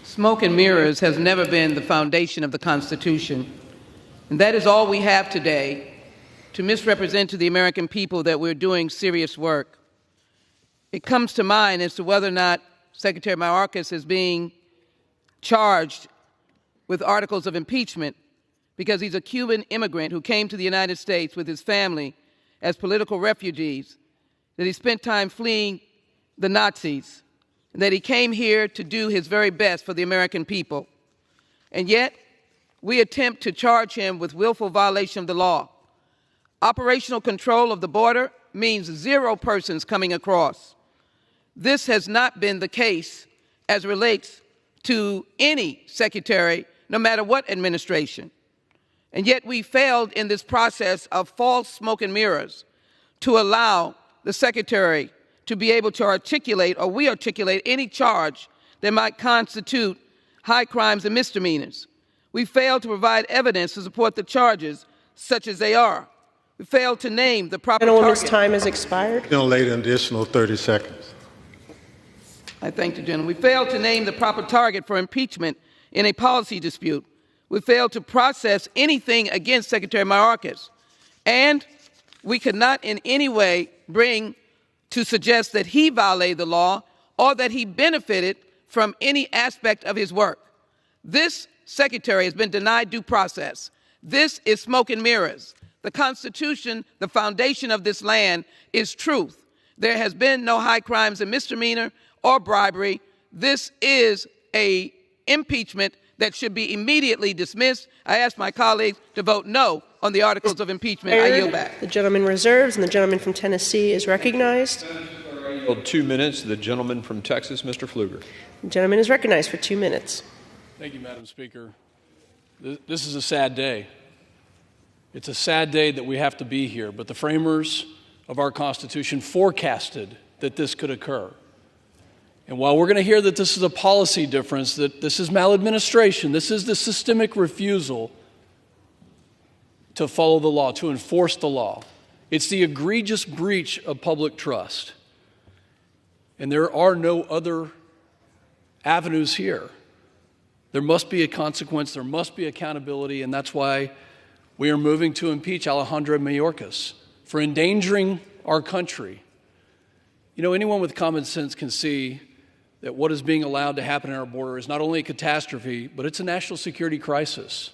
Smoke and mirrors has never been the foundation of the Constitution. And that is all we have today to misrepresent to the American people that we're doing serious work. It comes to mind as to whether or not Secretary Mayorkas is being charged with articles of impeachment because he's a Cuban immigrant who came to the United States with his family as political refugees, that he spent time fleeing the Nazis, and that he came here to do his very best for the American people. And yet, we attempt to charge him with willful violation of the law. Operational control of the border means 0 persons coming across. This has not been the case as relates to any secretary, no matter what administration. And yet we failed in this process of false smoke and mirrors to allow the secretary to be able to articulate, or we articulate, any charge that might constitute high crimes and misdemeanors. We failed to provide evidence to support the charges, such as they are. We failed to name the proper target. Gentleman's time has expired. Gentlelady, an additional 30 seconds. I thank the gentleman. We failed to name the proper target for impeachment in a policy dispute. We failed to process anything against Secretary Mayorkas. And we could not in any way bring to suggest that he violated the law or that he benefited from any aspect of his work. This secretary has been denied due process. This is smoke and mirrors. The Constitution, the foundation of this land, is truth. There has been no high crimes and misdemeanor or bribery. This is an impeachment that should be immediately dismissed. I ask my colleagues to vote no on the articles of impeachment. I yield back. The gentleman reserves, and the gentleman from Tennessee is recognized. I yield 2 minutes to the gentleman from Texas, Mr. Pfluger. The gentleman is recognized for 2 minutes. Thank you, Madam Speaker. This is a sad day. It's a sad day that we have to be here, but the framers of our Constitution forecasted that this could occur. And while we're going to hear that this is a policy difference, that this is maladministration, this is the systemic refusal to follow the law, to enforce the law. It's the egregious breach of public trust. And there are no other avenues here. There must be a consequence, there must be accountability, and that's why we are moving to impeach Alejandro Mayorkas for endangering our country. You know, anyone with common sense can see that what is being allowed to happen at our border is not only a catastrophe, but it's a national security crisis.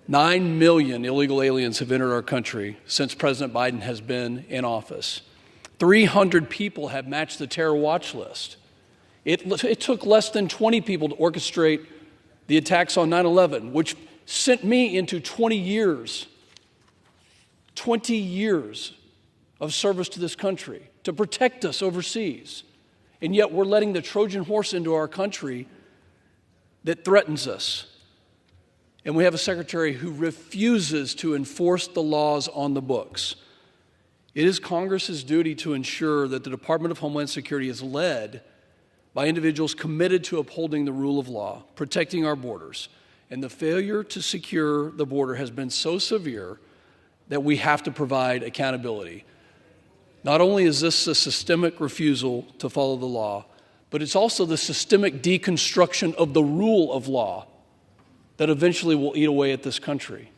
9 million illegal aliens have entered our country since President Biden has been in office. 300 people have matched the terror watch list. It took less than 20 people to orchestrate the attacks on 9/11, which sent me into 20 years of service to this country to protect us overseas. And yet we're letting the Trojan horse into our country that threatens us. And we have a secretary who refuses to enforce the laws on the books. It is Congress's duty to ensure that the Department of Homeland Security is led by individuals committed to upholding the rule of law, protecting our borders. And the failure to secure the border has been so severe that we have to provide accountability. Not only is this a systemic refusal to follow the law, but it's also the systemic deconstruction of the rule of law that eventually will eat away at this country.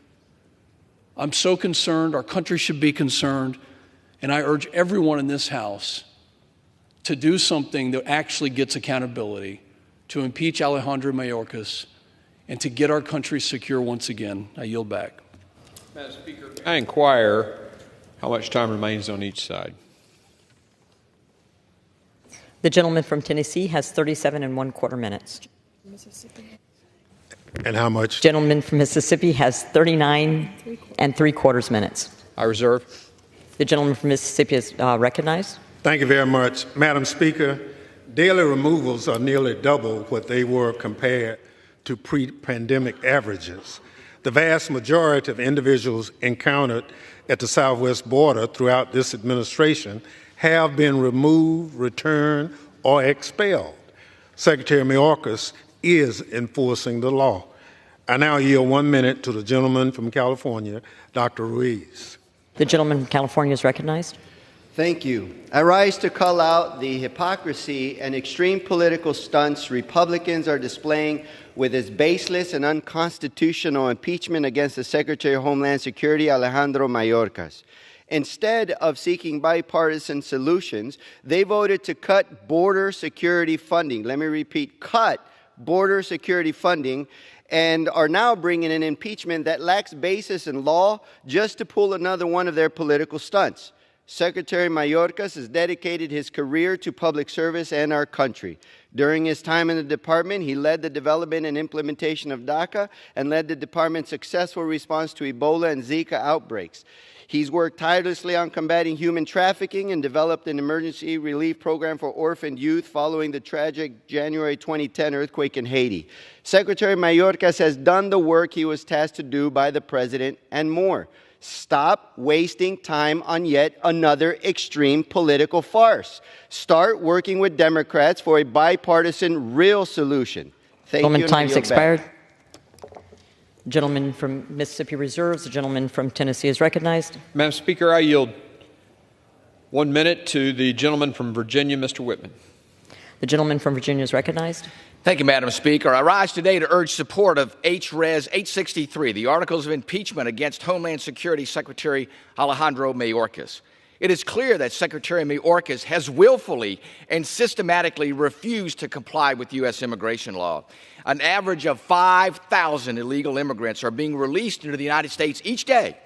I'm so concerned, our country should be concerned, and I urge everyone in this House to do something that actually gets accountability, to impeach Alejandro Mayorkas, and to get our country secure once again. I yield back. Madam Speaker, I inquire how much time remains on each side. The gentleman from Tennessee has 37 1/4 minutes. And how much? Gentleman from Mississippi has 39 3/4 minutes. I reserve. The gentleman from Mississippi is recognized. Thank you very much. Madam Speaker, daily removals are nearly double what they were compared to pre-pandemic averages. The vast majority of individuals encountered at the southwest border throughout this administration have been removed, returned, or expelled. Secretary Mayorkas is enforcing the law. I now yield 1 minute to the gentleman from California, Dr. Ruiz. The gentleman from California is recognized. Thank you. I rise to call out the hypocrisy and extreme political stunts Republicans are displaying with its baseless and unconstitutional impeachment against the Secretary of Homeland Security, Alejandro Mayorkas. Instead of seeking bipartisan solutions, they voted to cut border security funding. Let me repeat, cut border security funding, and are now bringing an impeachment that lacks basis in law just to pull another one of their political stunts. Secretary Mayorkas has dedicated his career to public service and our country. During his time in the department, he led the development and implementation of DACA and led the department's successful response to Ebola and Zika outbreaks. He's worked tirelessly on combating human trafficking and developed an emergency relief program for orphaned youth following the tragic January 2010 earthquake in Haiti. Secretary Mayorkas has done the work he was tasked to do by the president and more. Stop wasting time on yet another extreme political farce. Start working with Democrats for a bipartisan, real solution. Thank you. Time's expired. Gentleman from Mississippi reserves. The gentleman from Tennessee is recognized. Madam Speaker, I yield 1 minute to the gentleman from Virginia, Mr. Whitman. The gentleman from Virginia is recognized. Thank you, Madam Speaker. I rise today to urge support of H.Res. 863, the Articles of Impeachment against Homeland Security Secretary Alejandro Mayorkas. It is clear that Secretary Mayorkas has willfully and systematically refused to comply with U.S. immigration law. An average of 5,000 illegal immigrants are being released into the United States each day,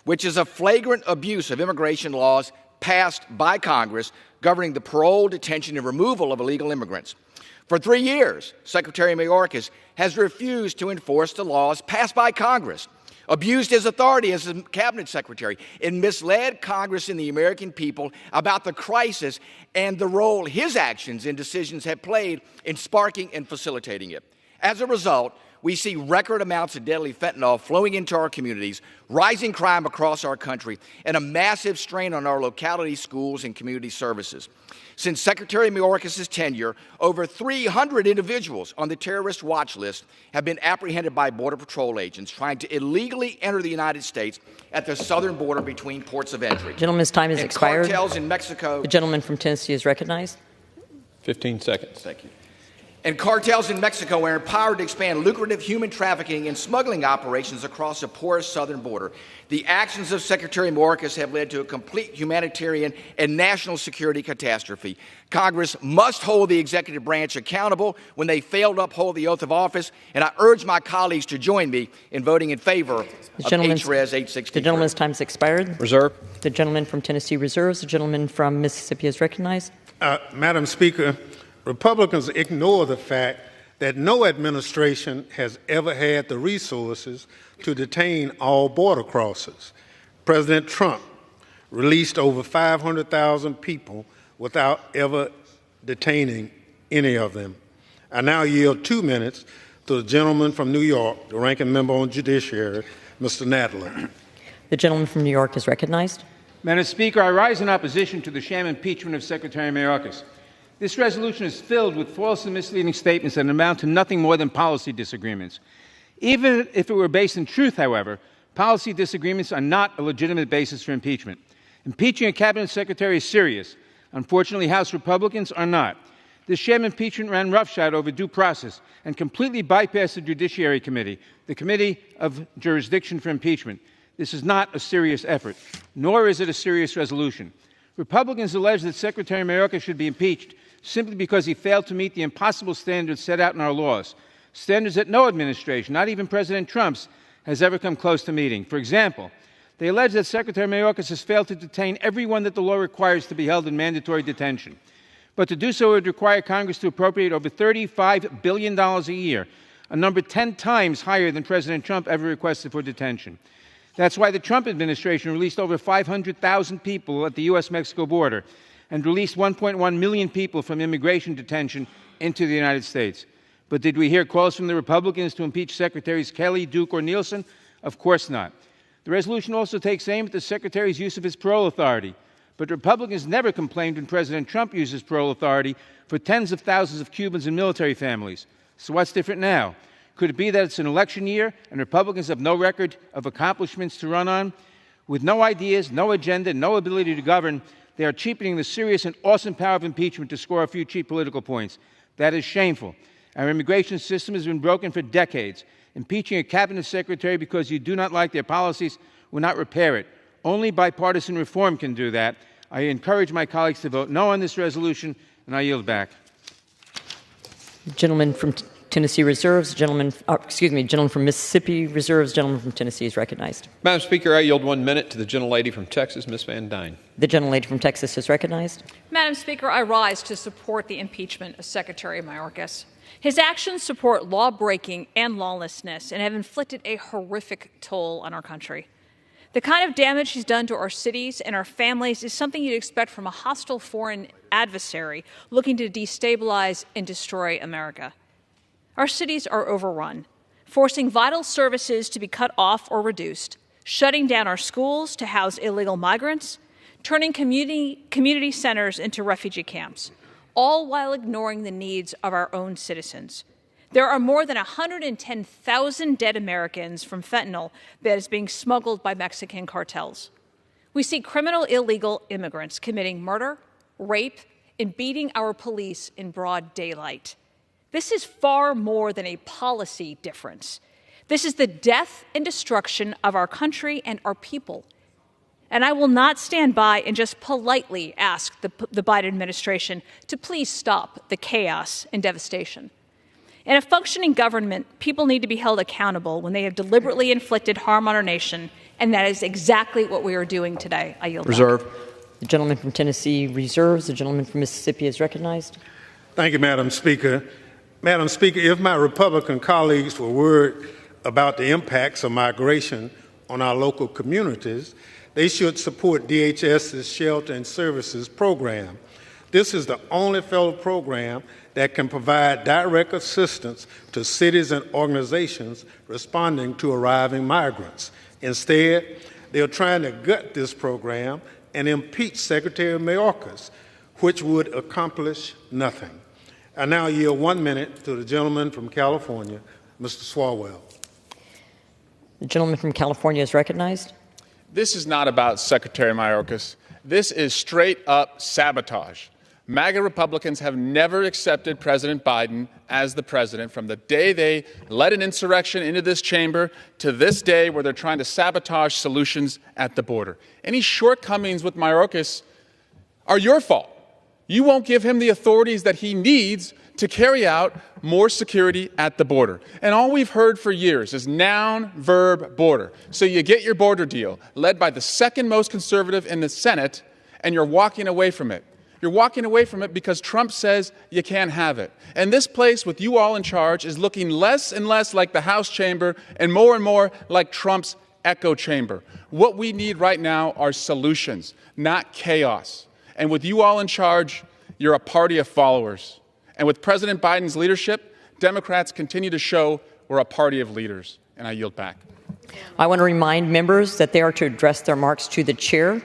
which is a flagrant abuse of immigration laws passed by Congress governing the parole, detention, and removal of illegal immigrants. For 3 years, Secretary Mayorkas has refused to enforce the laws passed by Congress, abused his authority as a cabinet secretary, and misled Congress and the American people about the crisis and the role his actions and decisions have played in sparking and facilitating it. As a result, we see record amounts of deadly fentanyl flowing into our communities, rising crime across our country, and a massive strain on our locality, schools, and community services. Since Secretary Mayorkas' tenure, over 300 individuals on the terrorist watch list have been apprehended by Border Patrol agents trying to illegally enter the United States at the southern border between ports of entry. Gentleman's time has expired. Cartels in Mexico. The gentleman from Tennessee is recognized. 15 seconds. Thank you. And cartels in Mexico are empowered to expand lucrative human trafficking and smuggling operations across the porous southern border. The actions of Secretary Mayorkas have led to a complete humanitarian and national security catastrophe. Congress must hold the executive branch accountable when they fail to uphold the oath of office, and I urge my colleagues to join me in voting in favor of HRES 863. The gentleman's time has expired. Reserve. The gentleman from Tennessee reserves. The gentleman from Mississippi is recognized. Madam Speaker, Republicans ignore the fact that no administration has ever had the resources to detain all border crossers. President Trump released over 500,000 people without ever detaining any of them. I now yield 2 minutes to the gentleman from New York, the ranking member on Judiciary, Mr. Nadler. The gentleman from New York is recognized. Madam Speaker, I rise in opposition to the sham impeachment of Secretary Mayorkas. This resolution is filled with false and misleading statements that amount to nothing more than policy disagreements. Even if it were based in truth, however, policy disagreements are not a legitimate basis for impeachment. Impeaching a cabinet secretary is serious. Unfortunately, House Republicans are not. This sham impeachment ran roughshod over due process and completely bypassed the Judiciary Committee, the committee of jurisdiction for impeachment. This is not a serious effort, nor is it a serious resolution. Republicans allege that Secretary Mayorkas should be impeached simply because he failed to meet the impossible standards set out in our laws, standards that no administration, not even President Trump's, has ever come close to meeting. For example, they allege that Secretary Mayorkas has failed to detain everyone that the law requires to be held in mandatory detention. But to do so would require Congress to appropriate over $35 billion a year, a number 10 times higher than President Trump ever requested for detention. That's why the Trump administration released over 500,000 people at the U.S. Mexico border and released 1.1 million people from immigration detention into the United States. But did we hear calls from the Republicans to impeach Secretaries Kelly, Duke, or Nielsen? Of course not. The resolution also takes aim at the Secretary's use of his parole authority. But Republicans never complained when President Trump used his parole authority for tens of thousands of Cubans and military families. So what's different now? Could it be that it's an election year and Republicans have no record of accomplishments to run on? With no ideas, no agenda, no ability to govern, they are cheapening the serious and awesome power of impeachment to score a few cheap political points. That is shameful. Our immigration system has been broken for decades. Impeaching a cabinet secretary because you do not like their policies will not repair it. Only bipartisan reform can do that. I encourage my colleagues to vote no on this resolution, and I yield back. Gentleman from Tennessee reserves. Gentleman from Mississippi reserves. Gentleman from Tennessee is recognized. Madam Speaker, I yield 1 minute to the gentlelady from Texas, Ms. Van Dyne. The gentlelady from Texas is recognized. Madam Speaker, I rise to support the impeachment of Secretary Mayorkas. His actions support law-breaking and lawlessness and have inflicted a horrific toll on our country. The kind of damage he's done to our cities and our families is something you'd expect from a hostile foreign adversary looking to destabilize and destroy America. Our cities are overrun, forcing vital services to be cut off or reduced, shutting down our schools to house illegal migrants, turning community centers into refugee camps, all while ignoring the needs of our own citizens. There are more than 110,000 dead Americans from fentanyl that is being smuggled by Mexican cartels. We see criminal illegal immigrants committing murder, rape, and beating our police in broad daylight. This is far more than a policy difference. This is the death and destruction of our country and our people. And I will not stand by and just politely ask the Biden administration to please stop the chaos and devastation. In a functioning government, people need to be held accountable when they have deliberately inflicted harm on our nation, and that is exactly what we are doing today. I yield Reserve. back. The gentleman from Tennessee reserves. The gentleman from Mississippi is recognized. Thank you, Madam Speaker. Madam Speaker, if my Republican colleagues were worried about the impacts of migration on our local communities, they should support DHS's Shelter and Services program. This is the only federal program that can provide direct assistance to cities and organizations responding to arriving migrants. Instead, they are trying to gut this program and impeach Secretary Mayorkas, which would accomplish nothing. I now yield 1 minute to the gentleman from California, Mr. Swalwell. The gentleman from California is recognized. This is not about Secretary Mayorkas. This is straight up sabotage. MAGA Republicans have never accepted President Biden as the president from the day they led an insurrection into this chamber to this day where they're trying to sabotage solutions at the border. Any shortcomings with Mayorkas are your fault. You won't give him the authorities that he needs to carry out more security at the border. And all we've heard for years is noun, verb, border. So you get your border deal, led by the second most conservative in the Senate, and you're walking away from it. You're walking away from it because Trump says you can't have it. And this place, with you all in charge, is looking less and less like the House chamber and more like Trump's echo chamber. What we need right now are solutions, not chaos. And with you all in charge, you're a party of followers. And with President Biden's leadership, Democrats continue to show we're a party of leaders. And I yield back. I want to remind members that they are to address their remarks to the chair.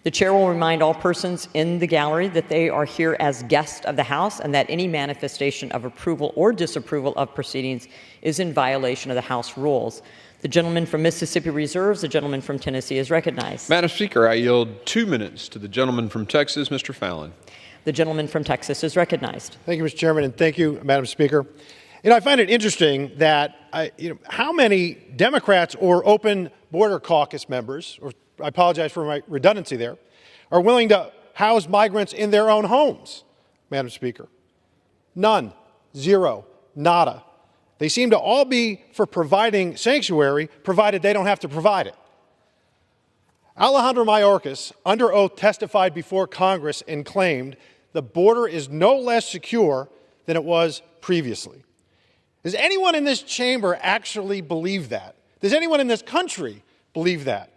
The chair will remind all persons in the gallery that they are here as guests of the House and that any manifestation of approval or disapproval of proceedings is in violation of the House rules. The gentleman from Mississippi reserves. The gentleman from Tennessee is recognized. Madam Speaker, I yield 2 minutes to the gentleman from Texas, Mr. Fallon. The gentleman from Texas is recognized. Thank you, Mr. Chairman, and thank you, Madam Speaker. I find it interesting that how many Democrats or open border caucus members, or I apologize for my redundancy there, are willing to house migrants in their own homes, Madam Speaker? None. Zero. Nada. They seem to all be for providing sanctuary, provided they don't have to provide it. Alejandro Mayorkas, under oath, testified before Congress and claimed the border is no less secure than it was previously. Does anyone in this chamber actually believe that? Does anyone in this country believe that?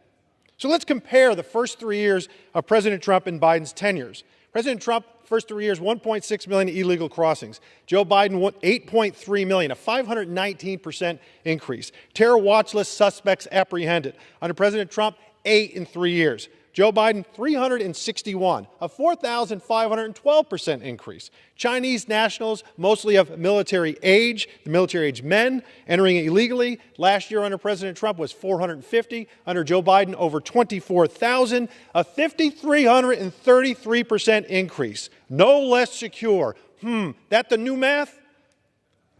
So let's compare the first 3 years of President Trump and Biden's tenures. President Trump, first 3 years, 1.6 million illegal crossings. Joe Biden, 8.3 million, a 519% increase. Terror watch list suspects apprehended. Under President Trump, 8 in 3 years. Joe Biden, 361, a 4,512% increase. Chinese nationals, mostly of military age, the military-age men, entering illegally. Last year under President Trump was 450. Under Joe Biden, over 24,000, a 5,333% increase. No less secure. That the new math?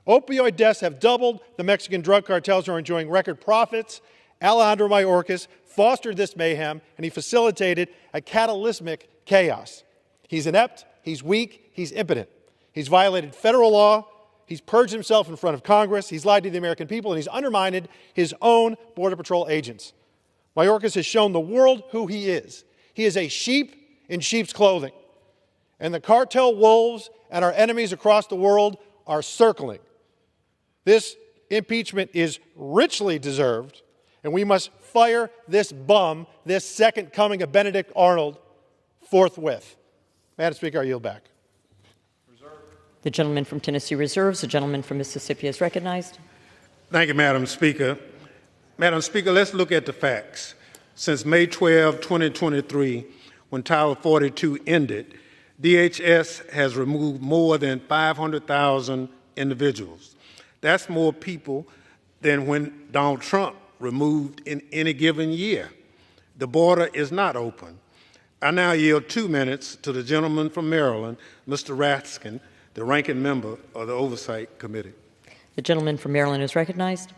Opioid deaths have doubled. The Mexican drug cartels are enjoying record profits. Alejandro Mayorkas fostered this mayhem, and he facilitated a cataclysmic chaos. He's inept, he's weak, he's impotent. He's violated federal law, he's purged himself in front of Congress, he's lied to the American people, and he's undermined his own Border Patrol agents. Mayorkas has shown the world who he is. He is a sheep in sheep's clothing. And the cartel wolves and our enemies across the world are circling. This impeachment is richly deserved, and we must fire this bum, this second coming of Benedict Arnold, forthwith. Madam Speaker, I yield back. The gentleman from Tennessee reserves. The gentleman from Mississippi is recognized. Thank you, Madam Speaker. Madam Speaker, let's look at the facts. Since May 12, 2023, when Title 42 ended, DHS has removed more than 500,000 individuals. That's more people than when Donald Trump removed in any given year. The border is not open. I now yield 2 minutes to the gentleman from Maryland, Mr. Raskin, the ranking member of the Oversight Committee. The gentleman from Maryland is recognized.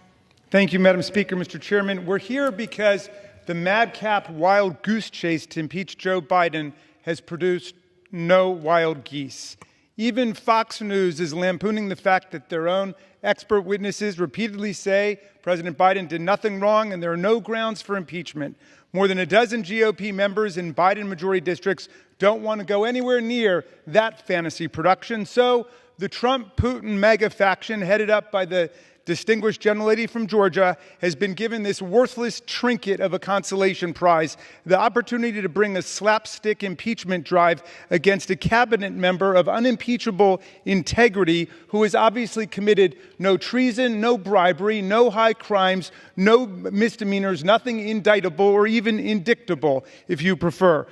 Thank you, Madam Speaker. Mr. Chairman, we're here because the madcap wild goose chase to impeach Joe Biden has produced no wild geese. Even Fox News is lampooning the fact that their own expert witnesses repeatedly say President Biden did nothing wrong and there are no grounds for impeachment. More than a dozen GOP members in Biden-majority districts don't want to go anywhere near that fantasy production. So the Trump-Putin mega faction, headed up by the distinguished gentlelady from Georgia, has been given this worthless trinket of a consolation prize, the opportunity to bring a slapstick impeachment drive against a cabinet member of unimpeachable integrity who has obviously committed no treason, no bribery, no high crimes, no misdemeanors, nothing indictable or even indictable, if you prefer.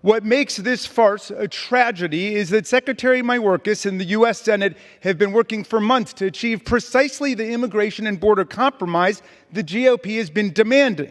What makes this farce a tragedy is that Secretary Mayorkas and the U.S. Senate have been working for months to achieve precisely the immigration and border compromise the GOP has been demanding.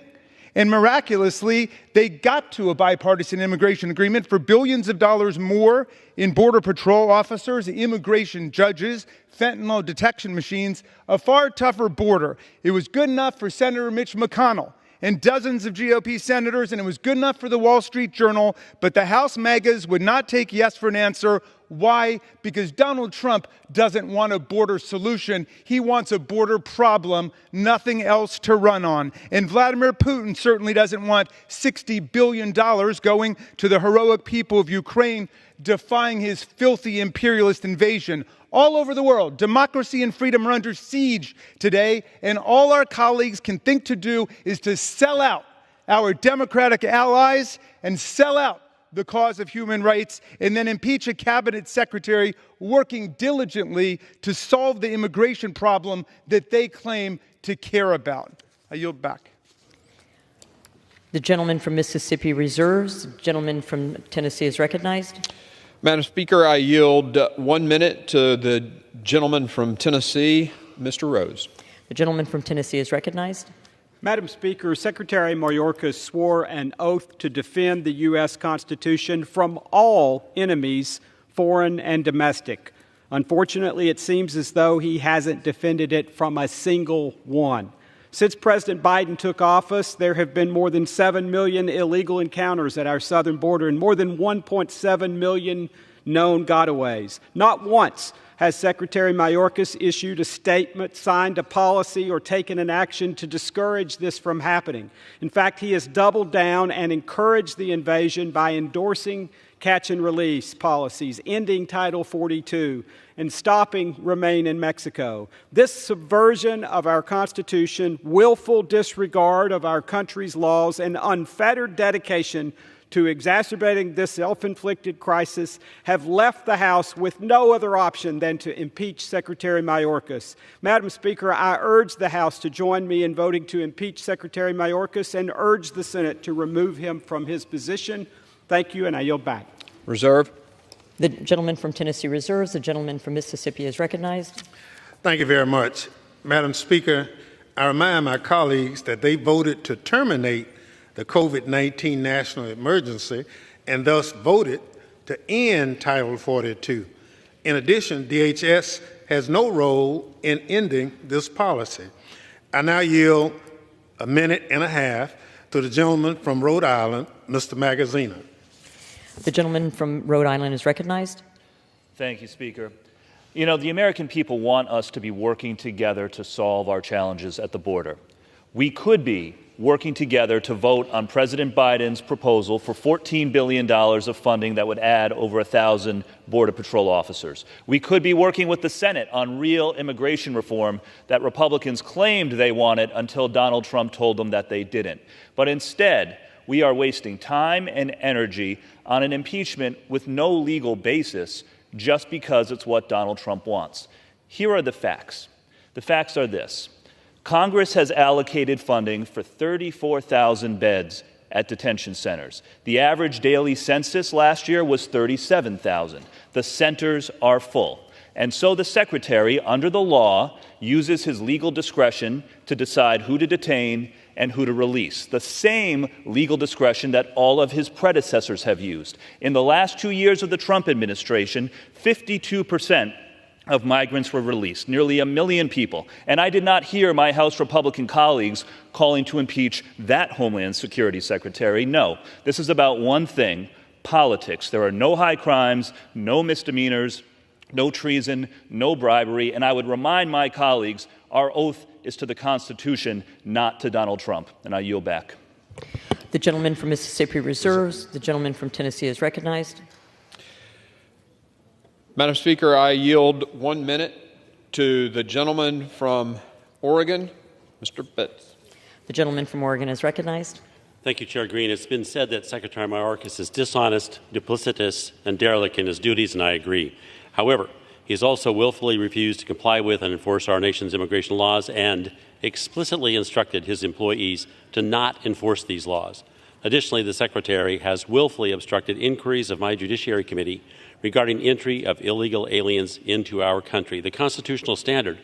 And miraculously, they got to a bipartisan immigration agreement for billions of dollars more in Border Patrol officers, immigration judges, fentanyl detection machines, a far tougher border. It was good enough for Senator Mitch McConnell and dozens of GOP senators, and it was good enough for the Wall Street Journal, but the House MAGAs would not take yes for an answer. Why? Because Donald Trump doesn't want a border solution. He wants a border problem, nothing else to run on. And Vladimir Putin certainly doesn't want $60 billion going to the heroic people of Ukraine, defying his filthy imperialist invasion. All over the world, democracy and freedom are under siege today, and all our colleagues can think to do is to sell out our Democratic allies and sell out the cause of human rights, and then impeach a cabinet secretary working diligently to solve the immigration problem that they claim to care about. I yield back. The gentleman from Mississippi reserves. The gentleman from Tennessee is recognized. Madam Speaker, I yield 1 minute to the gentleman from Tennessee, Mr. Rose. The gentleman from Tennessee is recognized. Madam Speaker, Secretary Mayorkas swore an oath to defend the U.S. Constitution from all enemies, foreign and domestic. Unfortunately, it seems as though he hasn't defended it from a single one. Since President Biden took office, there have been more than 7 million illegal encounters at our southern border and more than 1.7 million known gotaways. Not once has Secretary Mayorkas issued a statement, signed a policy, or taken an action to discourage this from happening. In fact, he has doubled down and encouraged the invasion by endorsing catch and release policies, ending Title 42, and stopping Remain in Mexico. This subversion of our Constitution, willful disregard of our country's laws, and unfettered dedication to exacerbating this self-inflicted crisis have left the House with no other option than to impeach Secretary Mayorkas. Madam Speaker, I urge the House to join me in voting to impeach Secretary Mayorkas and urge the Senate to remove him from his position. Thank you, and I yield back. Reserve. The gentleman from Tennessee reserves. The gentleman from Mississippi is recognized. Thank you very much. Madam Speaker, I remind my colleagues that they voted to terminate the COVID-19 national emergency and thus voted to end Title 42. In addition, DHS has no role in ending this policy. I now yield a minute and a half to the gentleman from Rhode Island, Mr. Magaziner. The gentleman from Rhode Island is recognized. Thank you, Speaker. You know, the American people want us to be working together to solve our challenges at the border. We could be working together to vote on President Biden's proposal for $14 billion of funding that would add over 1,000 Border Patrol officers. We could be working with the Senate on real immigration reform that Republicans claimed they wanted until Donald Trump told them that they didn't. But instead, we are wasting time and energy on an impeachment with no legal basis just because it's what Donald Trump wants. Here are the facts. The facts are this. Congress has allocated funding for 34,000 beds at detention centers. The average daily census last year was 37,000. The centers are full. And so the Secretary, under the law, uses his legal discretion to decide who to detain and who to release, the same legal discretion that all of his predecessors have used. In the last 2 years of the Trump administration, 52% of migrants were released, nearly 1 million people. And I did not hear my House Republican colleagues calling to impeach that Homeland Security Secretary. No, this is about one thing, politics. There are no high crimes, no misdemeanors, no treason, no bribery. And I would remind my colleagues, our oath is to the Constitution, not to Donald Trump. And I yield back. The gentleman from Mississippi reserves. The gentleman from Tennessee is recognized. Madam Speaker, I yield 1 minute to the gentleman from Oregon, Mr. Betts. The gentleman from Oregon is recognized. Thank you, Chair Green. It's been said that Secretary Mayorkas is dishonest, duplicitous, and derelict in his duties, and I agree. However, he has also willfully refused to comply with and enforce our nation's immigration laws and explicitly instructed his employees to not enforce these laws. Additionally, the Secretary has willfully obstructed inquiries of my Judiciary Committee regarding entry of illegal aliens into our country. The constitutional standard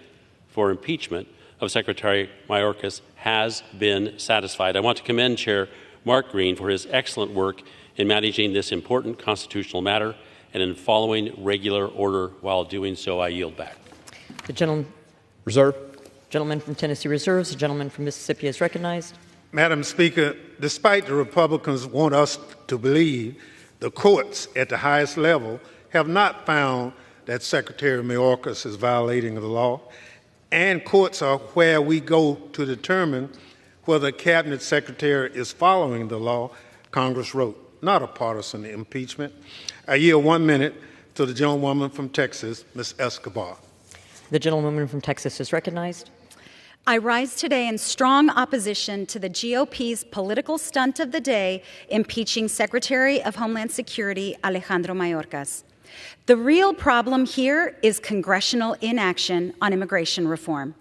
for impeachment of Secretary Mayorkas has been satisfied. I want to commend Chair Mark Green for his excellent work in managing this important constitutional matter and in following regular order. While doing so, I yield back. The gentleman from Tennessee reserves. The gentleman from Mississippi is recognized. Madam Speaker, despite the Republicans want us to believe, the courts at the highest level have not found that Secretary Mayorkas is violating the law, and courts are where we go to determine whether a cabinet secretary is following the law Congress wrote, not a partisan impeachment. I yield 1 minute to the gentlewoman from Texas, Ms. Escobar. The gentlewoman from Texas is recognized. I rise today in strong opposition to the GOP's political stunt of the day, impeaching Secretary of Homeland Security Alejandro Mayorkas. The real problem here is congressional inaction on immigration reform.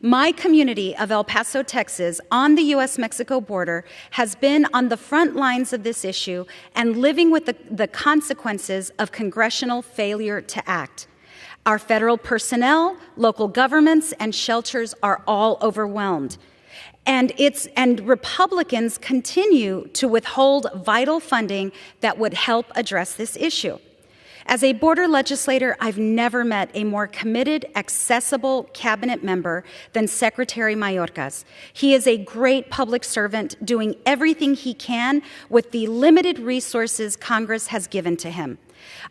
My community of El Paso, Texas, on the U.S. Mexico border, has been on the front lines of this issue and living with the consequences of congressional failure to act. Our federal personnel, local governments, and shelters are all overwhelmed. And Republicans continue to withhold vital funding that would help address this issue. As a border legislator, I've never met a more committed, accessible cabinet member than Secretary Mayorkas. He is a great public servant doing everything he can with the limited resources Congress has given to him.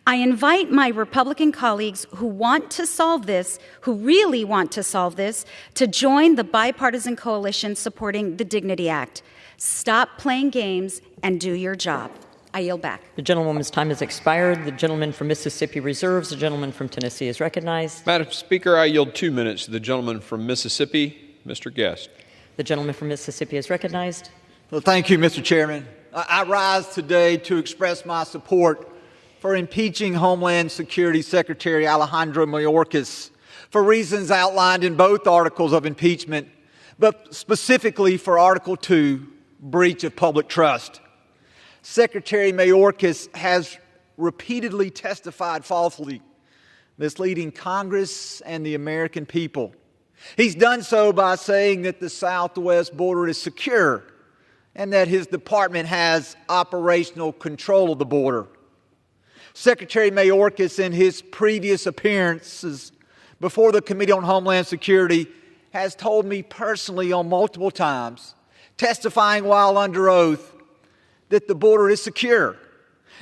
I invite my Republican colleagues who want to solve this, who really want to solve this, to join the bipartisan coalition supporting the Dignity Act. Stop playing games and do your job. I yield back. The gentlewoman's time has expired. The gentleman from Mississippi reserves. The gentleman from Tennessee is recognized. Madam Speaker, I yield 2 minutes to the gentleman from Mississippi, Mr. Guest. The gentleman from Mississippi is recognized. Well, thank you, Mr. Chairman. I rise today to express my support for impeaching Homeland Security Secretary Alejandro Mayorkas for reasons outlined in both articles of impeachment, but specifically for Article 2, breach of public trust. Secretary Mayorkas has repeatedly testified falsely, misleading Congress and the American people. He's done so by saying that the southwest border is secure and that his department has operational control of the border. Secretary Mayorkas, in his previous appearances before the Committee on Homeland Security, has told me personally on multiple times, testifying while under oath, that the border is secure.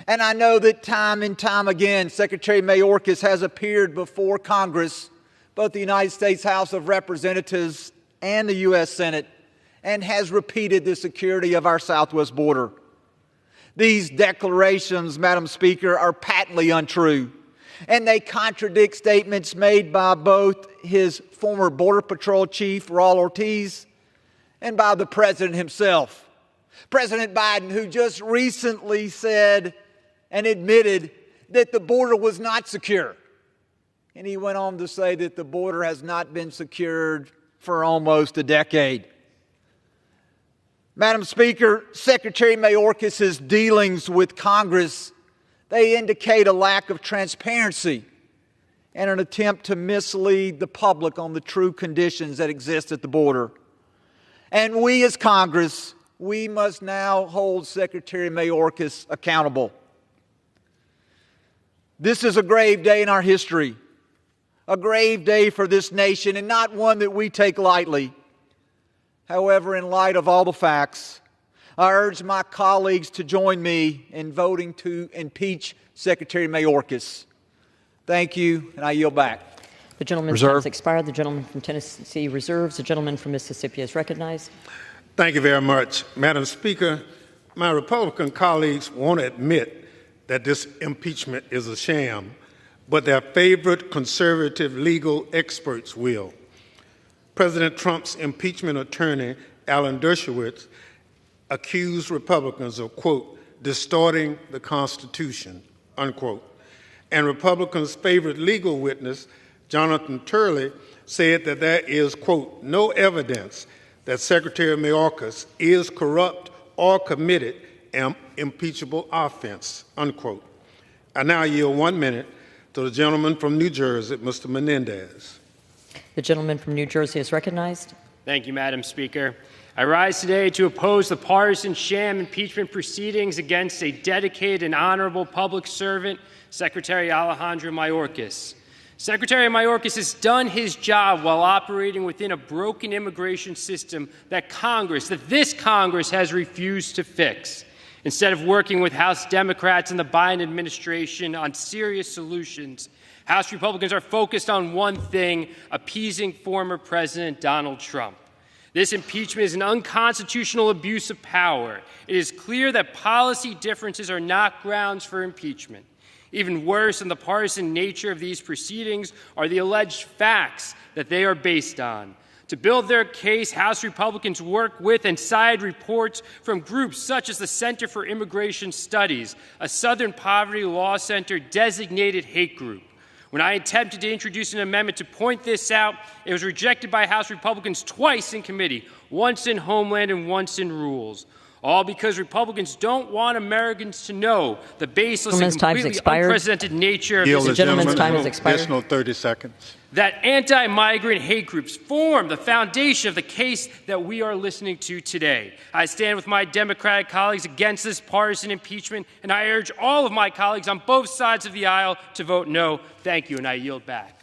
And I know that time and time again, Secretary Mayorkas has appeared before Congress, both the United States House of Representatives and the U.S. Senate, and has repeated the security of our southwest border. These declarations, Madam Speaker, are patently untrue, and they contradict statements made by both his former Border Patrol Chief, Raul Ortiz, and by the President himself. President Biden, who just recently said and admitted that the border was not secure. And he went on to say that the border has not been secured for almost a decade. Madam Speaker, Secretary Mayorkas' dealings with Congress, they indicate a lack of transparency and an attempt to mislead the public on the true conditions that exist at the border. And we as Congress, we must now hold Secretary Mayorkas accountable. This is a grave day in our history, a grave day for this nation, and not one that we take lightly. However, in light of all the facts, I urge my colleagues to join me in voting to impeach Secretary Mayorkas. Thank you, and I yield back. The gentleman's time has expired. The gentleman from Tennessee reserves. The gentleman from Mississippi is recognized. Thank you very much. Madam Speaker, my Republican colleagues won't admit that this impeachment is a sham, but their favorite conservative legal experts will. President Trump's impeachment attorney, Alan Dershowitz, accused Republicans of, quote, distorting the Constitution, unquote. And Republicans' favorite legal witness, Jonathan Turley, said that there is, quote, no evidence that Secretary Mayorkas is corrupt or committed an impeachable offense, unquote. I now yield 1 minute to the gentleman from New Jersey, Mr. Menendez. The gentleman from New Jersey is recognized. Thank you, Madam Speaker. I rise today to oppose the partisan sham impeachment proceedings against a dedicated and honorable public servant, Secretary Alejandro Mayorkas. Secretary Mayorkas has done his job while operating within a broken immigration system that this Congress has refused to fix. Instead of working with House Democrats and the Biden administration on serious solutions, House Republicans are focused on one thing: appeasing former President Donald Trump. This impeachment is an unconstitutional abuse of power. It is clear that policy differences are not grounds for impeachment. Even worse than the partisan nature of these proceedings are the alleged facts that they are based on. To build their case, House Republicans work with and cite reports from groups such as the Center for Immigration Studies, a Southern Poverty Law Center designated hate group. When I attempted to introduce an amendment to point this out, it was rejected by House Republicans twice in committee, once in Homeland and once in Rules. All because Republicans don't want Americans to know the baseless and completely unprecedented nature of this gentleman's time has expired. Additional 30 seconds. That anti-migrant hate groups form the foundation of the case that we are listening to today. I stand with my Democratic colleagues against this partisan impeachment, and I urge all of my colleagues on both sides of the aisle to vote no. Thank you, and I yield back.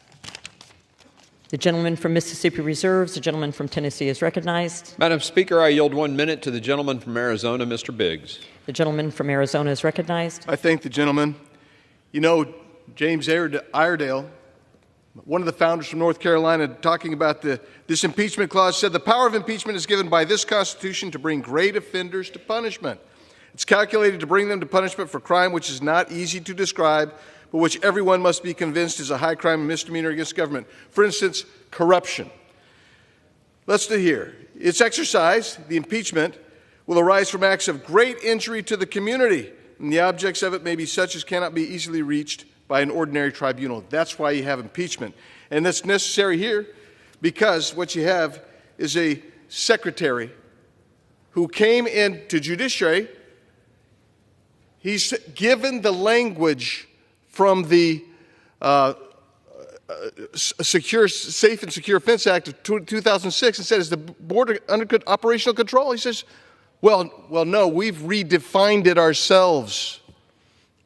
The gentleman from Mississippi reserves. The gentleman from Tennessee is recognized. Madam Speaker, I yield 1 minute to the gentleman from Arizona, Mr. Biggs. The gentleman from Arizona is recognized. I thank the gentleman. You know, James Iredale, one of the founders from North Carolina, talking about this impeachment clause, said the power of impeachment is given by this Constitution to bring great offenders to punishment. It's calculated to bring them to punishment for crime which is not easy to describe, but which everyone must be convinced is a high crime and misdemeanor against government. For instance, corruption. Let's do here. Its exercise, the impeachment, will arise from acts of great injury to the community, and the objects of it may be such as cannot be easily reached by an ordinary tribunal. That's why you have impeachment. And that's necessary here because what you have is a secretary who came into judiciary. He's given the language from the Safe and Secure Fence Act of 2006 and said, is the border under operational control? He says, well, no, we've redefined it ourselves.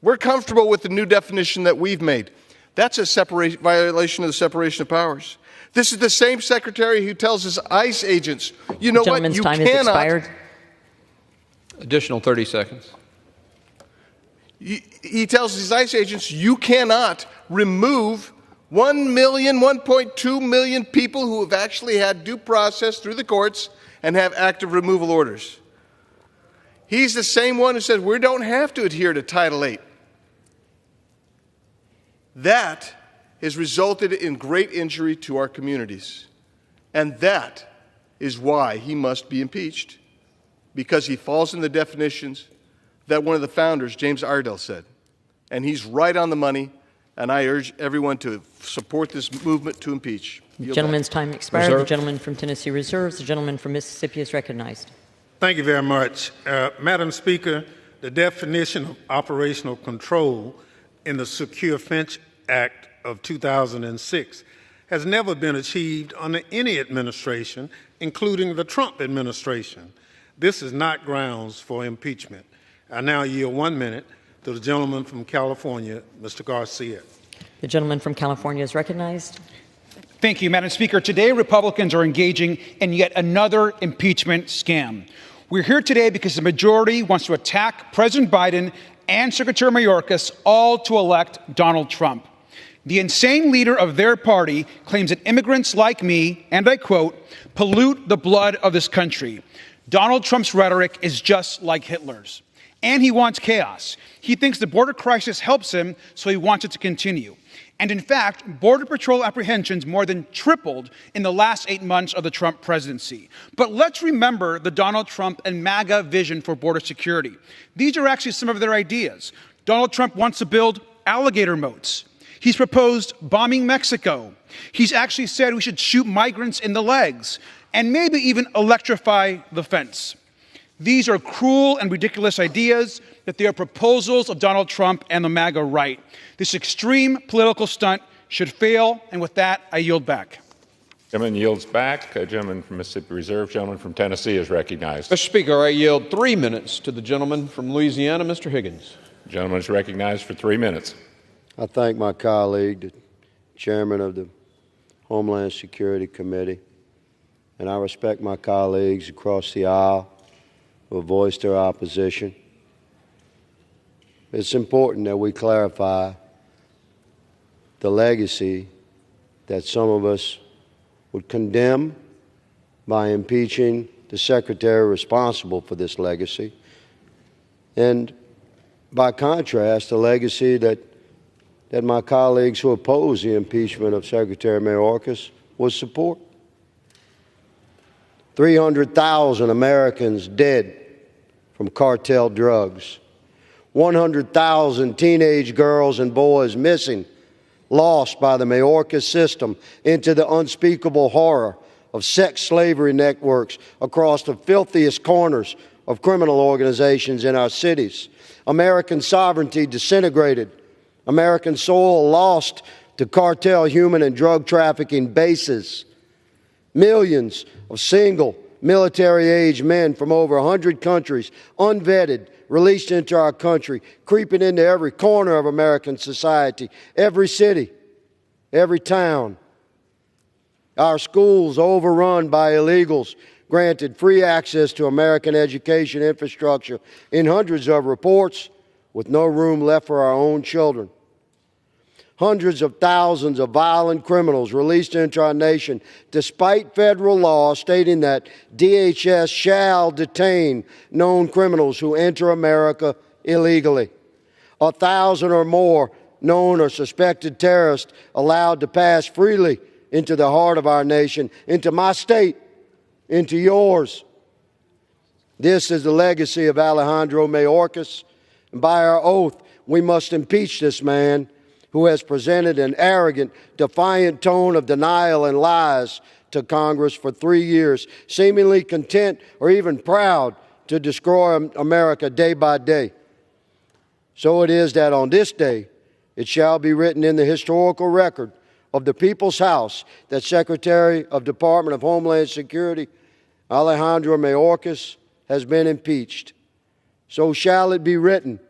We're comfortable with the new definition that we've made. That's a violation of the separation of powers. This is the same secretary who tells his ICE agents, you know what, you time has expired. Additional 30 seconds. He tells his ICE agents, you cannot remove 1.2 million people who have actually had due process through the courts and have active removal orders. He's the same one who says we don't have to adhere to Title VIII. That has resulted in great injury to our communities. And that is why he must be impeached, because he falls in the definitions that one of the founders, James Iredale, said. And he's right on the money, and I urge everyone to support this movement to impeach. The gentleman's time expired. The gentleman from Tennessee reserves. The gentleman from Mississippi is recognized. Thank you very much. Madam Speaker, the definition of operational control in the Secure Fence Act of 2006 has never been achieved under any administration, including the Trump administration. This is not grounds for impeachment. I now yield 1 minute to the gentleman from California, Mr. Garcia. The gentleman from California is recognized. Thank you, Madam Speaker. Today, Republicans are engaging in yet another impeachment scam. We're here today because the majority wants to attack President Biden and Secretary Mayorkas, all to elect Donald Trump. The insane leader of their party claims that immigrants like me, and I quote, pollute the blood of this country. Donald Trump's rhetoric is just like Hitler's. And he wants chaos. He thinks the border crisis helps him, so he wants it to continue. And in fact, Border Patrol apprehensions more than tripled in the last 8 months of the Trump presidency. But let's remember the Donald Trump and MAGA vision for border security. These are actually some of their ideas. Donald Trump wants to build alligator moats. He's proposed bombing Mexico. He's actually said we should shoot migrants in the legs and maybe even electrify the fence. These are cruel and ridiculous ideas, that they are proposals of Donald Trump and the MAGA right. This extreme political stunt should fail, and with that, I yield back. Gentleman yields back. A gentleman from Mississippi Reserve. Gentleman from Tennessee is recognized. Mr. Speaker, I yield 3 minutes to the gentleman from Louisiana, Mr. Higgins. The gentleman is recognized for 3 minutes. I thank my colleague, the chairman of the Homeland Security Committee, and I respect my colleagues across the aisle who have voiced their opposition. It's important that we clarify the legacy that some of us would condemn by impeaching the secretary responsible for this legacy, and by contrast, the legacy that my colleagues who oppose the impeachment of Secretary Mayorkas would support. 300,000 Americans dead from cartel drugs, 100,000 teenage girls and boys missing, lost by the Mayorkas system into the unspeakable horror of sex slavery networks across the filthiest corners of criminal organizations in our cities. American sovereignty disintegrated, American soil lost to cartel human and drug trafficking bases. Millions of single military-age men from over 100 countries, unvetted, released into our country, creeping into every corner of American society, every city, every town. Our schools overrun by illegals, granted free access to American education infrastructure in hundreds of reports, with no room left for our own children. Hundreds of thousands of violent criminals released into our nation, despite federal law stating that DHS shall detain known criminals who enter America illegally. 1,000 or more known or suspected terrorists allowed to pass freely into the heart of our nation, into my state, into yours. This is the legacy of Alejandro Mayorkas, and by our oath, we must impeach this man who has presented an arrogant, defiant tone of denial and lies to Congress for 3 years, seemingly content or even proud to destroy America day by day. So it is that on this day, it shall be written in the historical record of the People's House that Secretary of Department of Homeland Security Alejandro Mayorkas has been impeached. So shall it be written.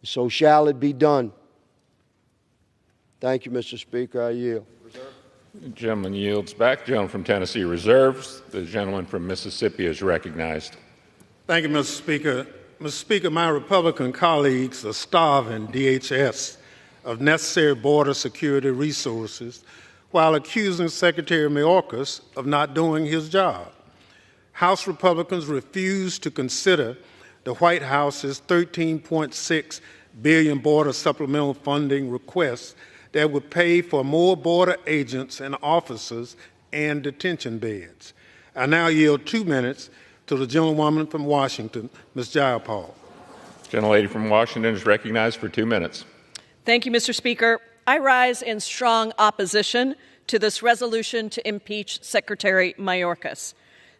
So shall it be done. Thank you, Mr. Speaker. I yield. The gentleman yields back. The gentleman from Tennessee reserves. The gentleman from Mississippi is recognized. Thank you, Mr. Speaker. Mr. Speaker, my Republican colleagues are starving DHS of necessary border security resources while accusing Secretary Mayorkas of not doing his job. House Republicans refuse to consider the White House's $13.6 billion border supplemental funding request that would pay for more border agents and officers and detention beds. I now yield 2 minutes to the gentlewoman from Washington, Ms. Jayapal. The gentlelady from Washington is recognized for 2 minutes. Thank you, Mr. Speaker. I rise in strong opposition to this resolution to impeach Secretary Mayorkas.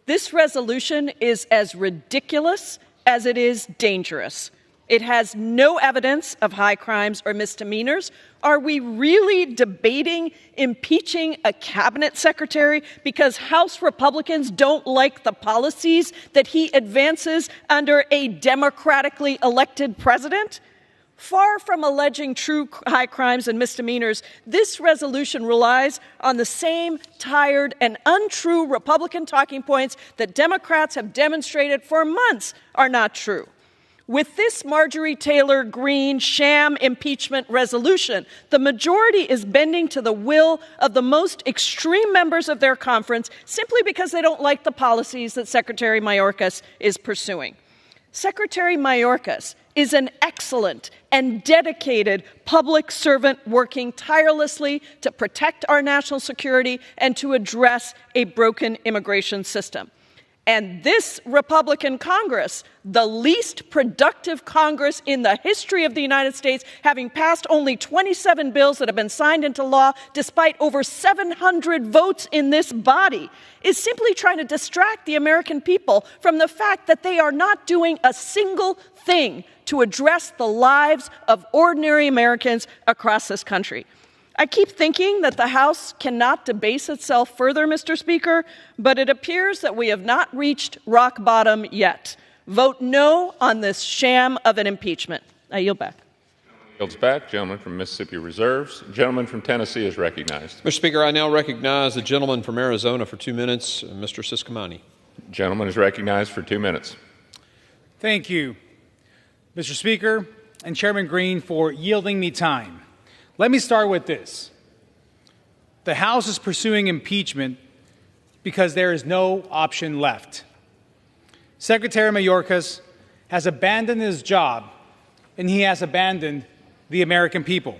This resolution is as ridiculous as it is dangerous. It has no evidence of high crimes or misdemeanors. Are we really debating impeaching a cabinet secretary because House Republicans don't like the policies that he advances under a democratically elected president? Far from alleging true high crimes and misdemeanors, this resolution relies on the same tired and untrue Republican talking points that Democrats have demonstrated for months are not true. With this Marjorie Taylor Greene sham impeachment resolution, the majority is bending to the will of the most extreme members of their conference simply because they don't like the policies that Secretary Mayorkas is pursuing. Secretary Mayorkas is an excellent and dedicated public servant working tirelessly to protect our national security and to address a broken immigration system. And this Republican Congress, the least productive Congress in the history of the United States, having passed only 27 bills that have been signed into law despite over 700 votes in this body, is simply trying to distract the American people from the fact that they are not doing a single thing to address the lives of ordinary Americans across this country. I keep thinking that the House cannot debase itself further, Mr. Speaker, but it appears that we have not reached rock bottom yet. Vote no on this sham of an impeachment. I yield back. Yields back. Gentleman from Mississippi reserves. Gentleman from Tennessee is recognized. Mr. Speaker, I now recognize the gentleman from Arizona for 2 minutes, Mr. Siscomani. Gentleman is recognized for 2 minutes. Thank you, Mr. Speaker and Chairman Green, for yielding me time. Let me start with this. The House is pursuing impeachment because there is no option left. Secretary Mayorkas has abandoned his job, and he has abandoned the American people.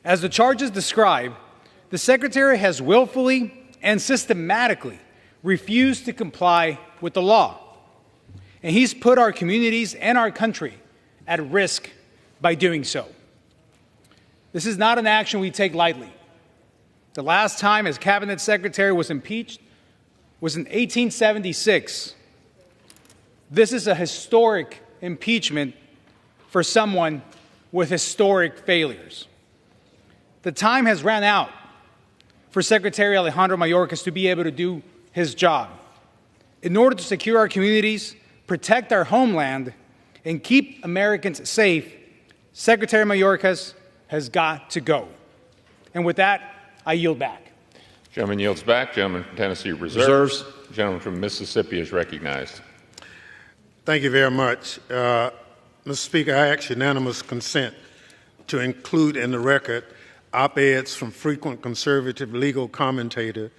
As the charges describe, the Secretary has willfully and systematically refused to comply with the law, and he's put our communities and our country at risk by doing so. This is not an action we take lightly. The last time his cabinet secretary was impeached was in 1876. This is a historic impeachment for someone with historic failures. The time has run out for Secretary Alejandro Mayorkas to be able to do his job. In order to secure our communities, protect our homeland, and keep Americans safe, Secretary Mayorkas has got to go. And with that, I yield back. Gentleman yields back. Gentleman from Tennessee reserves. Gentleman from Mississippi is recognized. Thank you very much. Mr. Speaker, I ask unanimous consent to include in the record op-eds from frequent conservative legal commentator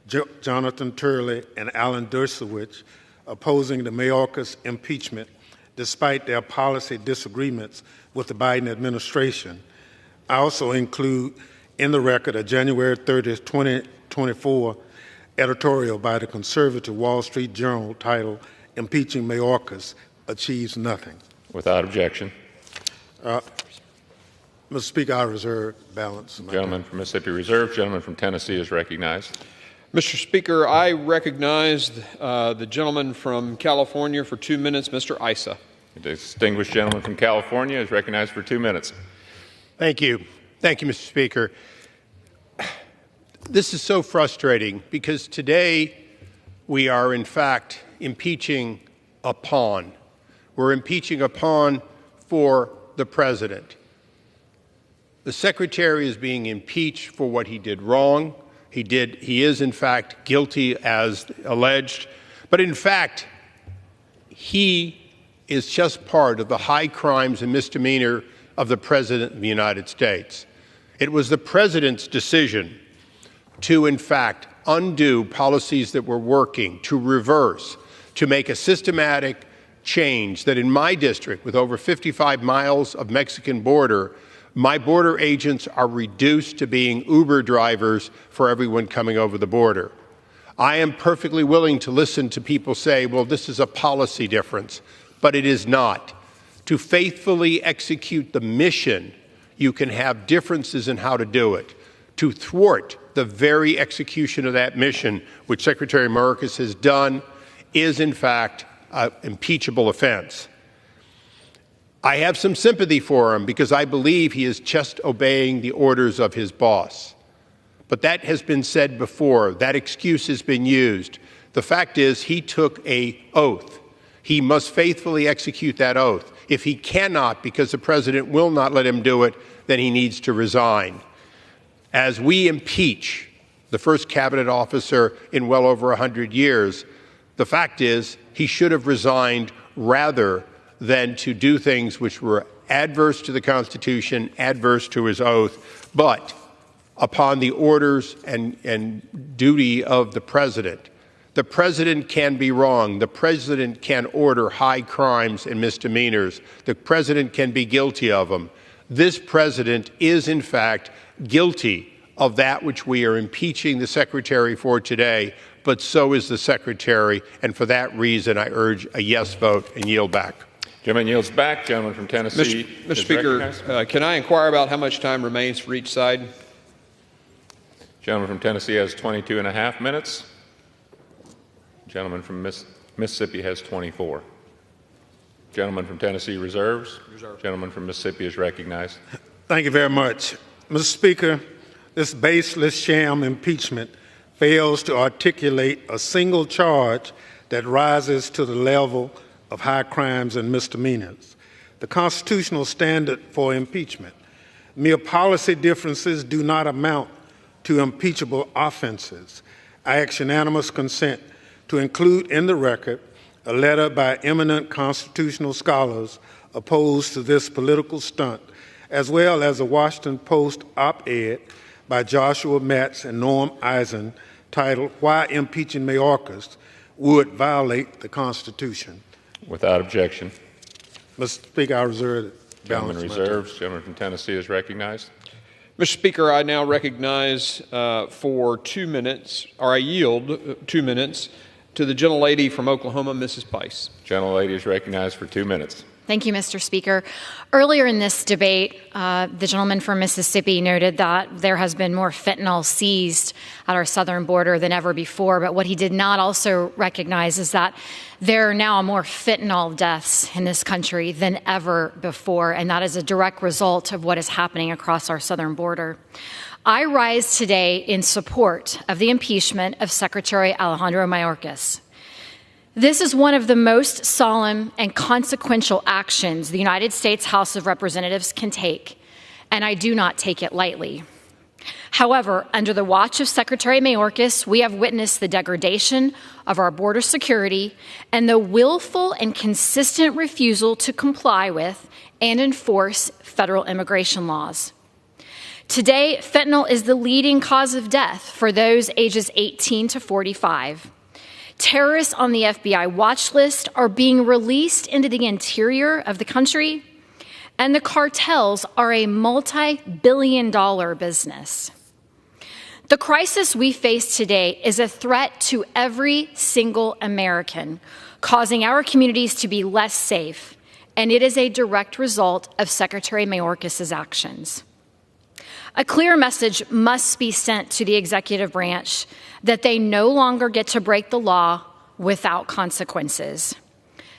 Jonathan Turley and Alan Dershowitz opposing the Mayorkas impeachment despite their policy disagreements with the Biden administration. I also include in the record a January 30th, 2024 editorial by the conservative Wall Street Journal titled Impeaching Mayorkas Achieves Nothing. Without objection. Mr. Speaker, I reserve balance. Gentleman from Mississippi reserves. Gentleman from Tennessee is recognized. Mr. Speaker, I recognize the gentleman from California for 2 minutes, Mr. Issa. The distinguished gentleman from California is recognized for 2 minutes. Thank you. Thank you, Mr. Speaker. This is so frustrating because today we are, in fact, impeaching a pawn. We're impeaching a pawn for the president. The secretary is being impeached for what he did wrong. He is, in fact, guilty as alleged. But in fact, he is just part of the high crimes and misdemeanor of the President of the United States. It was the President's decision to, in fact, undo policies that were working, to reverse, to make a systematic change that in my district, with over 55 miles of Mexican border, my border agents are reduced to being Uber drivers for everyone coming over the border. I am perfectly willing to listen to people say, well, this is a policy difference, but it is not. To faithfully execute the mission, you can have differences in how to do it. To thwart the very execution of that mission, which Secretary Mayorkas has done, is in fact an impeachable offense. I have some sympathy for him because I believe he is just obeying the orders of his boss. But that has been said before. That excuse has been used. The fact is he took an oath. He must faithfully execute that oath. If he cannot, because the president will not let him do it, then he needs to resign. As we impeach the first cabinet officer in well over 100 years, the fact is he should have resigned rather than to do things which were adverse to the Constitution, adverse to his oath, but upon the orders and duty of the president. The president can be wrong. The president can order high crimes and misdemeanors. The president can be guilty of them. This president is, in fact, guilty of that which we are impeaching the secretary for today, but so is the Secretary, and for that reason, I urge a yes vote and yield back. Gentleman yields back. Gentleman from Tennessee. Mr. Speaker, can I inquire about how much time remains for each side? Gentleman from Tennessee has 22 and a half minutes. Gentleman from Mississippi has 24. Gentleman from Tennessee reserves. Gentleman from Mississippi is recognized. Thank you very much. Mr. Speaker, this baseless sham impeachment fails to articulate a single charge that rises to the level of high crimes and misdemeanors. The constitutional standard for impeachment. Mere policy differences do not amount to impeachable offenses. I ask unanimous consent to include in the record a letter by eminent constitutional scholars opposed to this political stunt, as well as a Washington Post op-ed by Joshua Metz and Norm Eisen titled, "Why Impeaching Mayorkas Would Violate the Constitution." Without objection. Mr. Speaker, I reserve the balance. Gentleman reserves. Gentleman from Tennessee is recognized. Mr. Speaker, I now recognize for 2 minutes, or I yield 2 minutes, to the gentlelady from Oklahoma, Mrs. Pice. Gentlelady is recognized for 2 minutes. Thank you, Mr. Speaker. Earlier in this debate, the gentleman from Mississippi noted that there has been more fentanyl seized at our southern border than ever before. But what he did not also recognize is that there are now more fentanyl deaths in this country than ever before, and that is a direct result of what is happening across our southern border. I rise today in support of the impeachment of Secretary Alejandro Mayorkas. This is one of the most solemn and consequential actions the United States House of Representatives can take, and I do not take it lightly. However, under the watch of Secretary Mayorkas, we have witnessed the degradation of our border security and the willful and consistent refusal to comply with and enforce federal immigration laws. Today, fentanyl is the leading cause of death for those ages 18 to 45. Terrorists on the FBI watch list are being released into the interior of the country, and the cartels are a multi-billion-dollar business. The crisis we face today is a threat to every single American, causing our communities to be less safe, and it is a direct result of Secretary Mayorkas' actions. A clear message must be sent to the executive branch that they no longer get to break the law without consequences.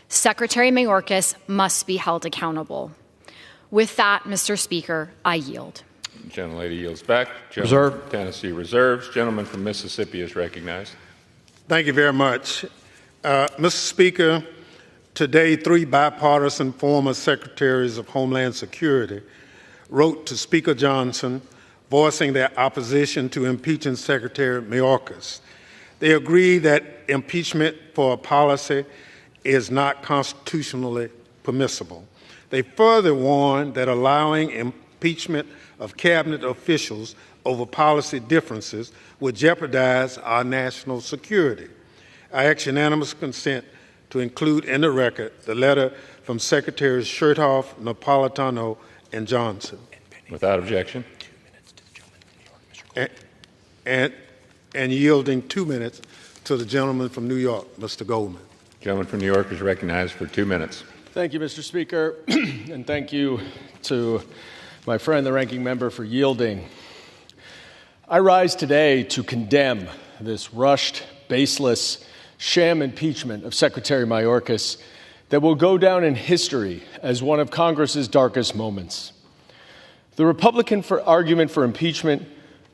Secretary Mayorkas must be held accountable. With that, Mr. Speaker, I yield. Gentlelady yields back. Gentleman from Tennessee reserves. Gentleman from Mississippi is recognized. Thank you very much. Mr. Speaker, today 3 bipartisan former secretaries of Homeland Security wrote to Speaker Johnson voicing their opposition to impeaching Secretary Mayorkas. They agree that impeachment for a policy is not constitutionally permissible. They further warned that allowing impeachment of cabinet officials over policy differences would jeopardize our national security. I ask unanimous consent to include in the record the letter from Secretaries Chertoff, Napolitano, and Johnson. Without objection. And yielding 2 minutes to the gentleman from New York, Mr. Goldman. Gentleman from New York is recognized for 2 minutes. Thank you, Mr. Speaker, and thank you to my friend, the ranking member, for yielding. I rise today to condemn this rushed, baseless, sham impeachment of Secretary Mayorkas that will go down in history as one of Congress's darkest moments. The Republican argument for impeachment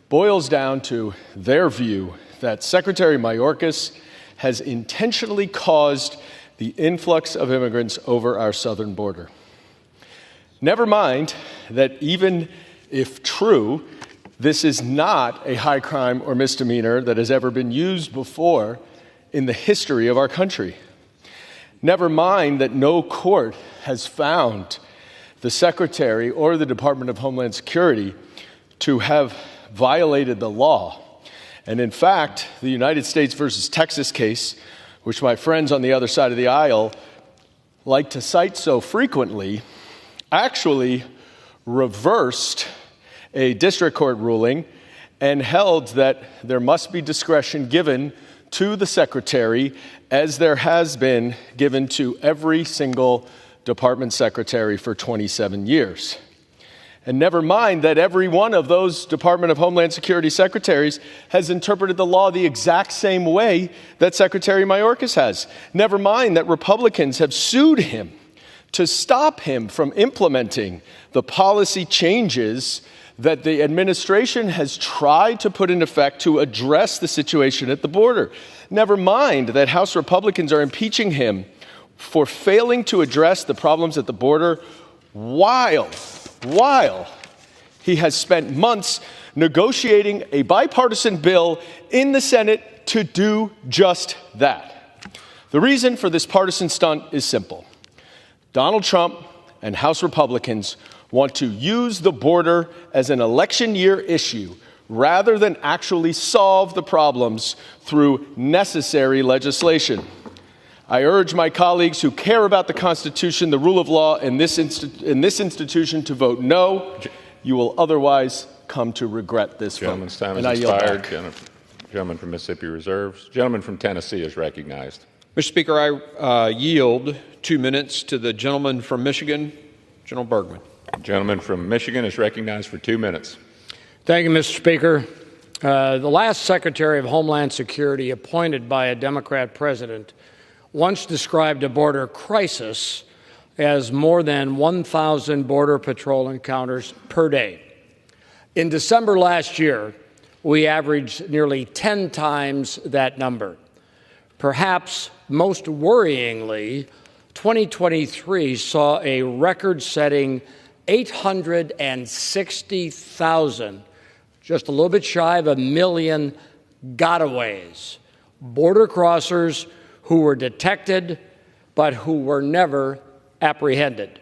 boils down to their view that Secretary Mayorkas has intentionally caused the influx of immigrants over our southern border. Never mind that even if true, this is not a high crime or misdemeanor that has ever been used before in the history of our country. Never mind that no court has found the Secretary or the Department of Homeland Security to have violated the law. And in fact, the United States versus Texas case, which my friends on the other side of the aisle like to cite so frequently, actually reversed a district court ruling and held that there must be discretion given to the Secretary, as there has been given to every single department secretary for 27 years. And never mind that every one of those Department of Homeland Security secretaries has interpreted the law the exact same way that Secretary Mayorkas has. Never mind that Republicans have sued him to stop him from implementing the policy changes that the administration has tried to put in effect to address the situation at the border. Never mind that House Republicans are impeaching him for failing to address the problems at the border while he has spent months negotiating a bipartisan bill in the Senate to do just that. The reason for this partisan stunt is simple. Donald Trump and House Republicans want to use the border as an election year issue rather than actually solve the problems through necessary legislation. I urge my colleagues who care about the Constitution, the rule of law, in this institution to vote no. You will otherwise come to regret this vote. Gentleman's time And has I yield expired. back. Gentleman from Mississippi reserves. Gentleman from Tennessee is recognized. Mr. Speaker, I yield 2 minutes to the gentleman from Michigan, General Bergman. Gentleman from Michigan is recognized for 2 minutes. Thank you, Mr. Speaker. The last Secretary of Homeland Security appointed by a Democrat president once described a border crisis as more than 1,000 Border Patrol encounters per day. In December last year, we averaged nearly 10 times that number. Perhaps most worryingly, 2023 saw a record-setting 860,000, just a little bit shy of 1 million gotaways, border crossers who were detected but who were never apprehended.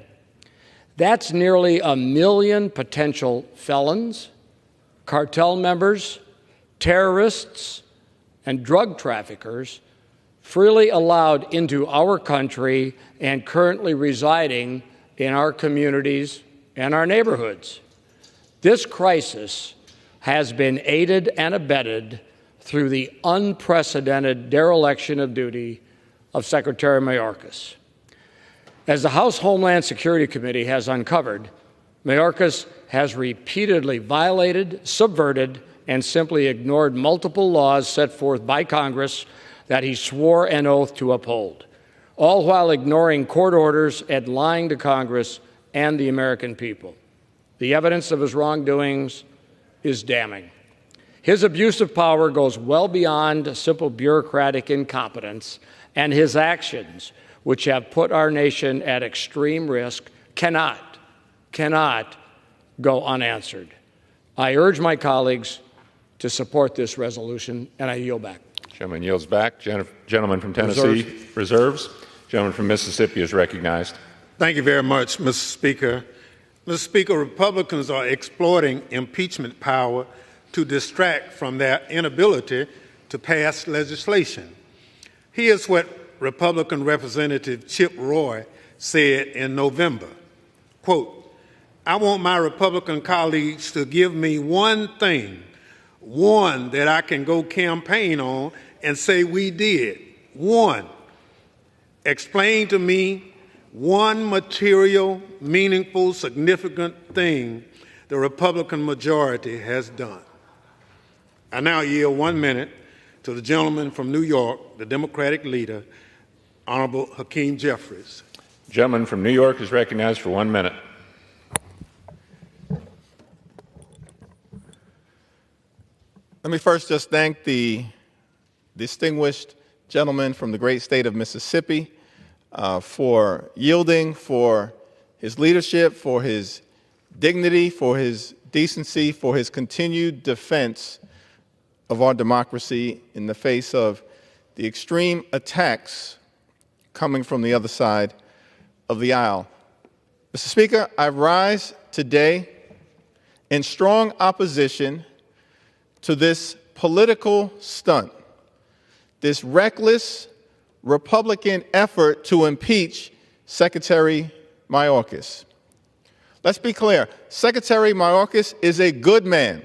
That's nearly 1 million potential felons, cartel members, terrorists, and drug traffickers freely allowed into our country and currently residing in our communities and our neighborhoods. This crisis has been aided and abetted through the unprecedented dereliction of duty of Secretary Mayorkas. As the House Homeland Security Committee has uncovered, Mayorkas has repeatedly violated, subverted, and simply ignored multiple laws set forth by Congress that he swore an oath to uphold, all while ignoring court orders and lying to Congress and the American people. The evidence of his wrongdoings is damning. His abuse of power goes well beyond simple bureaucratic incompetence, and his actions, which have put our nation at extreme risk, cannot go unanswered. I urge my colleagues to support this resolution, and I yield back. Gentleman yields back. Gentleman from Tennessee reserves. Gentleman from Mississippi is recognized. Thank you very much, Mr. Speaker. Mr. Speaker, Republicans are exploiting impeachment power to distract from their inability to pass legislation. Here's what Republican Representative Chip Roy said in November, quote, "I want my Republican colleagues to give me one thing, one that I can go campaign on and say we did. One. Explain to me one material, meaningful, significant thing the Republican majority has done." I now yield 1 minute to the gentleman from New York, the Democratic leader, Honorable Hakeem Jeffries. Gentleman from New York is recognized for 1 minute. Let me first just thank the distinguished gentleman from the great state of Mississippi for yielding, for his leadership, for his dignity, for his decency, for his continued defense of our democracy in the face of the extreme attacks coming from the other side of the aisle. Mr. Speaker, I rise today in strong opposition to this political stunt, this reckless Republican effort to impeach Secretary Mayorkas. Let's be clear. Secretary Mayorkas is a good man,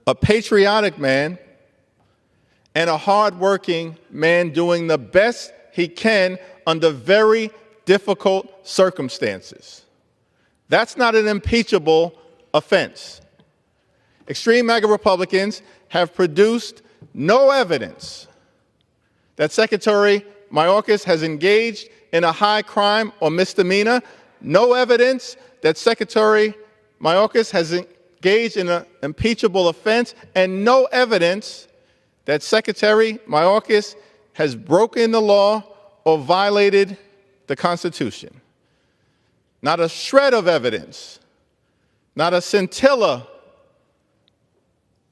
a patriotic man, and a hardworking man doing the best he can under very difficult circumstances. That's not an impeachable offense. Extreme MAGA Republicans have produced no evidence that Secretary Mayorkas has engaged in a high crime or misdemeanor, no evidence that Secretary Mayorkas has engaged in an impeachable offense, and no evidence that Secretary Mayorkas has broken the law or violated the Constitution. Not a shred of evidence, not a scintilla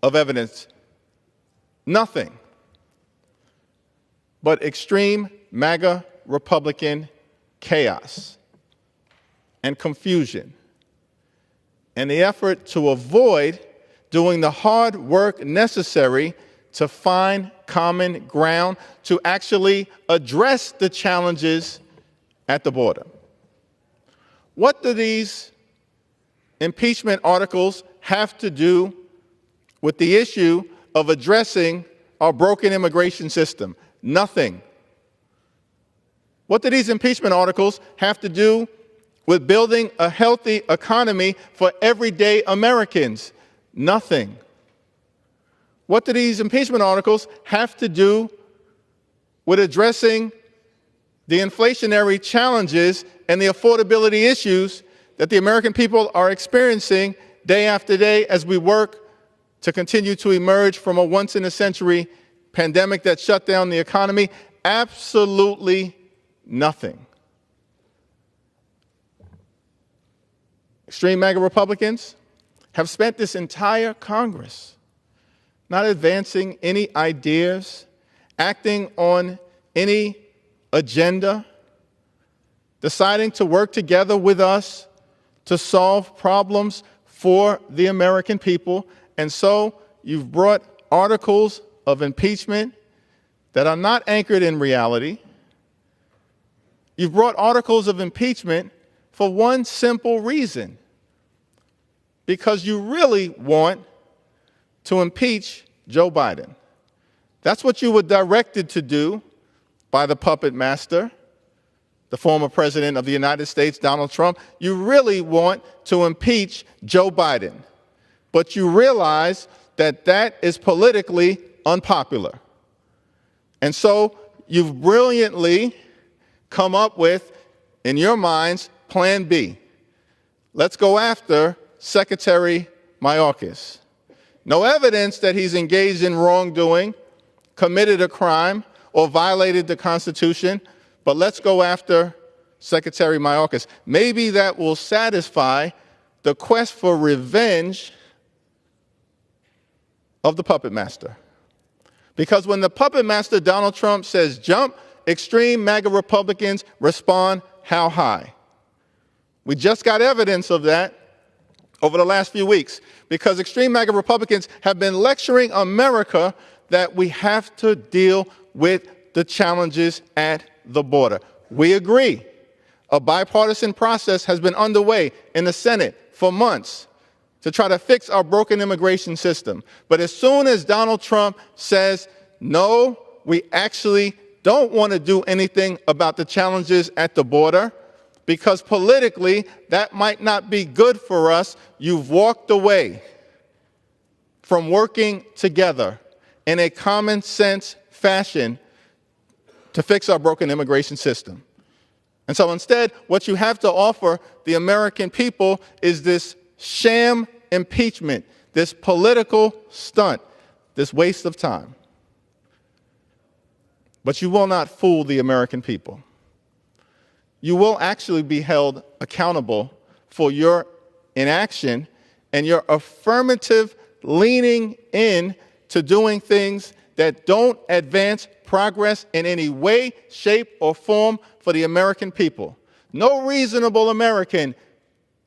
of evidence, nothing but extreme MAGA Republican chaos and confusion, and the effort to avoid doing the hard work necessary to find common ground to actually address the challenges at the border. What do these impeachment articles have to do with the issue of addressing our broken immigration system? Nothing. What do these impeachment articles have to do with building a healthy economy for everyday Americans? Nothing. What do these impeachment articles have to do with addressing the inflationary challenges and the affordability issues that the American people are experiencing day after day as we work to continue to emerge from a once-in-a-century pandemic that shut down the economy? Absolutely nothing. Extreme MAGA Republicans have spent this entire Congress not advancing any ideas, acting on any agenda, deciding to work together with us to solve problems for the American people. And so you've brought articles of impeachment that are not anchored in reality. You've brought articles of impeachment for one simple reason: because you really want to impeach Joe Biden. That's what you were directed to do by the puppet master, the former president of the United States, Donald Trump. You really want to impeach Joe Biden, but you realize that that is politically unpopular. And so you've brilliantly come up with, in your minds, Plan B. Let's go after Secretary Mayorkas. No evidence that he's engaged in wrongdoing, committed a crime, or violated the Constitution, but let's go after Secretary Mayorkas. Maybe that will satisfy the quest for revenge of the puppet master. Because when the puppet master, Donald Trump, says jump, extreme MAGA Republicans respond, how high? We just got evidence of that over the last few weeks, because extreme MAGA Republicans have been lecturing America that we have to deal with the challenges at the border. We agree. A bipartisan process has been underway in the Senate for months to try to fix our broken immigration system. But as soon as Donald Trump says, no, we actually don't want to do anything about the challenges at the border, because politically that might not be good for us, you've walked away from working together in a common sense fashion to fix our broken immigration system. And so instead, what you have to offer the American people is this sham impeachment, this political stunt, this waste of time. But you will not fool the American people. You will actually be held accountable for your inaction and your affirmative leaning in to doing things that don't advance progress in any way, shape, or form for the American people. No reasonable American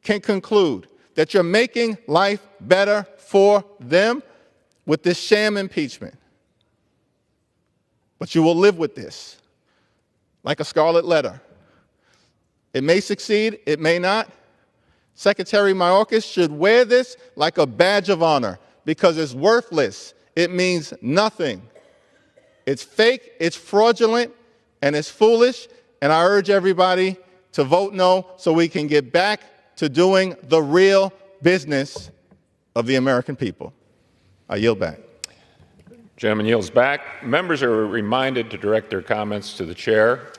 can conclude that you're making life better for them with this sham impeachment. But you will live with this like a scarlet letter. It may succeed, it may not. Secretary Mayorkas should wear this like a badge of honor, because it's worthless. It means nothing. It's fake, it's fraudulent, and it's foolish. And I urge everybody to vote no so we can get back to doing the real business of the American people. I yield back. Gentleman yields back. Members are reminded to direct their comments to the chair.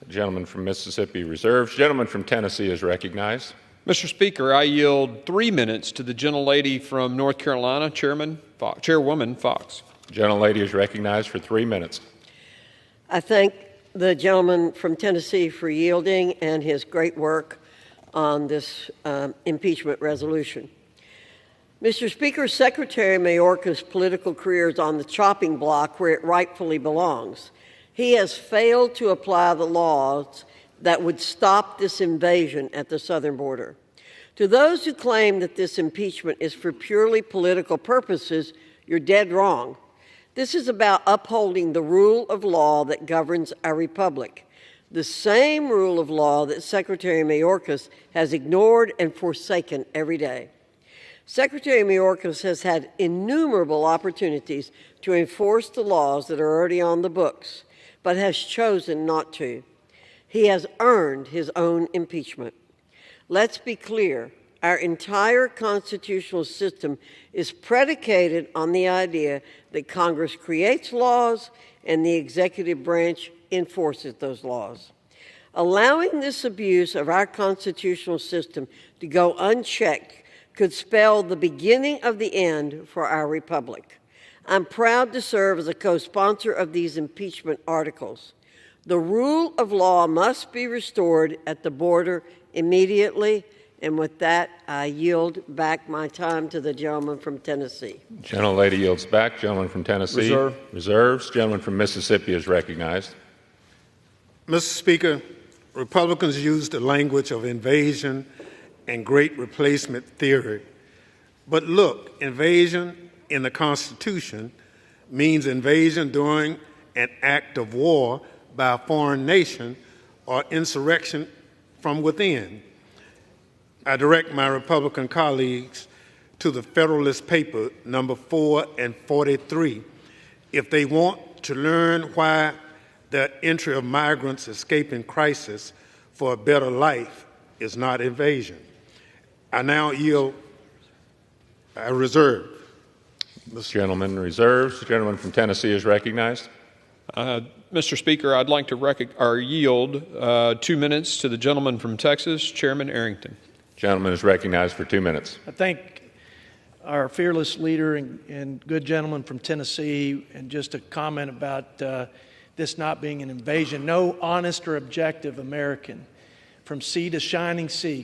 The gentleman from Mississippi reserves. Gentleman from Tennessee is recognized. Mr. Speaker, I yield 3 minutes to the gentlelady from North Carolina, Chairwoman Fox. The gentlelady is recognized for 3 minutes. I thank the gentleman from Tennessee for yielding and his great work on this impeachment resolution. Mr. Speaker, Secretary Mayorkas' political career is on the chopping block where it rightfully belongs. He has failed to apply the laws that would stop this invasion at the southern border. To those who claim that this impeachment is for purely political purposes, you're dead wrong. This is about upholding the rule of law that governs our republic, the same rule of law that Secretary Mayorkas has ignored and forsaken every day. Secretary Mayorkas has had innumerable opportunities to enforce the laws that are already on the books, but has chosen not to. He has earned his own impeachment. Let's be clear. Our entire constitutional system is predicated on the idea that Congress creates laws and the executive branch enforces those laws. Allowing this abuse of our constitutional system to go unchecked could spell the beginning of the end for our republic. I'm proud to serve as a co-sponsor of these impeachment articles. The rule of law must be restored at the border immediately, and with that, I yield back my time to the gentleman from Tennessee. Gentlelady yields back. Gentleman from Tennessee reserves. Gentleman from Mississippi is recognized. Mr. Speaker, Republicans use the language of invasion and great replacement theory. But look, invasion in the Constitution means invasion during an act of war by a foreign nation or insurrection from within. I direct my Republican colleagues to the Federalist Paper number 4 and 43 if they want to learn why the entry of migrants escaping crisis for a better life is not invasion. I now yield. I reserve. This gentleman reserves. The gentleman from Tennessee is recognized. Mr. Speaker, I'd like to yield 2 minutes to the gentleman from Texas, Chairman Arrington. Gentleman is recognized for 2 minutes. I thank our fearless leader and good gentleman from Tennessee, and just a comment about this not being an invasion. No honest or objective American from sea to shining sea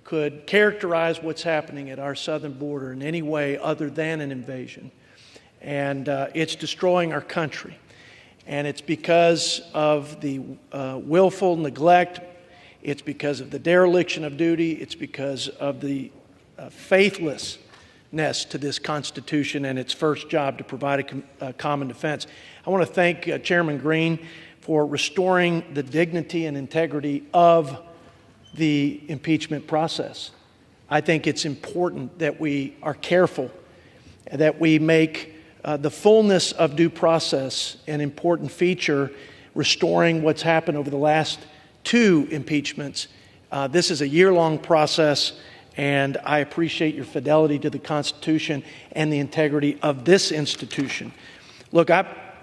could characterize what's happening at our southern border in any way other than an invasion. And it's destroying our country. And it's because of the willful neglect. It's because of the dereliction of duty. It's because of the faithlessness to this Constitution and its first job to provide a common defense. I want to thank Chairman Green for restoring the dignity and integrity of the impeachment process. I think it's important that we are careful, that we make the fullness of due process an important feature, restoring what's happened over the last 2 impeachments. This is a year-long process, and I appreciate your fidelity to the Constitution and the integrity of this institution. Look,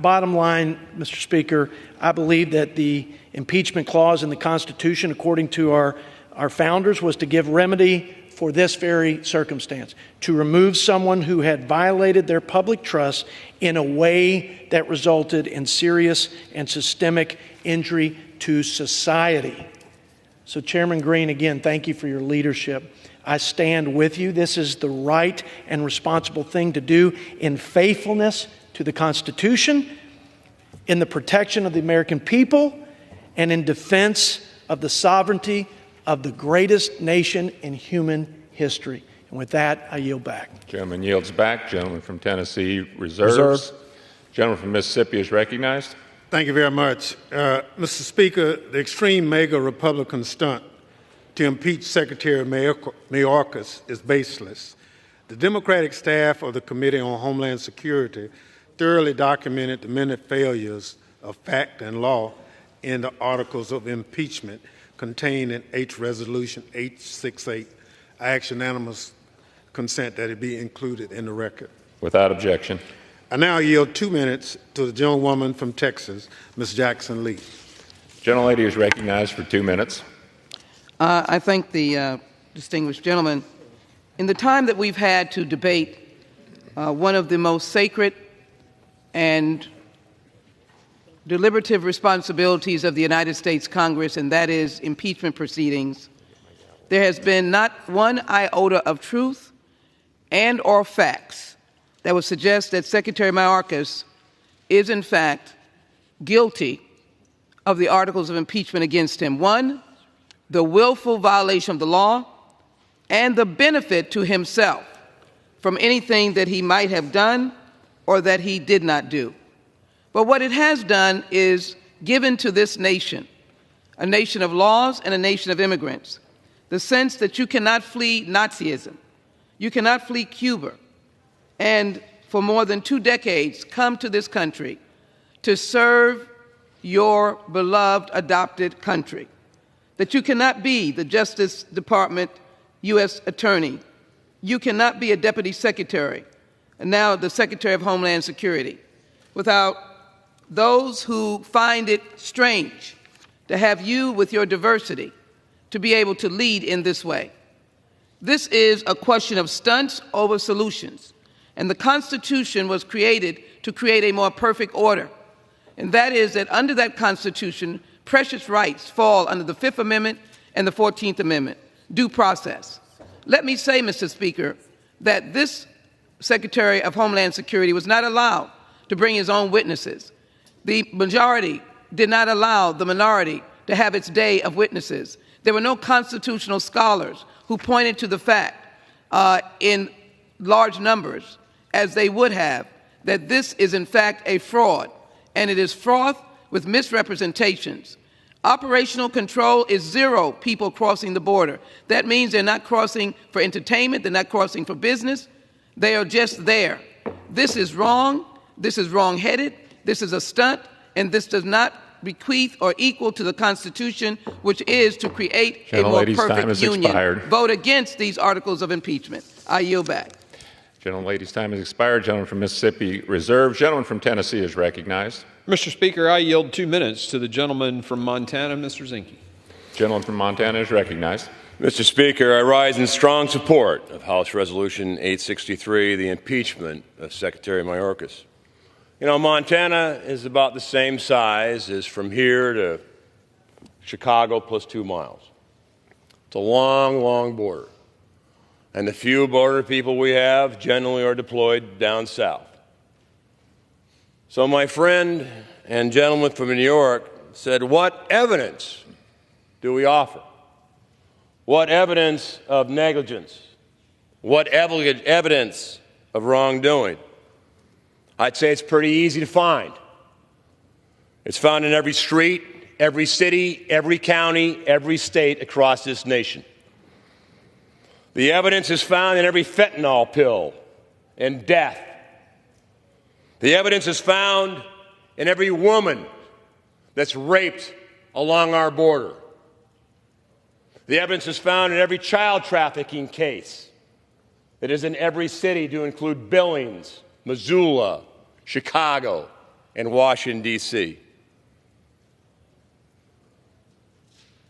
bottom line, Mr. Speaker, I believe that the impeachment clause in the Constitution, according to our founders, was to give remedy for this very circumstance, to remove someone who had violated their public trust in a way that resulted in serious and systemic injury to society. So, Chairman Green, again, thank you for your leadership. I stand with you. This is the right and responsible thing to do in faithfulness to the Constitution, in the protection of the American people, and in defense of the sovereignty of the greatest nation in human history. And with that, I yield back. Gentleman yields back. Gentleman from Tennessee reserves. Gentleman from Mississippi is recognized. Thank you very much. Mr. Speaker, the extreme mega Republican stunt to impeach Secretary Mayorkas is baseless. The Democratic staff of the Committee on Homeland Security thoroughly documented the many failures of fact and law in the articles of impeachment contained in Resolution 868. I ask unanimous consent that it be included in the record. Without objection. I now yield 2 minutes to the gentlewoman from Texas, Ms. Jackson Lee. Gentlelady is recognized for 2 minutes. I thank the distinguished gentleman. In the time that we've had to debate one of the most sacred and deliberative responsibilities of the United States Congress, and that is impeachment proceedings, there has been not one iota of truth and or facts that would suggest that Secretary Mayorkas is in fact guilty of the articles of impeachment against him. One, the willful violation of the law, and the benefit to himself from anything that he might have done or that he did not do. But what it has done is given to this nation, a nation of laws and a nation of immigrants, the sense that you cannot flee Nazism, you cannot flee Cuba, and for more than 2 decades come to this country to serve your beloved adopted country, that you cannot be the Justice Department U.S. Attorney, you cannot be a Deputy Secretary, and now the Secretary of Homeland Security, without those who find it strange to have you with your diversity to be able to lead in this way. This is a question of stunts over solutions, and the Constitution was created to create a more perfect order, and that is that under that Constitution, precious rights fall under the Fifth Amendment and the 14th Amendment, due process. Let me say, Mr. Speaker, that this Secretary of Homeland Security was not allowed to bring his own witnesses. The majority did not allow the minority to have its day of witnesses. There were no constitutional scholars who pointed to the fact in large numbers, as they would have, that this is in fact a fraud, and it is fraught with misrepresentations. Operational control is 0 people crossing the border. That means they're not crossing for entertainment, they're not crossing for business, they are just there. This is wrong, this is wrong-headed, this is a stunt, and this does not bequeath or equal to the Constitution, which is to create a more perfect union. Expired. Vote against these articles of impeachment. I yield back. Gentlelady's time has expired. Gentleman from Mississippi reserved. Gentleman from Tennessee is recognized. Mr. Speaker, I yield 2 minutes to the gentleman from Montana, Mr. Zinke. Gentleman from Montana is recognized. Mr. Speaker, I rise in strong support of House Resolution 863, the impeachment of Secretary Mayorkas. You know, Montana is about the same size as from here to Chicago plus 2 miles. It's a long, long border. And the few border people we have generally are deployed down south. So my friend and gentleman from New York said, what evidence do we offer? What evidence of negligence? What evidence of wrongdoing? I'd say it's pretty easy to find. It's found in every street, every city, every county, every state across this nation. The evidence is found in every fentanyl pill and death. The evidence is found in every woman that's raped along our border. The evidence is found in every child trafficking case that is in every city, to include Billings, Missoula, Chicago, and Washington, D.C.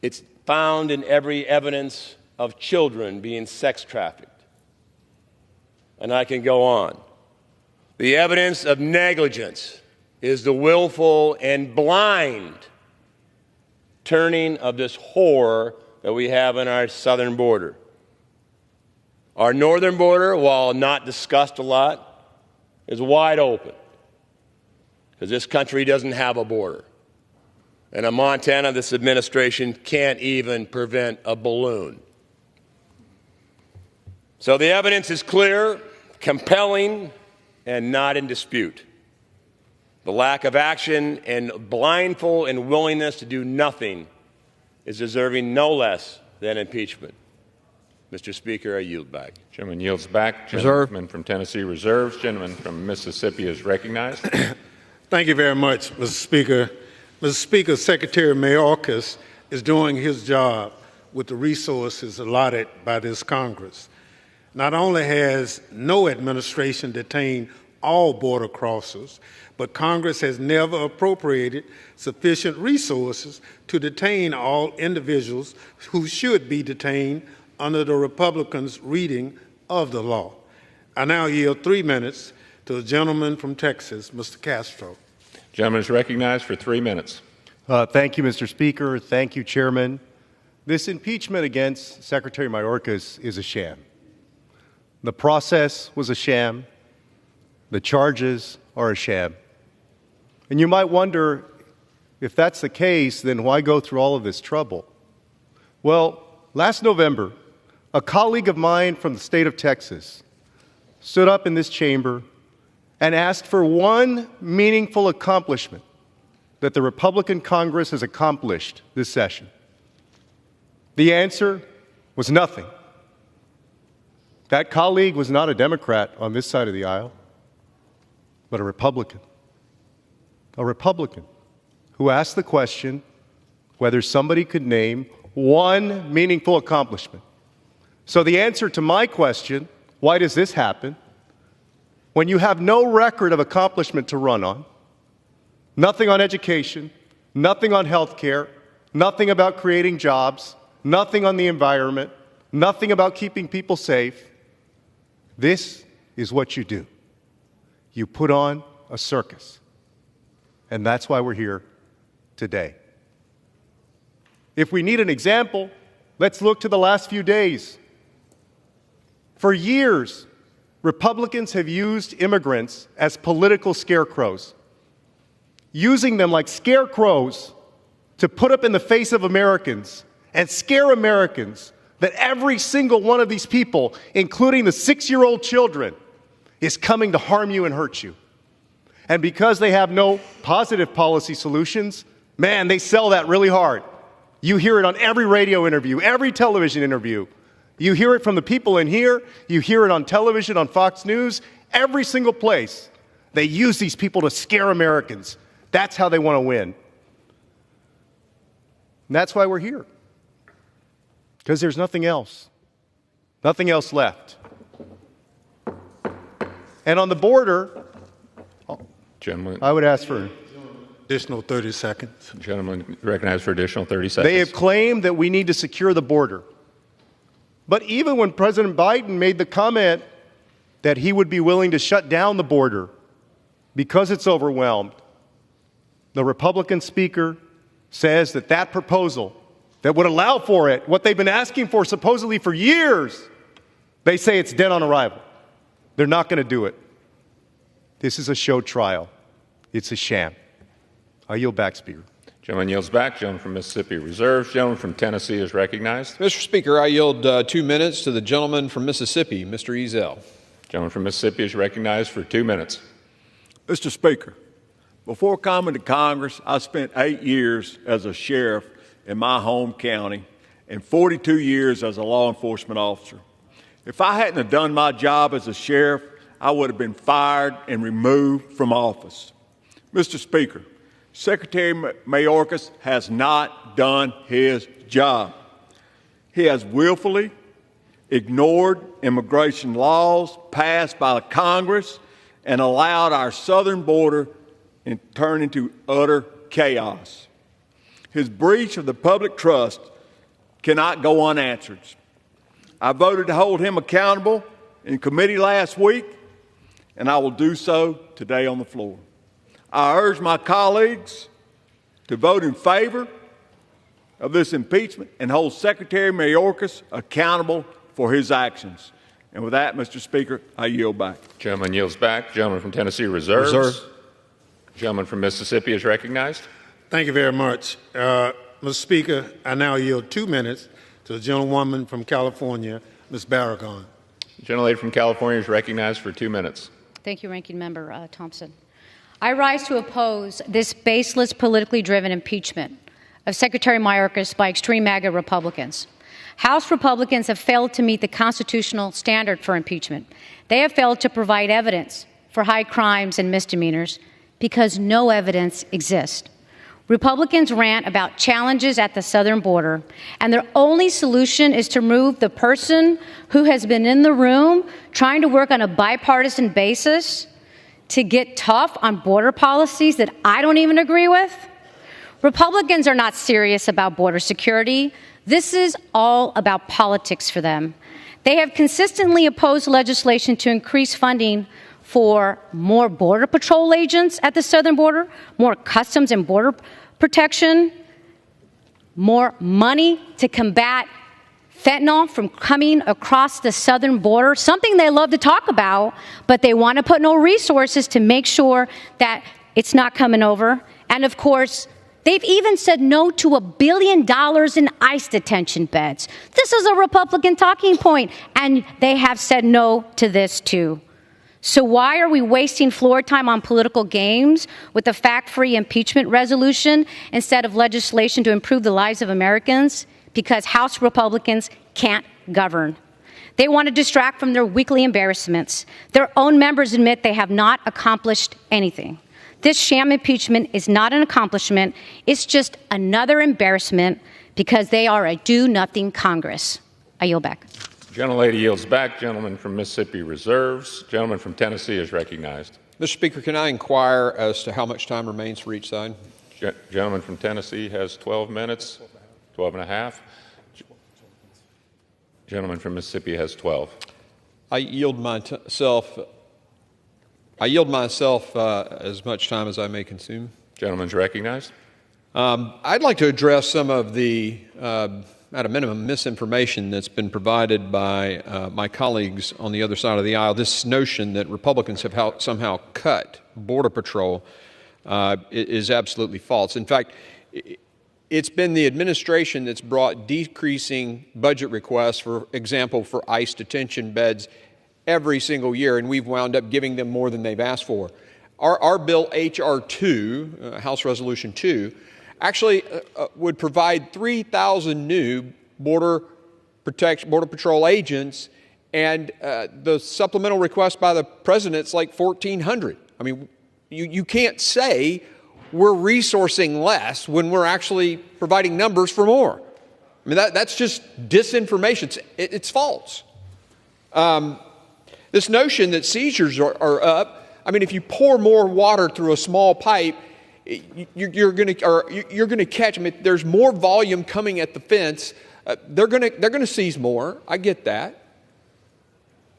It's found in every evidence of children being sex trafficked. And I can go on. The evidence of negligence is the willful and blind turning of this horror that we have on our southern border. Our northern border, while not discussed a lot, is wide open, because this country doesn't have a border. And in Montana, this administration can't even prevent a balloon. So the evidence is clear, compelling, and not in dispute. The lack of action and blindfold and willingness to do nothing is deserving no less than impeachment. Mr. Speaker, I yield back. Gentleman yields back. Gentleman from Tennessee reserves. Gentleman from Mississippi is recognized. Thank you very much, Mr. Speaker. Mr. Speaker, Secretary Mayorkas is doing his job with the resources allotted by this Congress. Not only has no administration detained all border crossers, but Congress has never appropriated sufficient resources to detain all individuals who should be detained under the Republicans' reading of the law. I now yield 3 minutes to the gentleman from Texas, Mr. Castro. Gentleman is recognized for 3 minutes. Thank you, Mr. Speaker. Thank you, Chairman. This impeachment against Secretary Mayorkas is a sham. The process was a sham. The charges are a sham. And you might wonder, if that's the case, then why go through all of this trouble? Well, last November, a colleague of mine from the state of Texas stood up in this chamber and asked for one meaningful accomplishment that the Republican Congress has accomplished this session. The answer was nothing. That colleague was not a Democrat on this side of the aisle, but a Republican. A Republican who asked the question whether somebody could name one meaningful accomplishment. So the answer to my question, why does this happen, when you have no record of accomplishment to run on, nothing on education, nothing on health care, nothing about creating jobs, nothing on the environment, nothing about keeping people safe, this is what you do. You put on a circus. And that's why we're here today. If we need an example, let's look to the last few days. For years, Republicans have used immigrants as political scarecrows, using them like scarecrows to put up in the face of Americans and scare Americans that every single one of these people, including the 6-year-old children, is coming to harm you and hurt you. And because they have no positive policy solutions, man, they sell that really hard. You hear it on every radio interview, every television interview. You hear it from the people in here. You hear it on television, on Fox News, every single place. They use these people to scare Americans. That's how they want to win. And that's why we're here. Because there's nothing else left. And on the border, Gentleman, I would ask for additional 30 seconds. Gentleman recognized for additional 30 seconds. They have claimed that we need to secure the border. But even when President Biden made the comment that he would be willing to shut down the border because it's overwhelmed, the Republican speaker says that that proposal that would allow for it, what they've been asking for supposedly for years, they say it's dead on arrival. They're not going to do it. This is a show trial. It's a sham. I yield back, Speaker. Gentleman yields back. Gentleman from Mississippi reserves. Gentleman from Tennessee is recognized. Mr. Speaker, I yield 2 minutes to the gentleman from Mississippi, Mr. Ezell. Gentleman from Mississippi is recognized for 2 minutes. Mr. Speaker, before coming to Congress, I spent 8 years as a sheriff in my home county and 42 years as a law enforcement officer. If I hadn't have done my job as a sheriff, I would have been fired and removed from office. Mr. Speaker, Secretary Mayorkas has not done his job. He has willfully ignored immigration laws passed by the Congress and allowed our southern border to turn into utter chaos. His breach of the public trust cannot go unanswered. I voted to hold him accountable in committee last week, and I will do so today on the floor. I urge my colleagues to vote in favor of this impeachment and hold Secretary Mayorkas accountable for his actions. And with that, Mr. Speaker, I yield back. Gentleman yields back. Gentleman from Tennessee reserves. Reserve. Gentleman from Mississippi is recognized. Thank you very much. Mr. Speaker, I now yield 2 minutes to the gentlewoman from California, Ms. Barragan. The gentlelady from California is recognized for 2 minutes. Thank you, Ranking Member Thompson. I rise to oppose this baseless, politically driven impeachment of Secretary Mayorkas by extreme MAGA Republicans. House Republicans have failed to meet the constitutional standard for impeachment. They have failed to provide evidence for high crimes and misdemeanors because no evidence exists. Republicans rant about challenges at the southern border, and their only solution is to remove the person who has been in the room trying to work on a bipartisan basis to get tough on border policies that I don't even agree with. Republicans are not serious about border security. This is all about politics for them. They have consistently opposed legislation to increase funding for more Border Patrol agents at the southern border, more Customs and Border Protection, more money to combat fentanyl from coming across the southern border, something they love to talk about, but they want to put no resources to make sure that it's not coming over. And of course, they've even said no to $1 billion in ICE detention beds. This is a Republican talking point, and they have said no to this too. So why are we wasting floor time on political games with a fact-free impeachment resolution instead of legislation to improve the lives of Americans? Because House Republicans can't govern. They want to distract from their weekly embarrassments. Their own members admit they have not accomplished anything. This sham impeachment is not an accomplishment. It's just another embarrassment because they are a do-nothing Congress. I yield back. Gentlelady yields back. Gentleman from Mississippi reserves. Gentleman from Tennessee is recognized. Mr. Speaker, can I inquire as to how much time remains for each side? Gentleman from Tennessee has 12 minutes, 12 and a half. Gentleman from Mississippi has 12. I yield myself as much time as I may consume. Gentleman's recognized. I'd like to address some of the, at a minimum, misinformation that's been provided by my colleagues on the other side of the aisle. This notion that Republicans have somehow cut Border Patrol is absolutely false. In fact, it's been the administration that's brought decreasing budget requests, for example, for ICE detention beds every single year, and we've wound up giving them more than they've asked for. Our bill, H.R. 2, House Resolution 2, actually would provide 3,000 new Border Patrol agents, and the supplemental request by the president's like 1,400. I mean, you can't say we're resourcing less when we're actually providing numbers for more. I mean, that's just disinformation. It's false. This notion that seizures are up, I mean, if you pour more water through a small pipe, you're going to catch. I mean, there's more volume coming at the fence. They're going to seize more. I get that.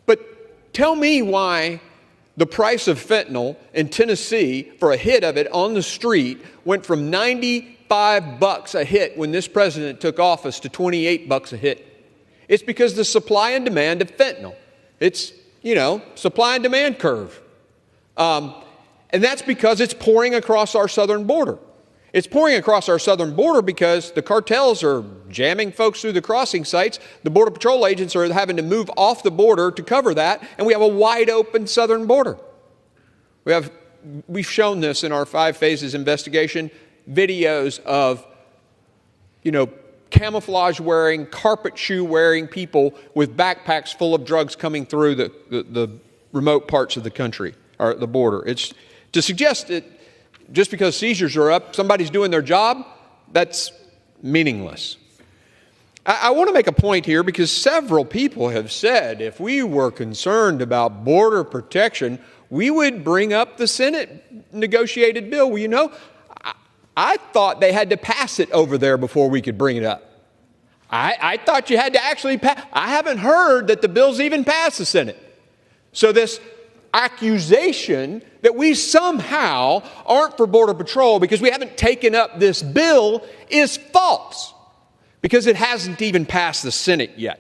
But tell me why the price of fentanyl in Tennessee for a hit of it on the street went from $95 a hit when this president took office to $28 a hit. It's because the supply and demand of fentanyl. It's, supply and demand curve. And that's because it's pouring across our southern border. It's pouring across our southern border because the cartels are jamming folks through the crossing sites. The Border Patrol agents are having to move off the border to cover that, and we have a wide open southern border. We've shown this in our 5 phases investigation, videos of, camouflage wearing, carpet shoe wearing people with backpacks full of drugs coming through the remote parts of the country, or the border. It's to suggest that just because seizures are up, somebody's doing their job, that's meaningless. I want to make a point here because several people have said if we were concerned about border protection, we would bring up the Senate negotiated bill. Well, I thought they had to pass it over there before we could bring it up. I thought you had to actually pass. I haven't heard that the bill's even passed the Senate. So this accusation that we somehow aren't for Border Patrol because we haven't taken up this bill is false, because it hasn't even passed the Senate yet.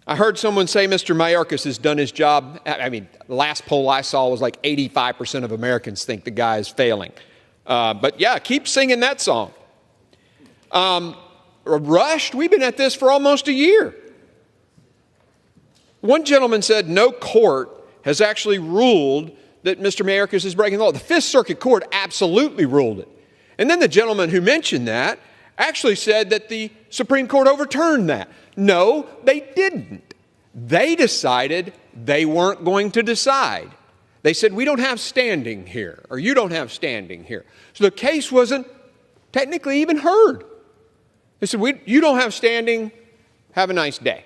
I heard someone say Mr. Mayorkas has done his job. I mean, the last poll I saw was like 85% of Americans think the guy is failing. But yeah, keep singing that song. Rushed, we've been at this for almost a year. One gentleman said no court has actually ruled that Mr. Mayorkas is breaking the law. The Fifth Circuit Court absolutely ruled it. And then the gentleman who mentioned that actually said that the Supreme Court overturned that. No, they didn't. They decided they weren't going to decide. They said, we don't have standing here, or you don't have standing here. So the case wasn't technically even heard. They said, you don't have standing, have a nice day.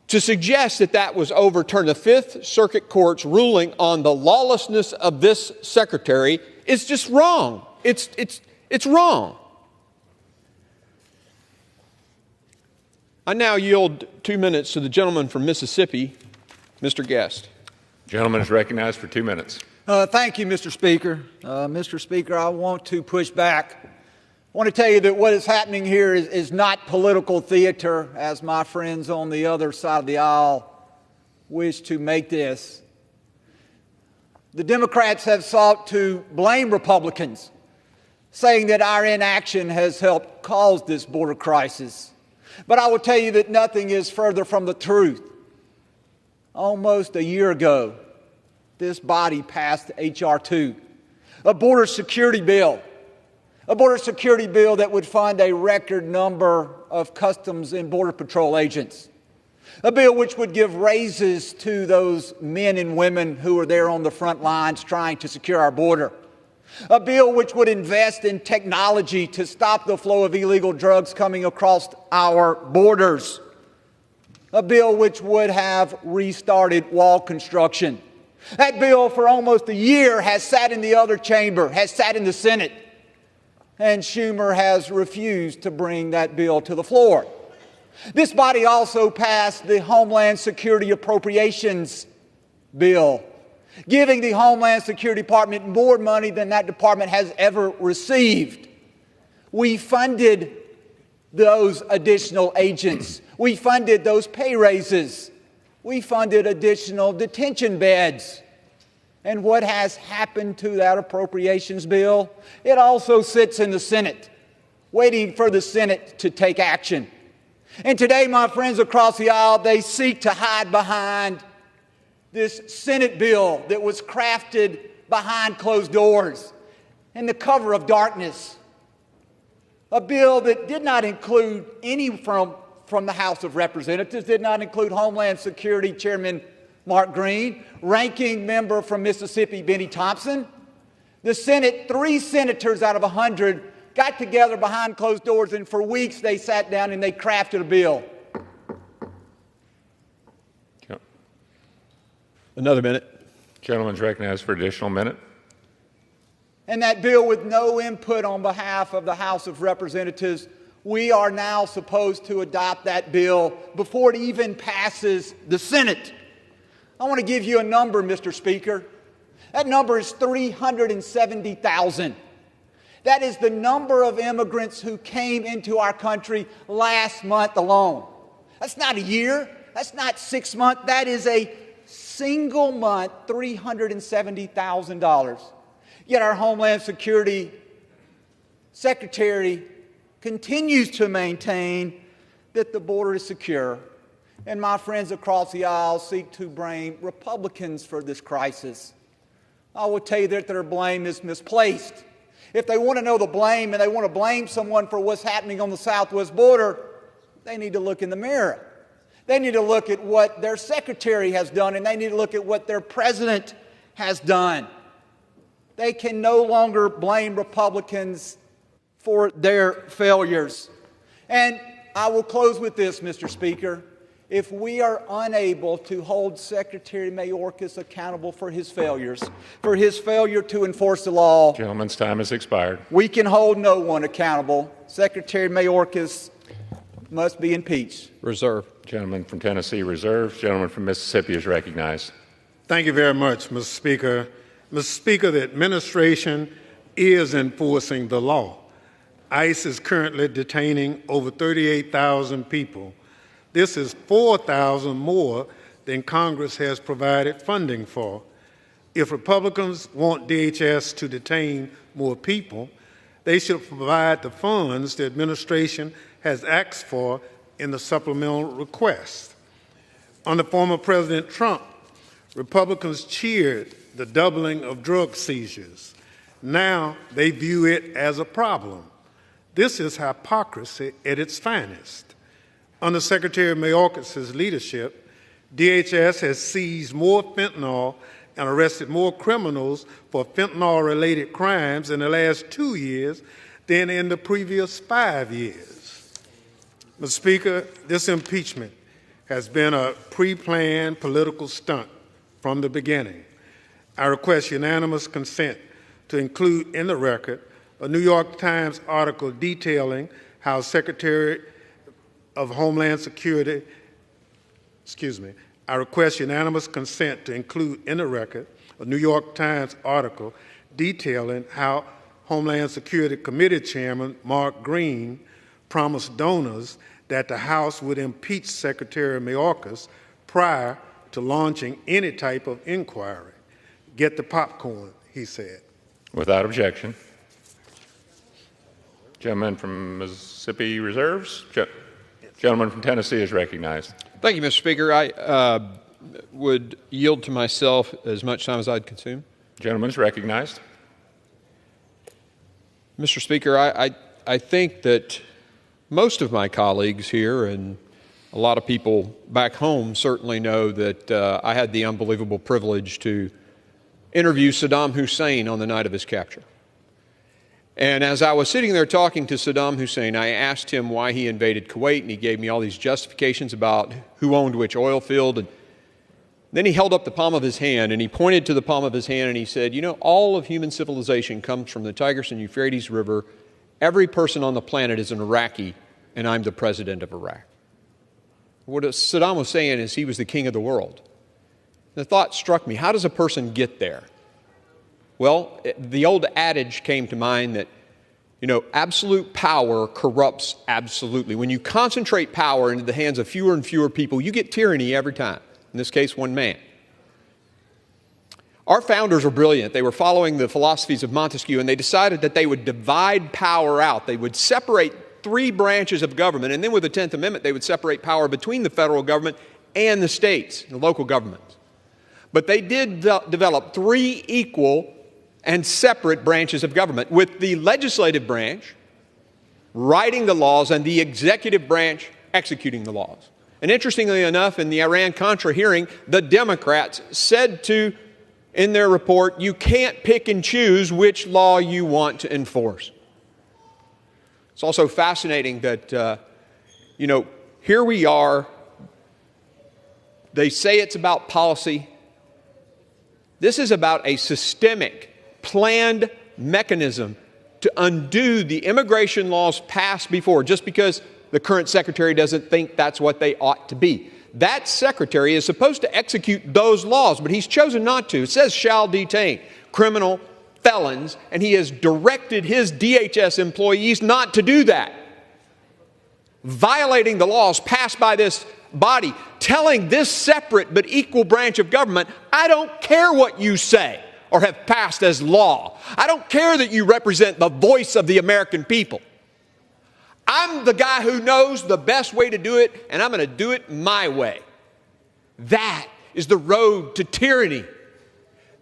To suggest that that was overturned, the Fifth Circuit Court's ruling on the lawlessness of this secretary is just wrong. It's wrong. I now yield 2 minutes to the gentleman from Mississippi, Mr. Guest. Gentleman is recognized for 2 minutes. Thank you, Mr. Speaker. Mr. Speaker, I want to push back. I want to tell you that what is happening here is not political theater, as my friends on the other side of the aisle wish to make this. The Democrats have sought to blame Republicans, saying that our inaction has helped cause this border crisis. But I will tell you that nothing is further from the truth. Almost a year ago, this body passed H.R. 2, a border security bill. A border security bill that would fund a record number of Customs and Border Patrol agents. A bill which would give raises to those men and women who are there on the front lines trying to secure our border. A bill which would invest in technology to stop the flow of illegal drugs coming across our borders. A bill which would have restarted wall construction. That bill for almost a year has sat in the other chamber, has sat in the Senate. And Schumer has refused to bring that bill to the floor. This body also passed the Homeland Security Appropriations Bill, giving the Homeland Security Department more money than that department has ever received. We funded those additional agents. We funded those pay raises. We funded additional detention beds. And what has happened to that appropriations bill? It also sits in the Senate, waiting for the Senate to take action. And today, my friends across the aisle, they seek to hide behind this Senate bill that was crafted behind closed doors in the cover of darkness. A bill that did not include any from the House of Representatives, did not include Homeland Security Chairman Mark Green, ranking member from Mississippi, Benny Thompson. The Senate, 3 senators out of 100 got together behind closed doors, and for weeks they sat down and they crafted a bill. Another minute. Gentleman's recognized for additional minute. And that bill, with no input on behalf of the House of Representatives, we are now supposed to adopt that bill before it even passes the Senate. I want to give you a number, Mr. Speaker. That number is 370,000. That is the number of immigrants who came into our country last month alone. That's not a year. That's not 6 months. That is a single month, $370,000. Yet our Homeland Security Secretary continues to maintain that the border is secure. And my friends across the aisle seek to blame Republicans for this crisis. I will tell you that their blame is misplaced. If they want to know the blame and they want to blame someone for what's happening on the southwest border, they need to look in the mirror. They need to look at what their secretary has done, and they need to look at what their president has done. They can no longer blame Republicans for their failures. And I will close with this, Mr. Speaker. If we are unable to hold Secretary Mayorkas accountable for his failures, for his failure to enforce the law, Gentleman's time has expired. We can hold no one accountable. Secretary Mayorkas must be impeached. Reserve. Gentleman from Tennessee reserves. Gentleman from Mississippi is recognized. Thank you very much, Mr. Speaker. Mr. Speaker, the administration is enforcing the law. ICE is currently detaining over 38,000 people. This is 4,000 more than Congress has provided funding for. If Republicans want DHS to detain more people, they should provide the funds the administration has asked for in the supplemental request. Under former President Trump, Republicans cheered the doubling of drug seizures. Now they view it as a problem. This is hypocrisy at its finest. Under Secretary Mayorkas' leadership, DHS has seized more fentanyl and arrested more criminals for fentanyl-related crimes in the last 2 years than in the previous 5 years. Mr. Speaker, this impeachment has been a pre-planned political stunt from the beginning. I request unanimous consent to include in the record a New York Times article detailing how Secretary of Homeland Security, I request unanimous consent to include in the record a New York Times article detailing how Homeland Security Committee Chairman Mark Green promised donors that the House would impeach Secretary Mayorkas prior to launching any type of inquiry. Get the popcorn, he said. Without objection. Gentleman from Mississippi reserves. Gentleman from Tennessee is recognized. Thank you, Mr. Speaker. I would yield to myself as much time as I'd consume. Gentleman's recognized. Mr. Speaker, I think that most of my colleagues here and a lot of people back home certainly know that I had the unbelievable privilege to interview Saddam Hussein on the night of his capture. And as I was sitting there talking to Saddam Hussein, I asked him why he invaded Kuwait, and he gave me all these justifications about who owned which oil field. And then he held up the palm of his hand, and he pointed to the palm of his hand, and he said, you know, all of human civilization comes from the Tigris and Euphrates River. Every person on the planet is an Iraqi, and I'm the president of Iraq. What Saddam was saying is he was the king of the world. The thought struck me, how does a person get there? Well, the old adage came to mind that, you know, absolute power corrupts absolutely. When you concentrate power into the hands of fewer and fewer people, you get tyranny every time. In this case, one man. Our founders were brilliant. They were following the philosophies of Montesquieu, and they decided that they would divide power out. They would separate 3 branches of government, and then with the 10th Amendment, they would separate power between the federal government and the states, the local governments. But they did develop 3 equal and separate branches of government, with the legislative branch writing the laws and the executive branch executing the laws. And interestingly enough, in the Iran-Contra hearing, the Democrats said in their report, you can't pick and choose which law you want to enforce. It's also fascinating that, here we are. They say it's about policy. This is about a systemic, planned mechanism to undo the immigration laws passed before, just because the current secretary doesn't think that's what they ought to be. That secretary is supposed to execute those laws, but he's chosen not to. It says shall detain criminal felons, and he has directed his DHS employees not to do that. Violating the laws passed by this body, telling this separate but equal branch of government, I don't care what you say or have passed as law. I don't care that you represent the voice of the American people. I'm the guy who knows the best way to do it, and I'm going to do it my way. That is the road to tyranny.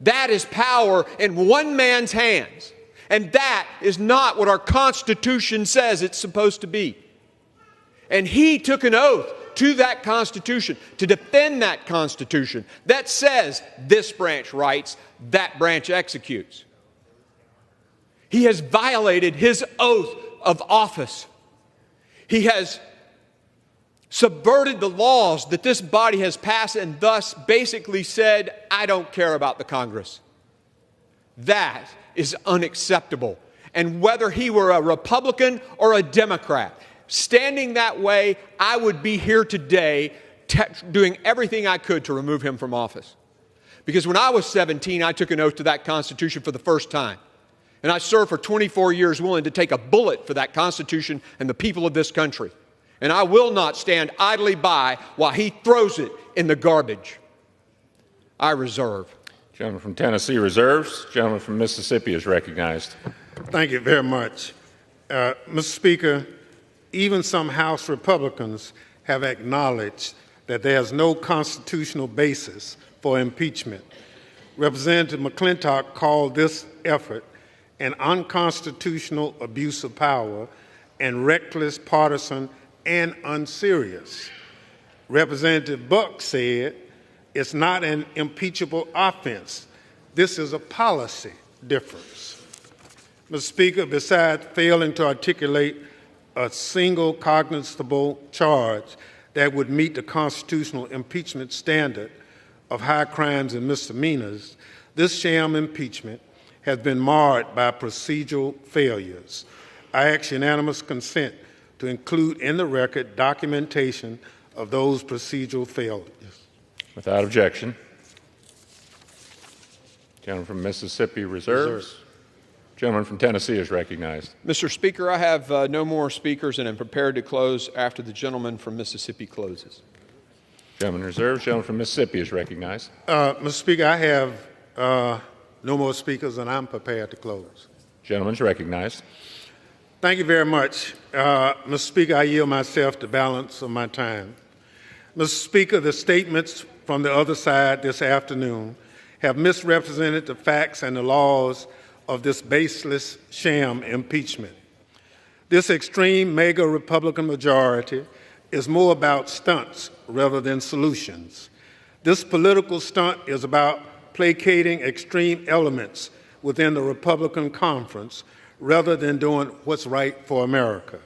That is power in one man's hands. And that is not what our Constitution says it's supposed to be. And he took an oath to that Constitution, to defend that Constitution that says this branch writes, that branch executes. He has violated his oath of office. He has subverted the laws that this body has passed and thus basically said, I don't care about the Congress. That is unacceptable. And whether he were a Republican or a Democrat, standing that way, I would be here today doing everything I could to remove him from office. Because when I was 17, I took an oath to that Constitution for the first time. And I served for 24 years willing to take a bullet for that Constitution and the people of this country. And I will not stand idly by while he throws it in the garbage. I reserve. Gentleman from Tennessee reserves. Gentleman from Mississippi is recognized. Thank you very much. Mr. Speaker, even some House Republicans have acknowledged that there's no constitutional basis for impeachment. Representative McClintock called this effort an unconstitutional abuse of power and reckless, partisan, and unserious. Representative Buck said, it's not an impeachable offense. This is a policy difference. Mr. Speaker, besides failing to articulate a single cognizable charge that would meet the constitutional impeachment standard of high crimes and misdemeanors, this sham impeachment has been marred by procedural failures. I ask unanimous consent to include in the record documentation of those procedural failures. Without objection. Gentleman from Mississippi reserves. Gentleman from Tennessee is recognized. Mr. Speaker, I have no more speakers and am prepared to close after the gentleman from Mississippi closes. Gentleman reserves. Gentleman from Mississippi is recognized. Mr. Speaker, I have no more speakers and I'm prepared to close. Gentleman's recognized. Thank you very much. Mr. Speaker, I yield myself the balance of my time. Mr. Speaker, the statements from the other side this afternoon have misrepresented the facts and the laws of this baseless sham impeachment. This extreme mega Republican majority is more about stunts rather than solutions. This political stunt is about placating extreme elements within the Republican conference rather than doing what's right for America.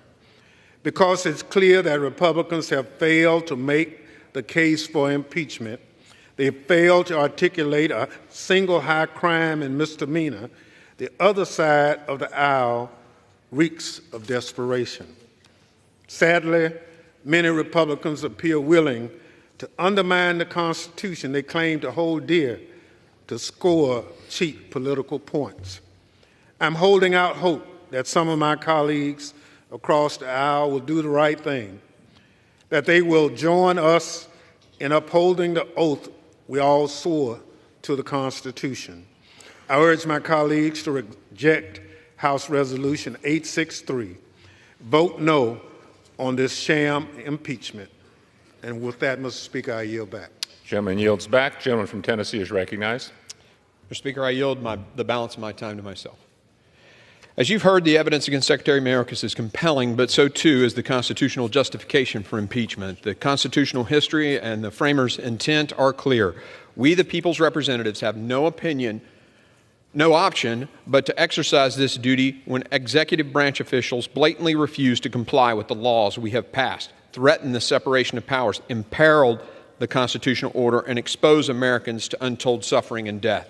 Because it's clear that Republicans have failed to make the case for impeachment, they failed to articulate a single high crime and misdemeanor, the other side of the aisle reeks of desperation. Sadly, many Republicans appear willing to undermine the Constitution they claim to hold dear to score cheap political points. I'm holding out hope that some of my colleagues across the aisle will do the right thing, that they will join us in upholding the oath we all swore to the Constitution. I urge my colleagues to reject House Resolution 863. Vote no on this sham impeachment. And with that, Mr. Speaker, I yield back. Gentleman yields back. Gentleman from Tennessee is recognized. Mr. Speaker, I yield the balance of my time to myself. As you've heard, the evidence against Secretary Mayorkas is compelling, but so too is the constitutional justification for impeachment. The constitutional history and the framers' intent are clear. We, the people's representatives, have no opinion, no option but to exercise this duty when executive branch officials blatantly refuse to comply with the laws we have passed, threaten the separation of powers, imperiled the constitutional order, and expose Americans to untold suffering and death.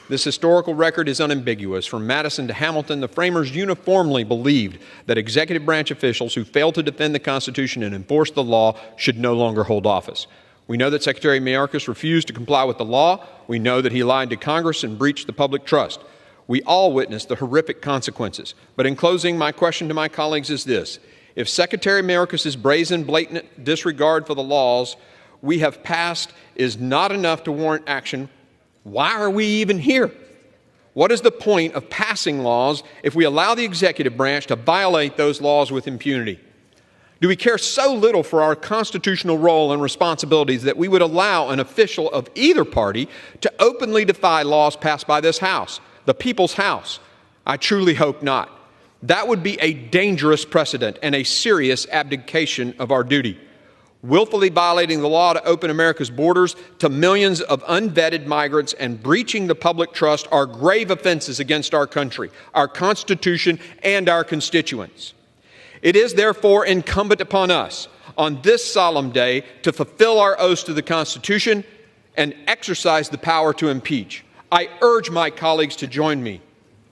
This historical record is unambiguous. From Madison to Hamilton, the framers uniformly believed that executive branch officials who failed to defend the Constitution and enforce the law should no longer hold office. We know that Secretary Mayorkas refused to comply with the law. We know that he lied to Congress and breached the public trust. We all witnessed the horrific consequences. But in closing, my question to my colleagues is this. If Secretary Mayorkas' brazen, blatant disregard for the laws we have passed is not enough to warrant action, why are we even here? What is the point of passing laws if we allow the executive branch to violate those laws with impunity? Do we care so little for our constitutional role and responsibilities that we would allow an official of either party to openly defy laws passed by this House, the people's House? I truly hope not. That would be a dangerous precedent and a serious abdication of our duty. Willfully violating the law to open America's borders to millions of unvetted migrants and breaching the public trust are grave offenses against our country, our Constitution, and our constituents. It is therefore incumbent upon us on this solemn day to fulfill our oaths to the Constitution and exercise the power to impeach. I urge my colleagues to join me.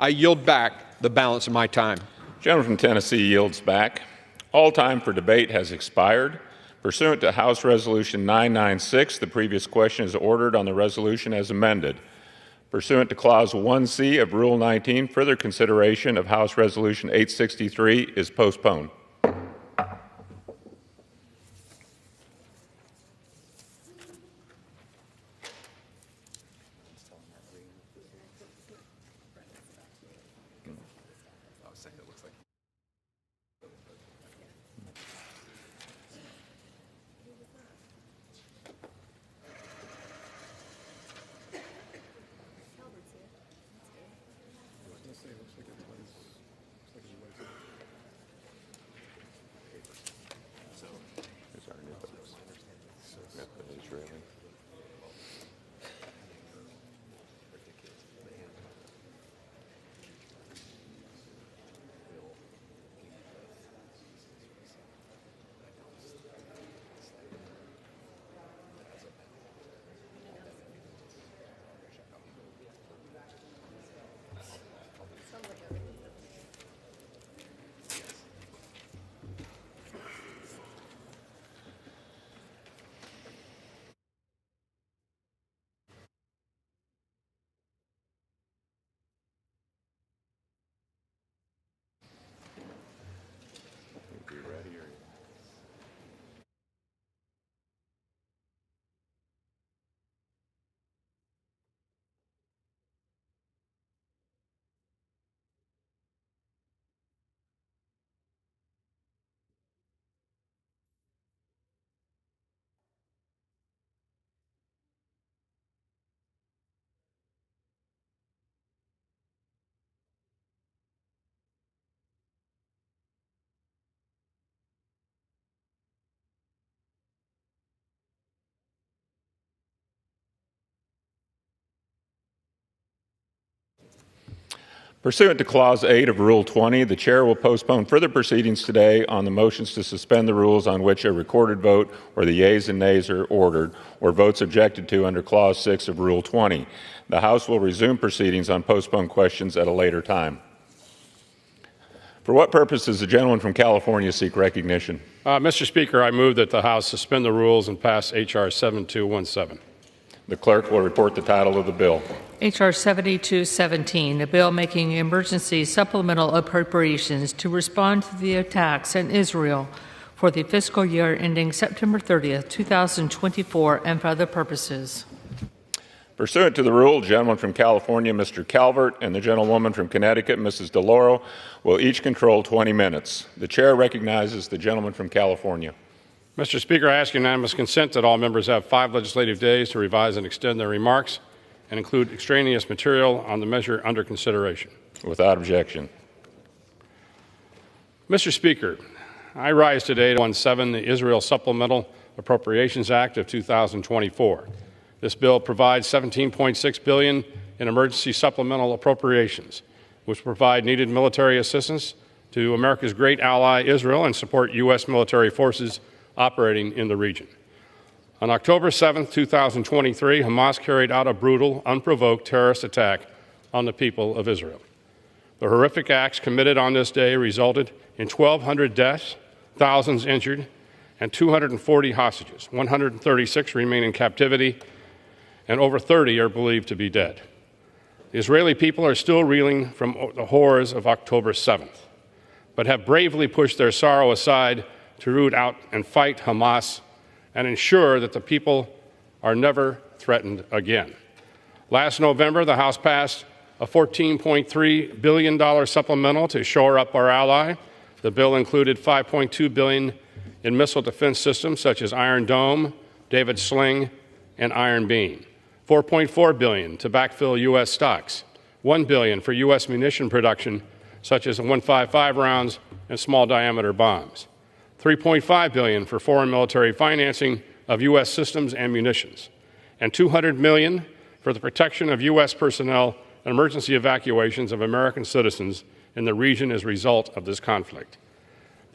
I yield back the balance of my time. Gentleman from Tennessee yields back. All time for debate has expired. Pursuant to House Resolution 996, the previous question is ordered on the resolution as amended. Pursuant to Clause 1C of Rule 19, further consideration of House Resolution 863 is postponed. Pursuant to Clause 8 of Rule 20, the Chair will postpone further proceedings today on the motions to suspend the rules on which a recorded vote or the yeas and nays are ordered, or votes objected to under Clause 6 of Rule 20. The House will resume proceedings on postponed questions at a later time. For what purpose does the gentleman from California seek recognition? Mr. Speaker, I move that the House suspend the rules and pass H.R. 7217. The clerk will report the title of the bill. H.R. 7217, a bill making emergency supplemental appropriations to respond to the attacks in Israel for the fiscal year ending September 30th, 2024, and for other purposes. Pursuant to the rule, the gentleman from California, Mr. Calvert, and the gentlewoman from Connecticut, Mrs. DeLauro, will each control 20 minutes. The Chair recognizes the gentleman from California. Mr. Speaker, I ask unanimous consent that all members have 5 legislative days to revise and extend their remarks and include extraneous material on the measure under consideration. Without objection. Mr. Speaker, I rise today to 17 the Israel Supplemental Appropriations Act of 2024. This bill provides $17.6 billion in emergency supplemental appropriations, which provide needed military assistance to America's great ally, Israel, and support U.S. military forces operating in the region. On October 7, 2023, Hamas carried out a brutal, unprovoked terrorist attack on the people of Israel. The horrific acts committed on this day resulted in 1,200 deaths, thousands injured, and 240 hostages. 136 remain in captivity, and over 30 are believed to be dead. The Israeli people are still reeling from the horrors of October 7th, but have bravely pushed their sorrow aside to root out and fight Hamas and ensure that the people are never threatened again. Last November, the House passed a $14.3 billion supplemental to shore up our ally. The bill included $5.2 billion in missile defense systems such as Iron Dome, David Sling, and Iron Beam, $4.4 billion to backfill U.S. stocks, $1 billion for U.S. munition production such as 155 rounds and small-diameter bombs, $3.5 billion for foreign military financing of U.S. systems and munitions, and $200 million for the protection of U.S. personnel and emergency evacuations of American citizens in the region as a result of this conflict.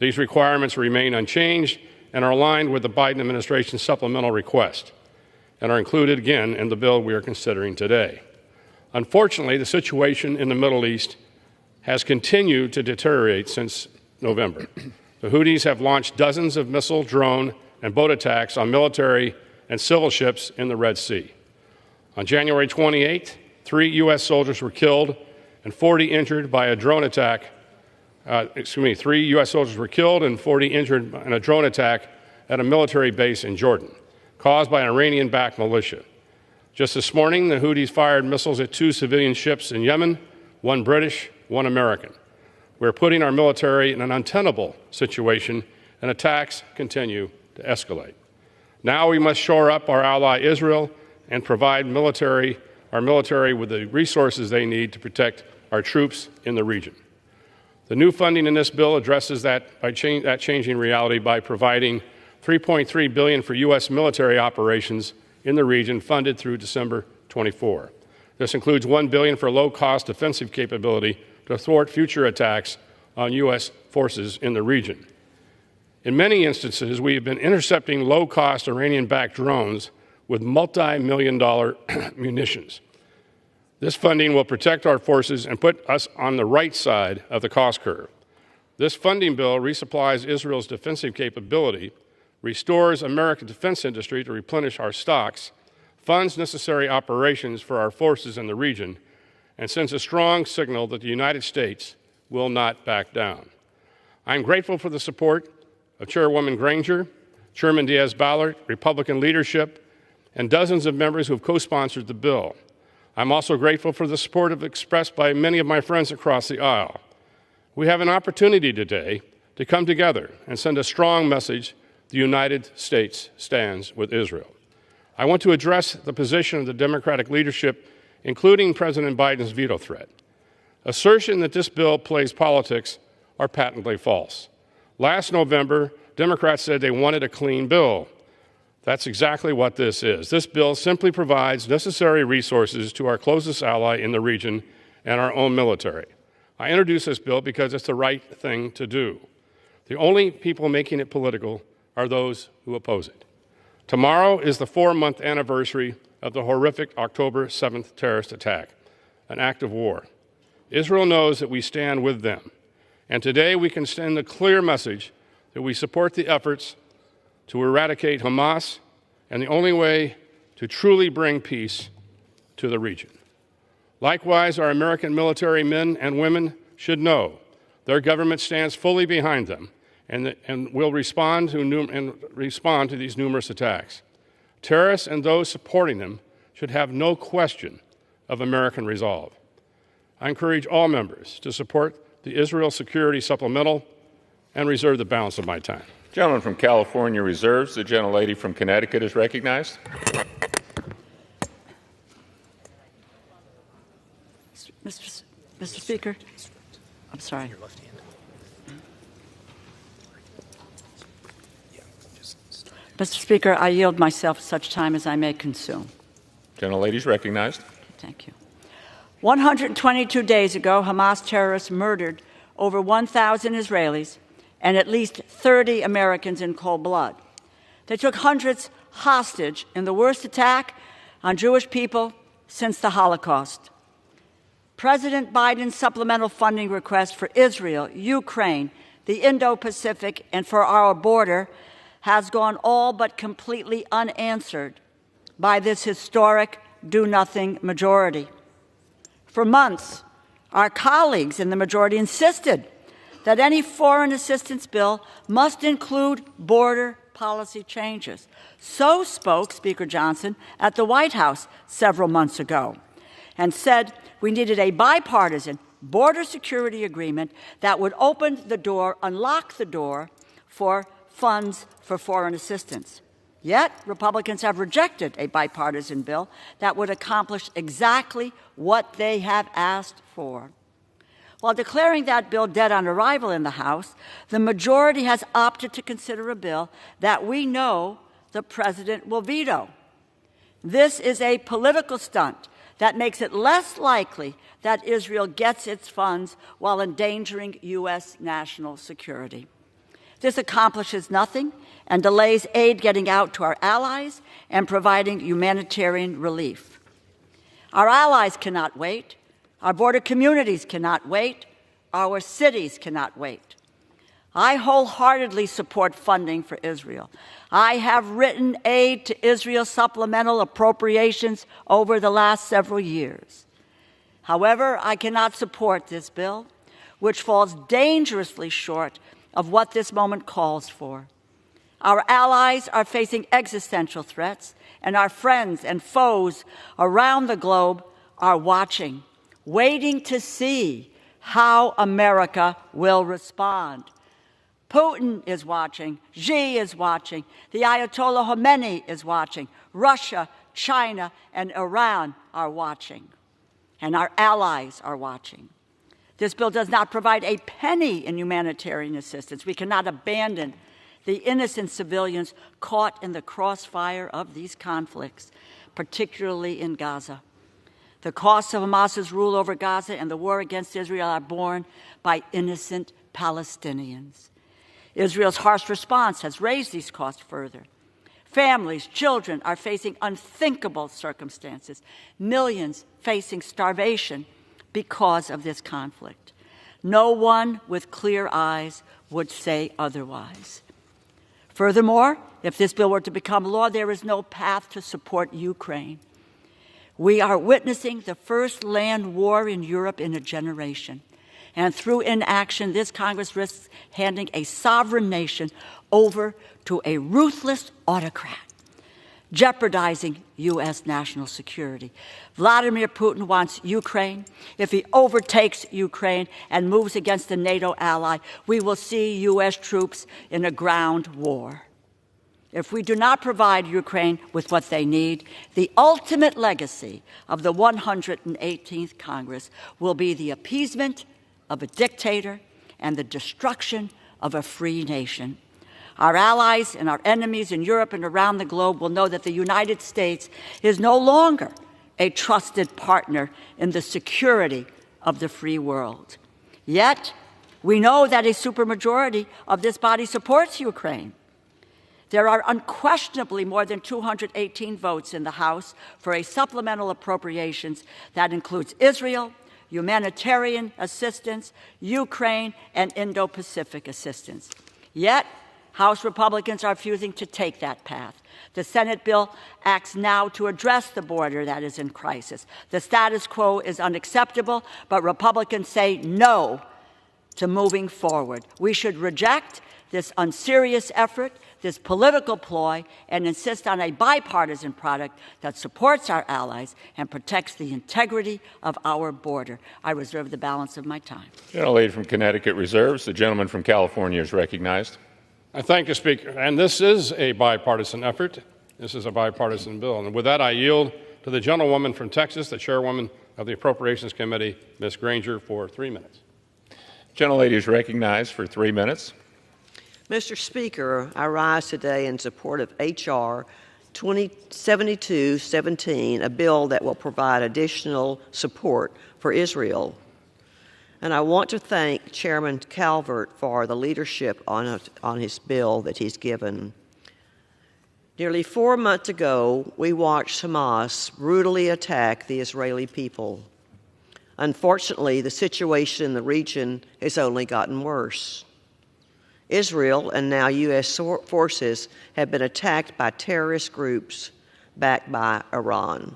These requirements remain unchanged and are aligned with the Biden administration's supplemental request and are included again in the bill we are considering today. Unfortunately, the situation in the Middle East has continued to deteriorate since November. The Houthis have launched dozens of missile, drone, and boat attacks on military and civil ships in the Red Sea. On January 28th, 3 U.S. soldiers were killed and 40 injured by a drone attack. 3 U.S. soldiers were killed and 40 injured in a drone attack at a military base in Jordan, caused by an Iranian-backed militia. Just this morning, the Houthis fired missiles at 2 civilian ships in Yemen, 1 British, 1 American. We're putting our military in an untenable situation, and attacks continue to escalate. Now we must shore up our ally Israel and provide our military with the resources they need to protect our troops in the region. The new funding in this bill addresses that changing reality by providing $3.3 billion for U.S. military operations in the region funded through December 24. This includes $1 billion for low-cost defensive capability to thwart future attacks on U.S. forces in the region. In many instances, we have been intercepting low-cost Iranian-backed drones with multi-million-dollar munitions. This funding will protect our forces and put us on the right side of the cost curve. This funding bill resupplies Israel's defensive capability, restores American defense industry to replenish our stocks, funds necessary operations for our forces in the region, and sends a strong signal that the United States will not back down. I'm grateful for the support of Chairwoman Granger, Chairman Diaz-Balart, Republican leadership, and dozens of members who have co-sponsored the bill. I'm also grateful for the support expressed by many of my friends across the aisle. We have an opportunity today to come together and send a strong message: the United States stands with Israel. I want to address the position of the Democratic leadership, including President Biden's veto threat. Assertion that this bill plays politics are patently false. Last November, Democrats said they wanted a clean bill. That's exactly what this is. This bill simply provides necessary resources to our closest ally in the region and our own military. I introduced this bill because it's the right thing to do. The only people making it political are those who oppose it. Tomorrow is the 4-month anniversary of the horrific October 7th terrorist attack, an act of war. Israel knows that we stand with them, and today we can send a clear message that we support the efforts to eradicate Hamas and the only way to truly bring peace to the region. Likewise, our American military men and women should know their government stands fully behind them and will respond to these numerous attacks. Terrorists and those supporting them should have no question of American resolve. I encourage all members to support the Israel Security Supplemental and reserve the balance of my time. Gentleman from California reserves. The gentlelady from Connecticut is recognized. Mr. Speaker, I'm sorry. Mr. Speaker, I yield myself such time as I may consume. Gentlelady is recognized. Thank you. 122 days ago, Hamas terrorists murdered over 1,000 Israelis and at least 30 Americans in cold blood. They took hundreds hostage in the worst attack on Jewish people since the Holocaust. President Biden's supplemental funding request for Israel, Ukraine, the Indo-Pacific, and for our border has gone all but completely unanswered by this historic do-nothing majority. For months, our colleagues in the majority insisted that any foreign assistance bill must include border policy changes. So spoke Speaker Johnson at the White House several months ago and said we needed a bipartisan border security agreement that would open the door, unlock the door for funds for foreign assistance. Yet, Republicans have rejected a bipartisan bill that would accomplish exactly what they have asked for. While declaring that bill dead on arrival in the House, the majority has opted to consider a bill that we know the president will veto. This is a political stunt that makes it less likely that Israel gets its funds while endangering U.S. national security. This accomplishes nothing and delays aid getting out to our allies and providing humanitarian relief. Our allies cannot wait. Our border communities cannot wait. Our cities cannot wait. I wholeheartedly support funding for Israel. I have written aid to Israel supplemental appropriations over the last several years. However, I cannot support this bill, which falls dangerously short of what this moment calls for. Our allies are facing existential threats, and our friends and foes around the globe are watching, waiting to see how America will respond. Putin is watching, Xi is watching, the Ayatollah Khomeini is watching, Russia, China, and Iran are watching, and our allies are watching. This bill does not provide a penny in humanitarian assistance. We cannot abandon the innocent civilians caught in the crossfire of these conflicts, particularly in Gaza. The costs of Hamas's rule over Gaza and the war against Israel are borne by innocent Palestinians. Israel's harsh response has raised these costs further. Families, children are facing unthinkable circumstances, millions facing starvation because of this conflict. No one with clear eyes would say otherwise. Furthermore, if this bill were to become law, there is no path to support Ukraine. We are witnessing the first land war in Europe in a generation. And through inaction, this Congress risks handing a sovereign nation over to a ruthless autocrat, jeopardizing U.S. national security. Vladimir Putin wants Ukraine. If he overtakes Ukraine and moves against a NATO ally, we will see U.S. troops in a ground war. If we do not provide Ukraine with what they need, the ultimate legacy of the 118th Congress will be the appeasement of a dictator and the destruction of a free nation. Our allies and our enemies in Europe and around the globe will know that the United States is no longer a trusted partner in the security of the free world. Yet, we know that a supermajority of this body supports Ukraine. There are unquestionably more than 218 votes in the House for a supplemental appropriations that includes Israel, humanitarian assistance, Ukraine, and Indo-Pacific assistance. Yet, House Republicans are refusing to take that path. The Senate bill acts now to address the border that is in crisis. The status quo is unacceptable, but Republicans say no to moving forward. We should reject this unserious effort, this political ploy, and insist on a bipartisan product that supports our allies and protects the integrity of our border. I reserve the balance of my time. Gentlelady from Connecticut reserves. The gentleman from California is recognized. I thank the Speaker. And this is a bipartisan effort. This is a bipartisan bill. And with that, I yield to the gentlewoman from Texas, the chairwoman of the Appropriations Committee, Ms. Granger, for 3 minutes. Gentlelady is recognized for 3 minutes. Mr. Speaker, I rise today in support of H.R. 7217, a bill that will provide additional support for Israel. And I want to thank Chairman Calvert for the leadership on his bill that he's given. Nearly 4 months ago, we watched Hamas brutally attack the Israeli people. Unfortunately, the situation in the region has only gotten worse. Israel and now U.S. forces have been attacked by terrorist groups backed by Iran.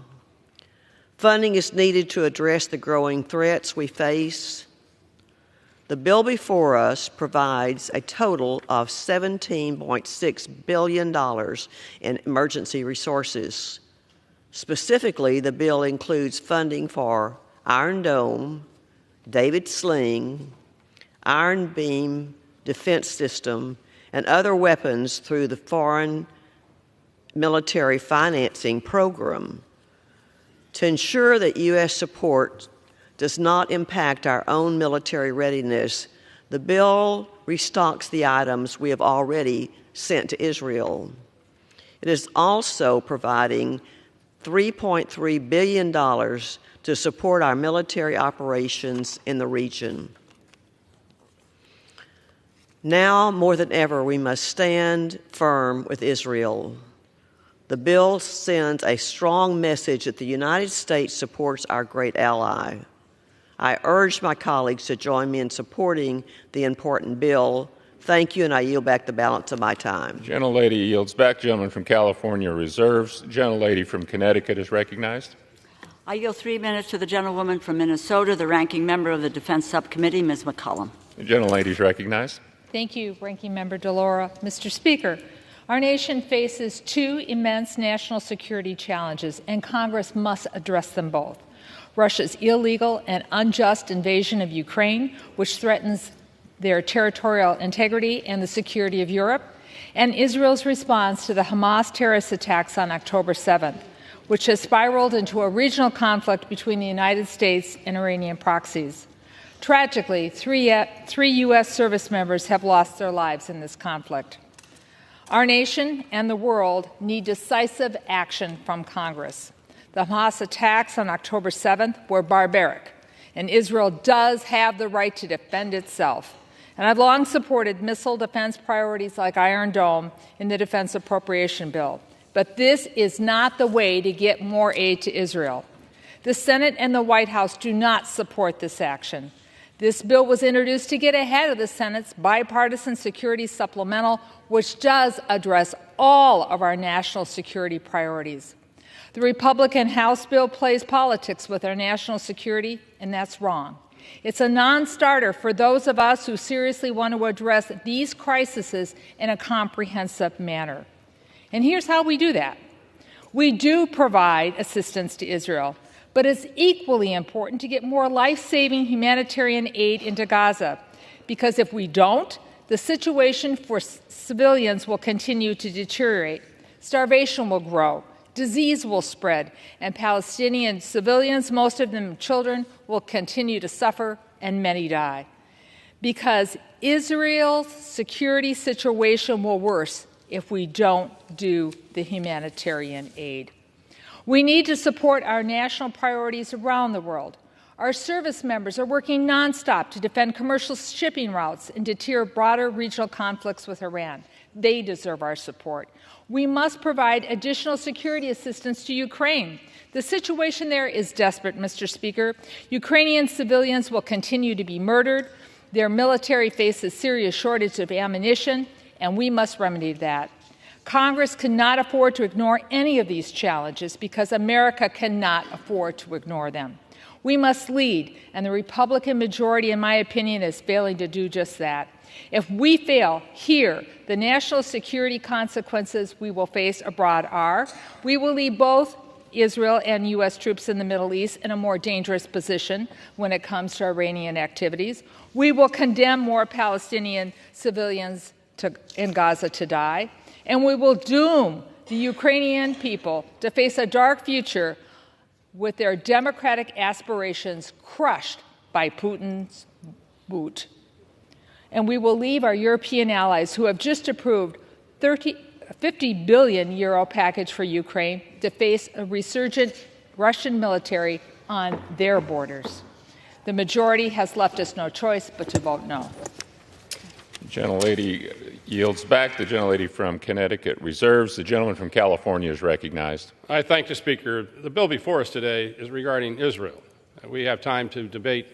Funding is needed to address the growing threats we face. The bill before us provides a total of $17.6 billion in emergency resources. Specifically, the bill includes funding for Iron Dome, David Sling, Iron Beam defense system, and other weapons through the Foreign Military Financing Program. To ensure that U.S. support does not impact our own military readiness, the bill restocks the items we have already sent to Israel. It is also providing $3.3 billion to support our military operations in the region. Now, more than ever, we must stand firm with Israel. The bill sends a strong message that the United States supports our great ally. I urge my colleagues to join me in supporting the important bill. Thank you, and I yield back the balance of my time. Gentlelady yields back. Gentleman from California reserves. Gentlelady from Connecticut is recognized. I yield 3 minutes to the gentlewoman from Minnesota, the ranking member of the Defense Subcommittee, Ms. McCollum. The gentlelady is recognized. Thank you, Ranking Member DeLauro. Mr. Speaker, our nation faces two immense national security challenges, and Congress must address them both. Russia's illegal and unjust invasion of Ukraine, which threatens their territorial integrity and the security of Europe, and Israel's response to the Hamas terrorist attacks on October 7th, which has spiraled into a regional conflict between the United States and Iranian proxies. Tragically, three U.S. service members have lost their lives in this conflict. Our nation and the world need decisive action from Congress. The Hamas attacks on October 7th were barbaric, and Israel does have the right to defend itself. And I've long supported missile defense priorities like Iron Dome in the defense appropriation bill. But this is not the way to get more aid to Israel. The Senate and the White House do not support this action. This bill was introduced to get ahead of the Senate's bipartisan security supplemental, which does address all of our national security priorities. The Republican House bill plays politics with our national security, and that's wrong. It's a non-starter for those of us who seriously want to address these crises in a comprehensive manner. And here's how we do that. We do provide assistance to Israel, but it's equally important to get more life-saving humanitarian aid into Gaza, because if we don't, the situation for civilians will continue to deteriorate. Starvation will grow, disease will spread, and Palestinian civilians, most of them children, will continue to suffer and many die. Because Israel's security situation will worsen if we don't do the humanitarian aid. We need to support our national priorities around the world. Our service members are working nonstop to defend commercial shipping routes and deter broader regional conflicts with Iran. They deserve our support. We must provide additional security assistance to Ukraine. The situation there is desperate, Mr. Speaker. Ukrainian civilians will continue to be murdered. Their military faces serious shortage of ammunition, and we must remedy that. Congress cannot afford to ignore any of these challenges because America cannot afford to ignore them. We must lead, and the Republican majority, in my opinion, is failing to do just that. If we fail here, the national security consequences we will face abroad are: we will leave both Israel and U.S. troops in the Middle East in a more dangerous position when it comes to Iranian activities. We will condemn more Palestinian civilians in Gaza to die. And we will doom the Ukrainian people to face a dark future with their democratic aspirations crushed by Putin's boot. And we will leave our European allies, who have just approved €50 billion package for Ukraine, to face a resurgent Russian military on their borders. The majority has left us no choice but to vote no. The gentlelady yields back. The gentlelady from Connecticut reserves. The gentleman from California is recognized. I thank the Speaker. The bill before us today is regarding Israel. We have time to debate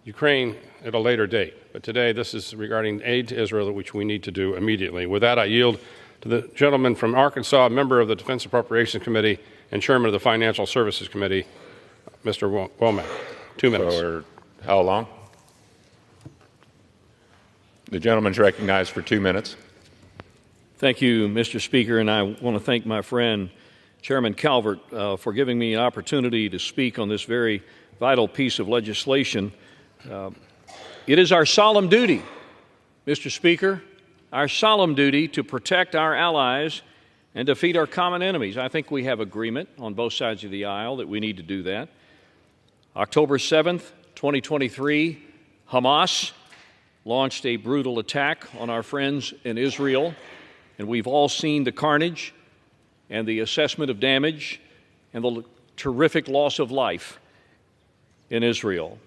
Ukraine at a later date, but today this is regarding aid to Israel, which we need to do immediately. With that, I yield to the gentleman from Arkansas, member of the Defense Appropriations Committee and chairman of the Financial Services Committee, Mr. Womack. 2 minutes. For how long? The gentleman's recognized for 2 minutes. Thank you, Mr. Speaker, and I want to thank my friend, Chairman Calvert, for giving me an opportunity to speak on this very vital piece of legislation. It is our solemn duty, Mr. Speaker, our solemn duty to protect our allies and defeat our common enemies. I think we have agreement on both sides of the aisle that we need to do that. October 7th, 2023, Hamas launched a brutal attack on our friends in Israel, and we've all seen the carnage and the assessment of damage and the terrific loss of life in Israel.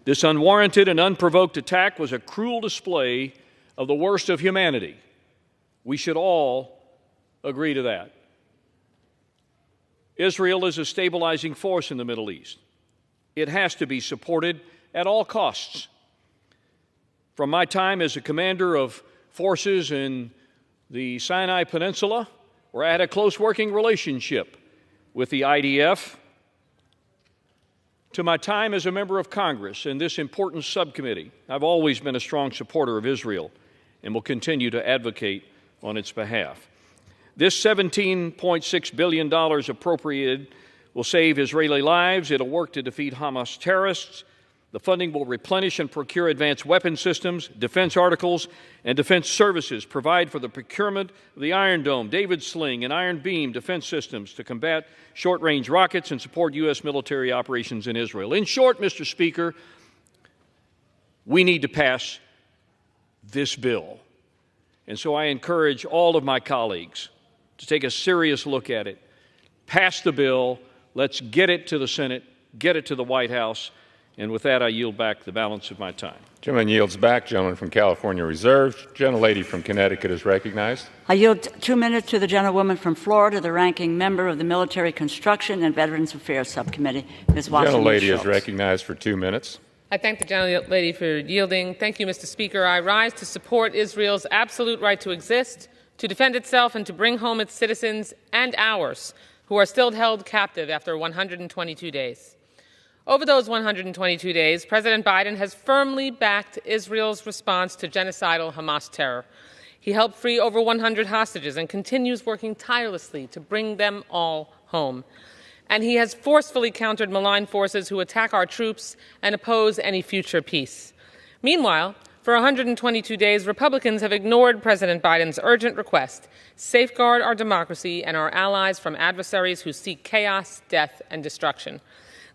This unwarranted and unprovoked attack was a cruel display of the worst of humanity. We should all agree to that. Israel is a stabilizing force in the Middle East. It has to be supported at all costs. From my time as a commander of forces in the Sinai Peninsula, where I had a close working relationship with the IDF, to my time as a member of Congress in this important subcommittee, I've always been a strong supporter of Israel and will continue to advocate on its behalf. This $17.6 billion appropriated will save Israeli lives. It'll work to defeat Hamas terrorists. The funding will replenish and procure advanced weapon systems, defense articles, and defense services, provide for the procurement of the Iron Dome, David Sling, and Iron Beam defense systems to combat short-range rockets and support U.S. military operations in Israel. In short, Mr. Speaker, we need to pass this bill. And so I encourage all of my colleagues to take a serious look at it, pass the bill, let's get it to the Senate, get it to the White House, and with that, I yield back the balance of my time. Gentleman yields back. Gentleman from California reserved. Gentlelady from Connecticut is recognized. I yield 2 minutes to the gentlewoman from Florida, the ranking member of the Military Construction and Veterans Affairs Subcommittee, Ms. Washington Gentlelady Schultz. is recognized for 2 minutes. I thank the gentlelady for yielding. Thank you, Mr. Speaker. I rise to support Israel's absolute right to exist, to defend itself, and to bring home its citizens and ours who are still held captive after 122 days. Over those 122 days, President Biden has firmly backed Israel's response to genocidal Hamas terror. He helped free over 100 hostages and continues working tirelessly to bring them all home. And he has forcefully countered malign forces who attack our troops and oppose any future peace. Meanwhile, for 122 days, Republicans have ignored President Biden's urgent request: safeguard our democracy and our allies from adversaries who seek chaos, death, and destruction.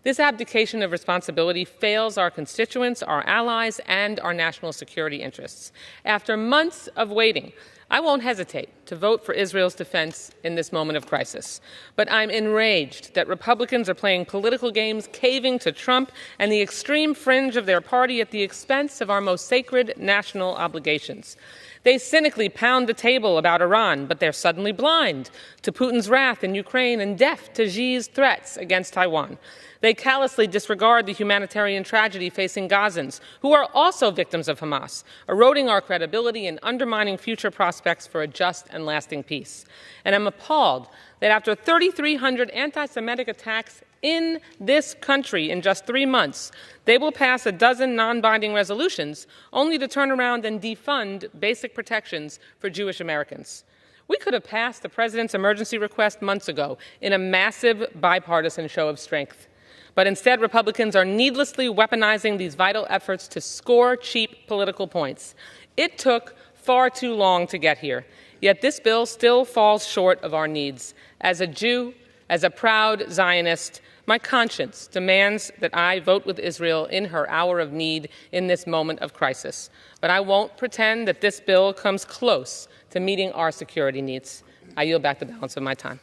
This abdication of responsibility fails our constituents, our allies, and our national security interests. After months of waiting, I won't hesitate to vote for Israel's defense in this moment of crisis. But I'm enraged that Republicans are playing political games, caving to Trump and the extreme fringe of their party at the expense of our most sacred national obligations. They cynically pound the table about Iran, but they're suddenly blind to Putin's wrath in Ukraine and deaf to Xi's threats against Taiwan. They callously disregard the humanitarian tragedy facing Gazans, who are also victims of Hamas, eroding our credibility and undermining future prospects for a just and lasting peace. And I'm appalled that after 3,300 anti-Semitic attacks in this country in just 3 months, they will pass a dozen non-binding resolutions only to turn around and defund basic protections for Jewish Americans. We could have passed the president's emergency request months ago in a massive bipartisan show of strength. But instead, Republicans are needlessly weaponizing these vital efforts to score cheap political points. It took far too long to get here, yet this bill still falls short of our needs. As a Jew, as a proud Zionist, my conscience demands that I vote with Israel in her hour of need in this moment of crisis. But I won't pretend that this bill comes close to meeting our security needs. I yield back the balance of my time.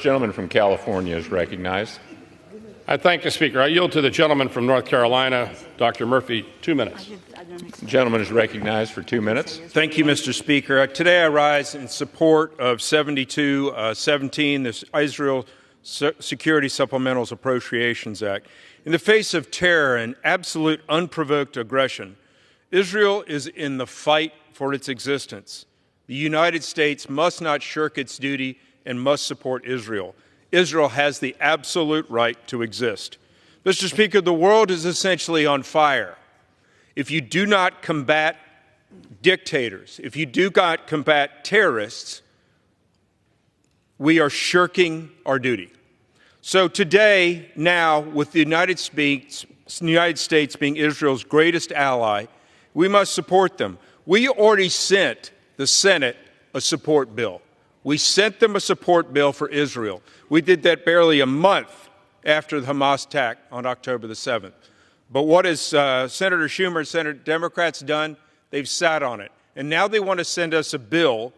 Gentleman from California is recognized. I thank the Speaker. I yield to the gentleman from North Carolina, Dr. Murphy, 2 minutes. The gentleman is recognized for 2 minutes. Thank you, Mr. Speaker. Today I rise in support of 7217, the Israel Security Supplementals Appropriations Act. In the face of terror and absolute unprovoked aggression, Israel is in the fight for its existence. The United States must not shirk its duty and must support Israel. Israel has the absolute right to exist. Mr. Speaker, the world is essentially on fire. If you do not combat dictators, if you do not combat terrorists, we are shirking our duty. So today, now, with the United States being Israel's greatest ally, we must support them. We already sent the Senate a support bill. We sent them a support bill for Israel. We did that barely a month after the Hamas attack on October the 7th. But what has Senator Schumer and Senator Democrats done? They've sat on it. And now they want to send us a bill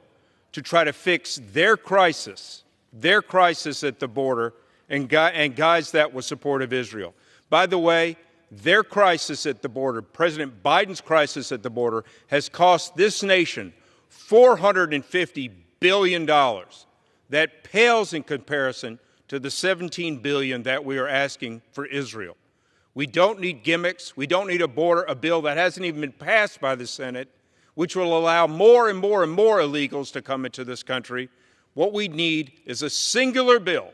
to try to fix their crisis at the border, and guys that with support of Israel. By the way, their crisis at the border, President Biden's crisis at the border, has cost this nation $450 billion. That pales in comparison to the $17 billion that we are asking for Israel. We don't need gimmicks. We don't need a bill that hasn't even been passed by the Senate, which will allow more and more and more illegals to come into this country. What we need is a singular bill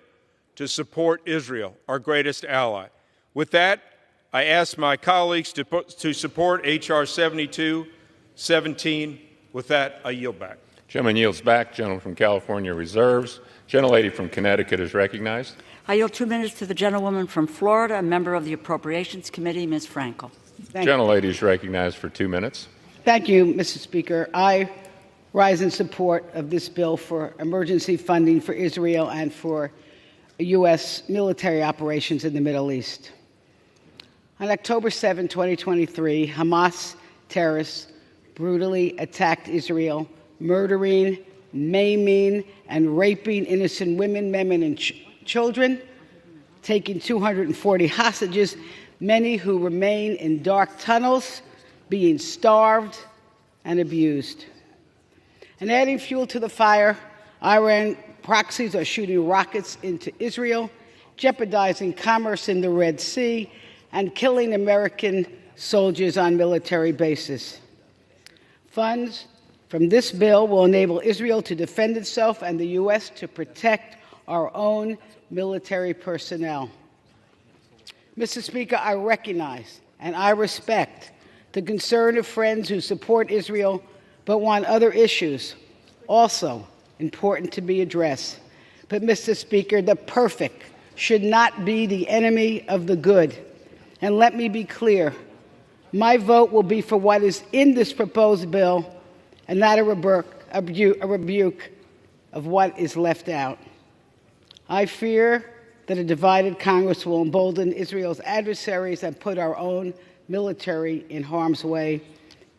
to support Israel, our greatest ally. With that, I ask my colleagues to support H.R. 7217. With that, I yield back. Gentleman yields back. Gentleman from California reserves. Gentlelady from Connecticut is recognized. I yield 2 minutes to the gentlewoman from Florida, a member of the Appropriations Committee, Ms. Frankel. Gentlelady is recognized for 2 minutes. Thank you, Mr. Speaker. I rise in support of this bill for emergency funding for Israel and for U.S. military operations in the Middle East. On October 7, 2023, Hamas terrorists brutally attacked Israel, murdering, maiming, and raping innocent women, men, and children, taking 240 hostages, many who remain in dark tunnels, being starved and abused. And adding fuel to the fire, Iran proxies are shooting rockets into Israel, jeopardizing commerce in the Red Sea, and killing American soldiers on military bases. Funds from this bill will enable Israel to defend itself and the U.S. to protect our own military personnel. Mr. Speaker, I recognize and I respect the concern of friends who support Israel but want other issues also important to be addressed. But, Mr. Speaker, the perfect should not be the enemy of the good. And let me be clear, my vote will be for what is in this proposed bill and not a rebuke of what is left out. I fear that a divided Congress will embolden Israel's adversaries and put our own military in harm's way.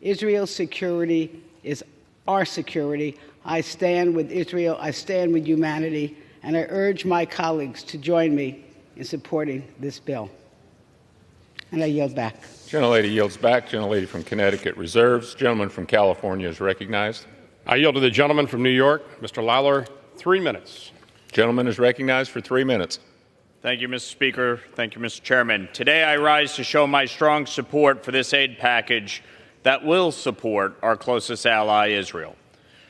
Israel's security is our security. I stand with Israel. I stand with humanity. And I urge my colleagues to join me in supporting this bill. And I yield back. Gentlelady yields back. Gentlelady from Connecticut reserves. Gentleman from California is recognized. I yield to the gentleman from New York, Mr. Lawler, 3 minutes. Gentleman is recognized for 3 minutes. Thank you, Mr. Speaker. Thank you, Mr. Chairman. Today I rise to show my strong support for this aid package that will support our closest ally, Israel.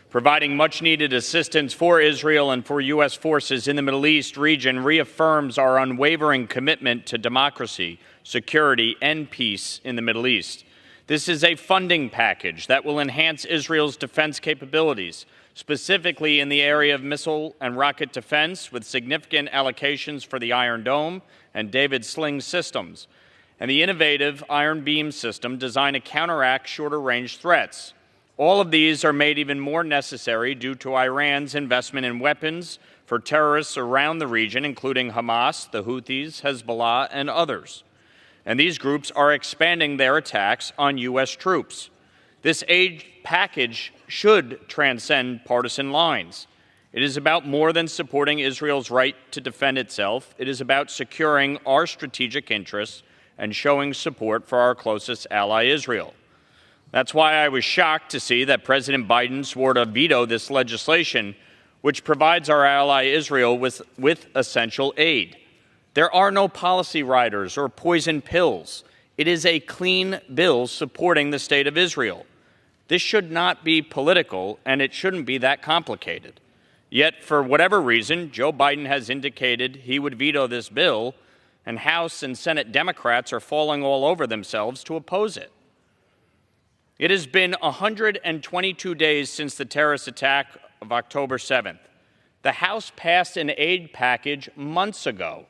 Providing much-needed assistance for Israel and for U.S. forces in the Middle East region reaffirms our unwavering commitment to democracy, security, and peace in the Middle East. This is a funding package that will enhance Israel's defense capabilities, specifically in the area of missile and rocket defense, with significant allocations for the Iron Dome and David Sling systems, and the innovative Iron Beam system designed to counteract shorter-range threats. All of these are made even more necessary due to Iran's investment in weapons for terrorists around the region, including Hamas, the Houthis, Hezbollah, and others. And these groups are expanding their attacks on U.S. troops. This aid package should transcend partisan lines. It is about more than supporting Israel's right to defend itself. It is about securing our strategic interests and showing support for our closest ally, Israel. That's why I was shocked to see that President Biden swore to veto this legislation, which provides our ally Israel with essential aid. There are no policy riders or poison pills. It is a clean bill supporting the state of Israel. This should not be political, and it shouldn't be that complicated. Yet, for whatever reason, Joe Biden has indicated he would veto this bill, and House and Senate Democrats are falling all over themselves to oppose it. It has been 122 days since the terrorist attack of October 7th. The House passed an aid package months ago.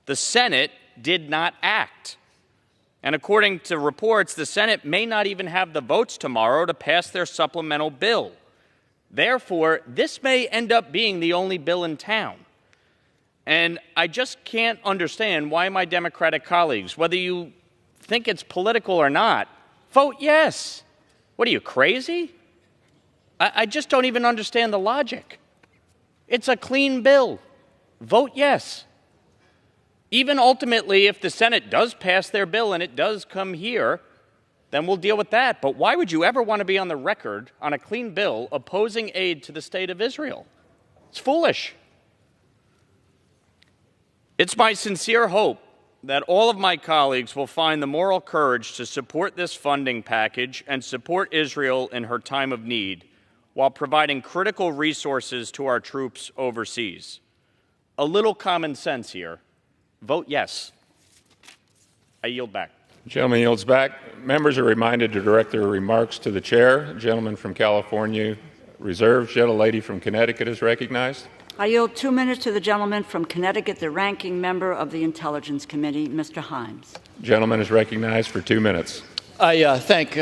The Senate did not act. And according to reports, the Senate may not even have the votes tomorrow to pass their supplemental bill. Therefore, this may end up being the only bill in town. And I just can't understand why my Democratic colleagues, whether you think it's political or not, vote yes. What are you, crazy? I just don't even understand the logic. It's a clean bill. Vote yes. Even ultimately, if the Senate does pass their bill and it does come here, then we'll deal with that. But why would you ever want to be on the record on a clean bill opposing aid to the state of Israel? It's foolish. It's my sincere hope that all of my colleagues will find the moral courage to support this funding package and support Israel in her time of need while providing critical resources to our troops overseas. A little common sense here. Vote yes. I yield back. The gentleman yields back. Members are reminded to direct their remarks to the chair. Gentleman from California reserves. Gentlelady from Connecticut is recognized. I yield 2 minutes to the gentleman from Connecticut, the ranking member of the Intelligence Committee, Mr. Himes. Gentleman is recognized for 2 minutes. I thank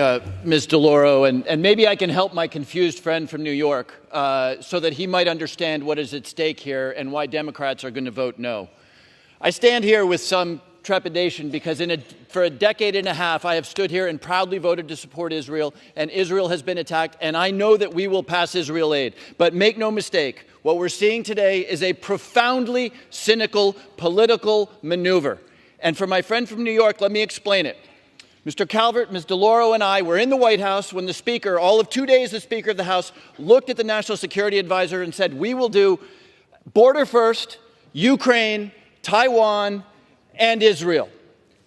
Ms. DeLauro, and maybe I can help my confused friend from New York so that he might understand what is at stake here and why Democrats are going to vote no. I stand here with some trepidation because for a decade and a half I have stood here and proudly voted to support Israel, and Israel has been attacked, and I know that we will pass Israel aid. But make no mistake, what we're seeing today is a profoundly cynical political maneuver. And for my friend from New York, let me explain it. Mr. Calvert, Ms. DeLauro, and I were in the White House when the Speaker, all of 2 days the Speaker of the House, looked at the National Security Advisor and said, we will do border first, Ukraine, Taiwan, and Israel.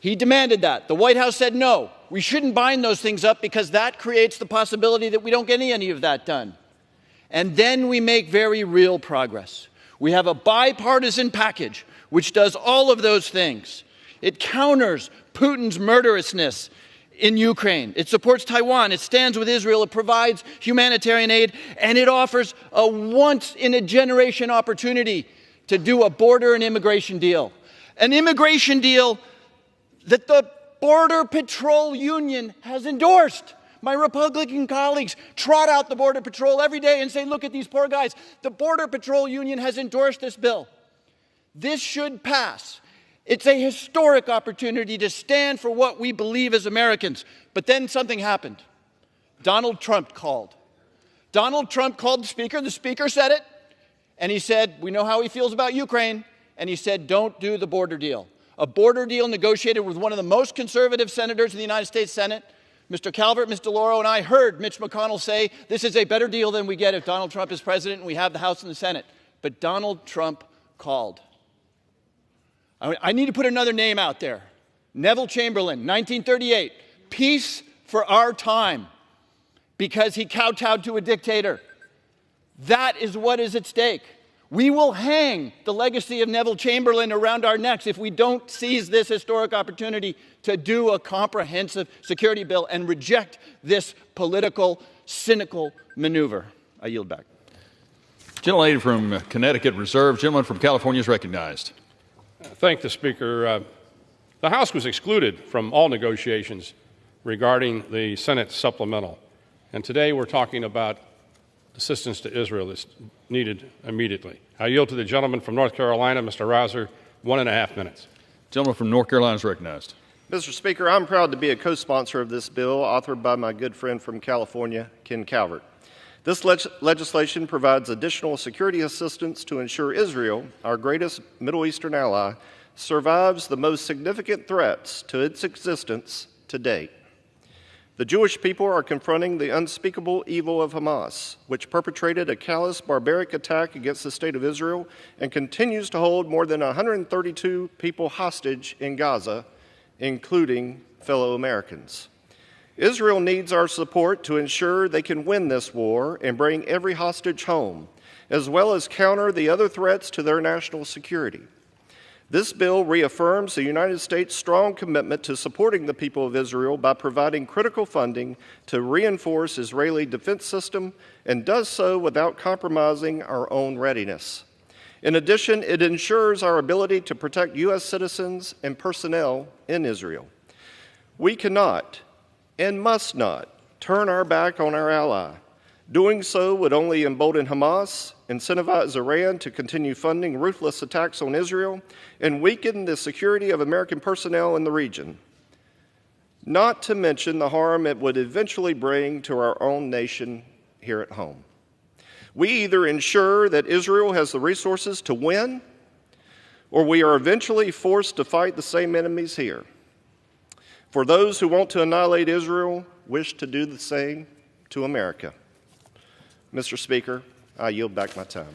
He demanded that. The White House said, no, we shouldn't bind those things up because that creates the possibility that we don't get any of that done. And then we make very real progress. We have a bipartisan package which does all of those things. It counters Putin's murderousness in Ukraine. It supports Taiwan. It stands with Israel. It provides humanitarian aid. And it offers a once-in-a-generation opportunity to do a border and immigration deal. An immigration deal that the Border Patrol Union has endorsed. My Republican colleagues trot out the Border Patrol every day and say, look at these poor guys. The Border Patrol Union has endorsed this bill. This should pass. It's a historic opportunity to stand for what we believe as Americans. But then something happened. Donald Trump called. Donald Trump called the Speaker said it, and he said, we know how he feels about Ukraine, and he said, don't do the border deal. A border deal negotiated with one of the most conservative senators in the United States Senate. Mr. Calvert, Ms. DeLauro, and I heard Mitch McConnell say this is a better deal than we get if Donald Trump is president and we have the House and the Senate. But Donald Trump called. I need to put another name out there. Neville Chamberlain, 1938, peace for our time, because he kowtowed to a dictator. That is what is at stake. We will hang the legacy of Neville Chamberlain around our necks if we don't seize this historic opportunity to do a comprehensive security bill and reject this political, cynical maneuver. I yield back. Gentlelady from Connecticut reserved. Gentleman from California is recognized. Thank the Speaker. The House was excluded from all negotiations regarding the Senate supplemental. And today we're talking about assistance to Israel that's needed immediately. I yield to the gentleman from North Carolina, Mr. Rouser, 1.5 minutes. Gentleman from North Carolina is recognized. Mr. Speaker, I'm proud to be a co-sponsor of this bill authored by my good friend from California, Ken Calvert. This legislation provides additional security assistance to ensure Israel, our greatest Middle Eastern ally, survives the most significant threats to its existence to date. The Jewish people are confronting the unspeakable evil of Hamas, which perpetrated a callous, barbaric attack against the state of Israel and continues to hold more than 132 people hostage in Gaza, including fellow Americans. Israel needs our support to ensure they can win this war and bring every hostage home, as well as counter the other threats to their national security. This bill reaffirms the United States' strong commitment to supporting the people of Israel by providing critical funding to reinforce Israeli defense system and does so without compromising our own readiness. In addition, it ensures our ability to protect U.S. citizens and personnel in Israel. We cannot and must not turn our back on our ally. Doing so would only embolden Hamas, incentivize Iran to continue funding ruthless attacks on Israel, and weaken the security of American personnel in the region, not to mention the harm it would eventually bring to our own nation here at home. We either ensure that Israel has the resources to win, or we are eventually forced to fight the same enemies here. For those who want to annihilate Israel wish to do the same to America. Mr. Speaker, I yield back my time.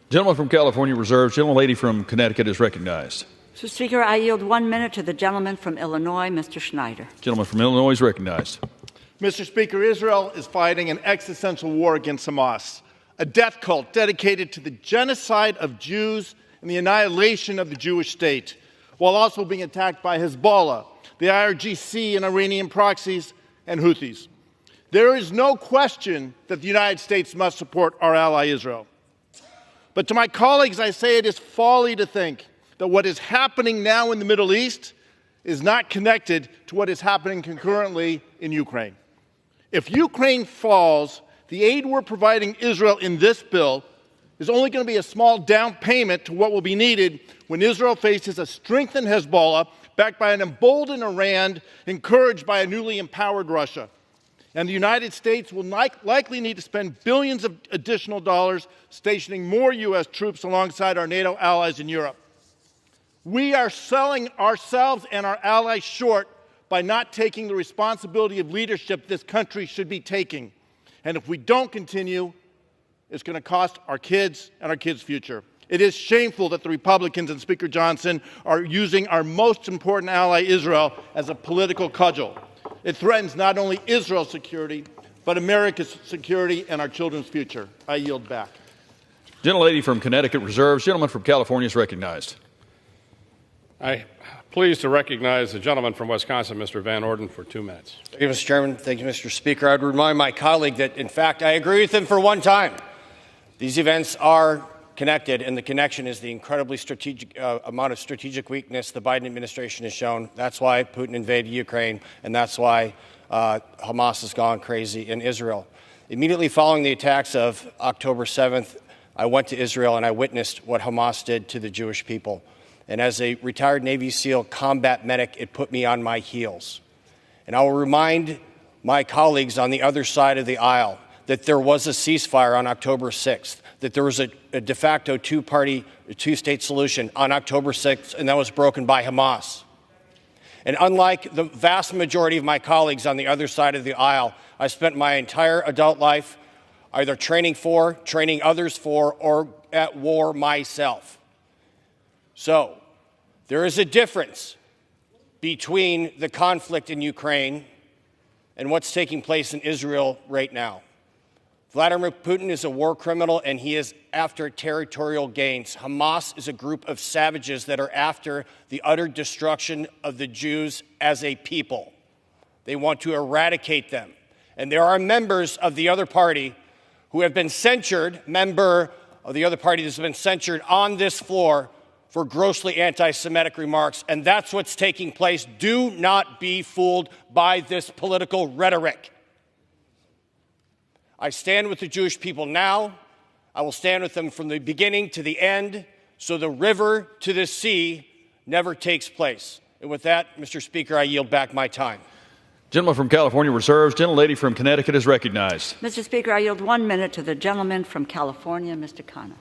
Gentleman from California reserved. Gentlelady from Connecticut is recognized. Mr. Speaker, I yield 1 minute to the gentleman from Illinois, Mr. Schneider. Gentleman from Illinois is recognized. Mr. Speaker, Israel is fighting an existential war against Hamas, a death cult dedicated to the genocide of Jews and the annihilation of the Jewish state, while also being attacked by Hezbollah, the IRGC and Iranian proxies, and Houthis. There is no question that the United States must support our ally Israel. But to my colleagues, I say it is folly to think that what is happening now in the Middle East is not connected to what is happening concurrently in Ukraine. If Ukraine falls, the aid we're providing Israel in this bill is only going to be a small down payment to what will be needed when Israel faces a strengthened Hezbollah backed by an emboldened Iran, encouraged by a newly empowered Russia. And the United States will likely need to spend billions of additional dollars stationing more U.S. troops alongside our NATO allies in Europe. We are selling ourselves and our allies short by not taking the responsibility of leadership this country should be taking. And if we don't continue, it's going to cost our kids and our kids' future. It is shameful that the Republicans and Speaker Johnson are using our most important ally, Israel, as a political cudgel. It threatens not only Israel's security, but America's security and our children's future. I yield back. Gentlelady from Connecticut reserves. Gentleman from California is recognized. I'm pleased to recognize the gentleman from Wisconsin, Mr. Van Orden, for 2 minutes. Thank you, Mr. Chairman. Thank you, Mr. Speaker. I'd remind my colleague that, in fact, I agree with him for one time. These events are connected, and the connection is the incredibly strategic amount of strategic weakness the Biden administration has shown. That's why Putin invaded Ukraine, and that's why Hamas has gone crazy in Israel. Immediately following the attacks of October 7th, I went to Israel and I witnessed what Hamas did to the Jewish people. And as a retired Navy SEAL combat medic, it put me on my heels. And I will remind my colleagues on the other side of the aisle that there was a ceasefire on October 6th, that there was a de facto two-state solution on October 6th, and that was broken by Hamas. And unlike the vast majority of my colleagues on the other side of the aisle, I spent my entire adult life either training others for, or at war myself. So there is a difference between the conflict in Ukraine and what's taking place in Israel right now. Vladimir Putin is a war criminal, and he is after territorial gains. Hamas is a group of savages that are after the utter destruction of the Jews as a people. They want to eradicate them. And there are members of the other party who have been censured, member of the other party that's been censured on this floor for grossly anti-Semitic remarks, and that's what's taking place. Do not be fooled by this political rhetoric. I stand with the Jewish people now. I will stand with them from the beginning to the end, so the river to the sea never takes place. And with that, Mr. Speaker, I yield back my time. Gentleman from California reserves. Gentlelady from Connecticut is recognized. Mr. Speaker, I yield 1 minute to the gentleman from California, Mr. Khanna.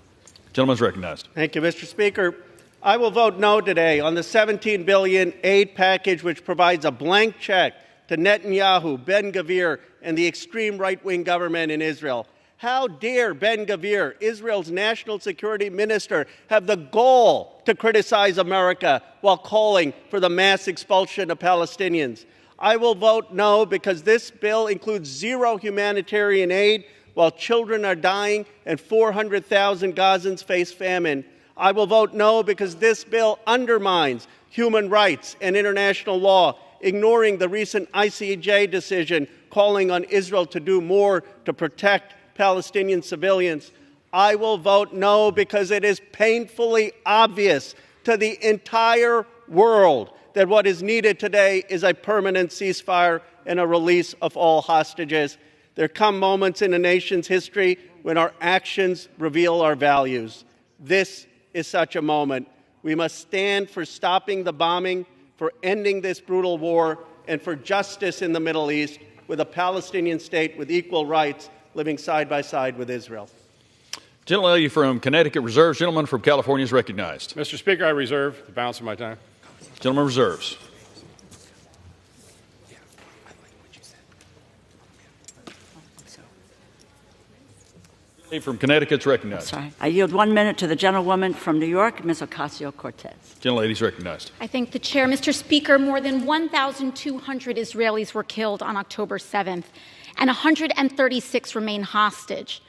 Gentleman is recognized. Thank you, Mr. Speaker. I will vote no today on the $17 billion aid package, which provides a blank check to Netanyahu, Ben-Gvir, and the extreme right-wing government in Israel. How dare Ben-Gvir, Israel's national security minister, have the gall to criticize America while calling for the mass expulsion of Palestinians? I will vote no because this bill includes zero humanitarian aid while children are dying and 400,000 Gazans face famine. I will vote no because this bill undermines human rights and international law, ignoring the recent ICJ decision calling on Israel to do more to protect Palestinian civilians. I will vote no because it is painfully obvious to the entire world that what is needed today is a permanent ceasefire and a release of all hostages. There come moments in a nation's history when our actions reveal our values. This is such a moment. We must stand for stopping the bombing, for ending this brutal war, and for justice in the Middle East, with a Palestinian state with equal rights living side by side with Israel. Gentlelady from Connecticut reserves. Gentleman from California is recognized. Mr. Speaker, I reserve the balance of my time. Gentleman reserves. From Connecticut is recognized. Sorry. I yield 1 minute to the gentlewoman from New York, Ms. Ocasio-Cortez. Gentlelady is recognized. I thank the chair. Mr. Speaker, more than 1,200 Israelis were killed on October 7th, and 136 remain hostage.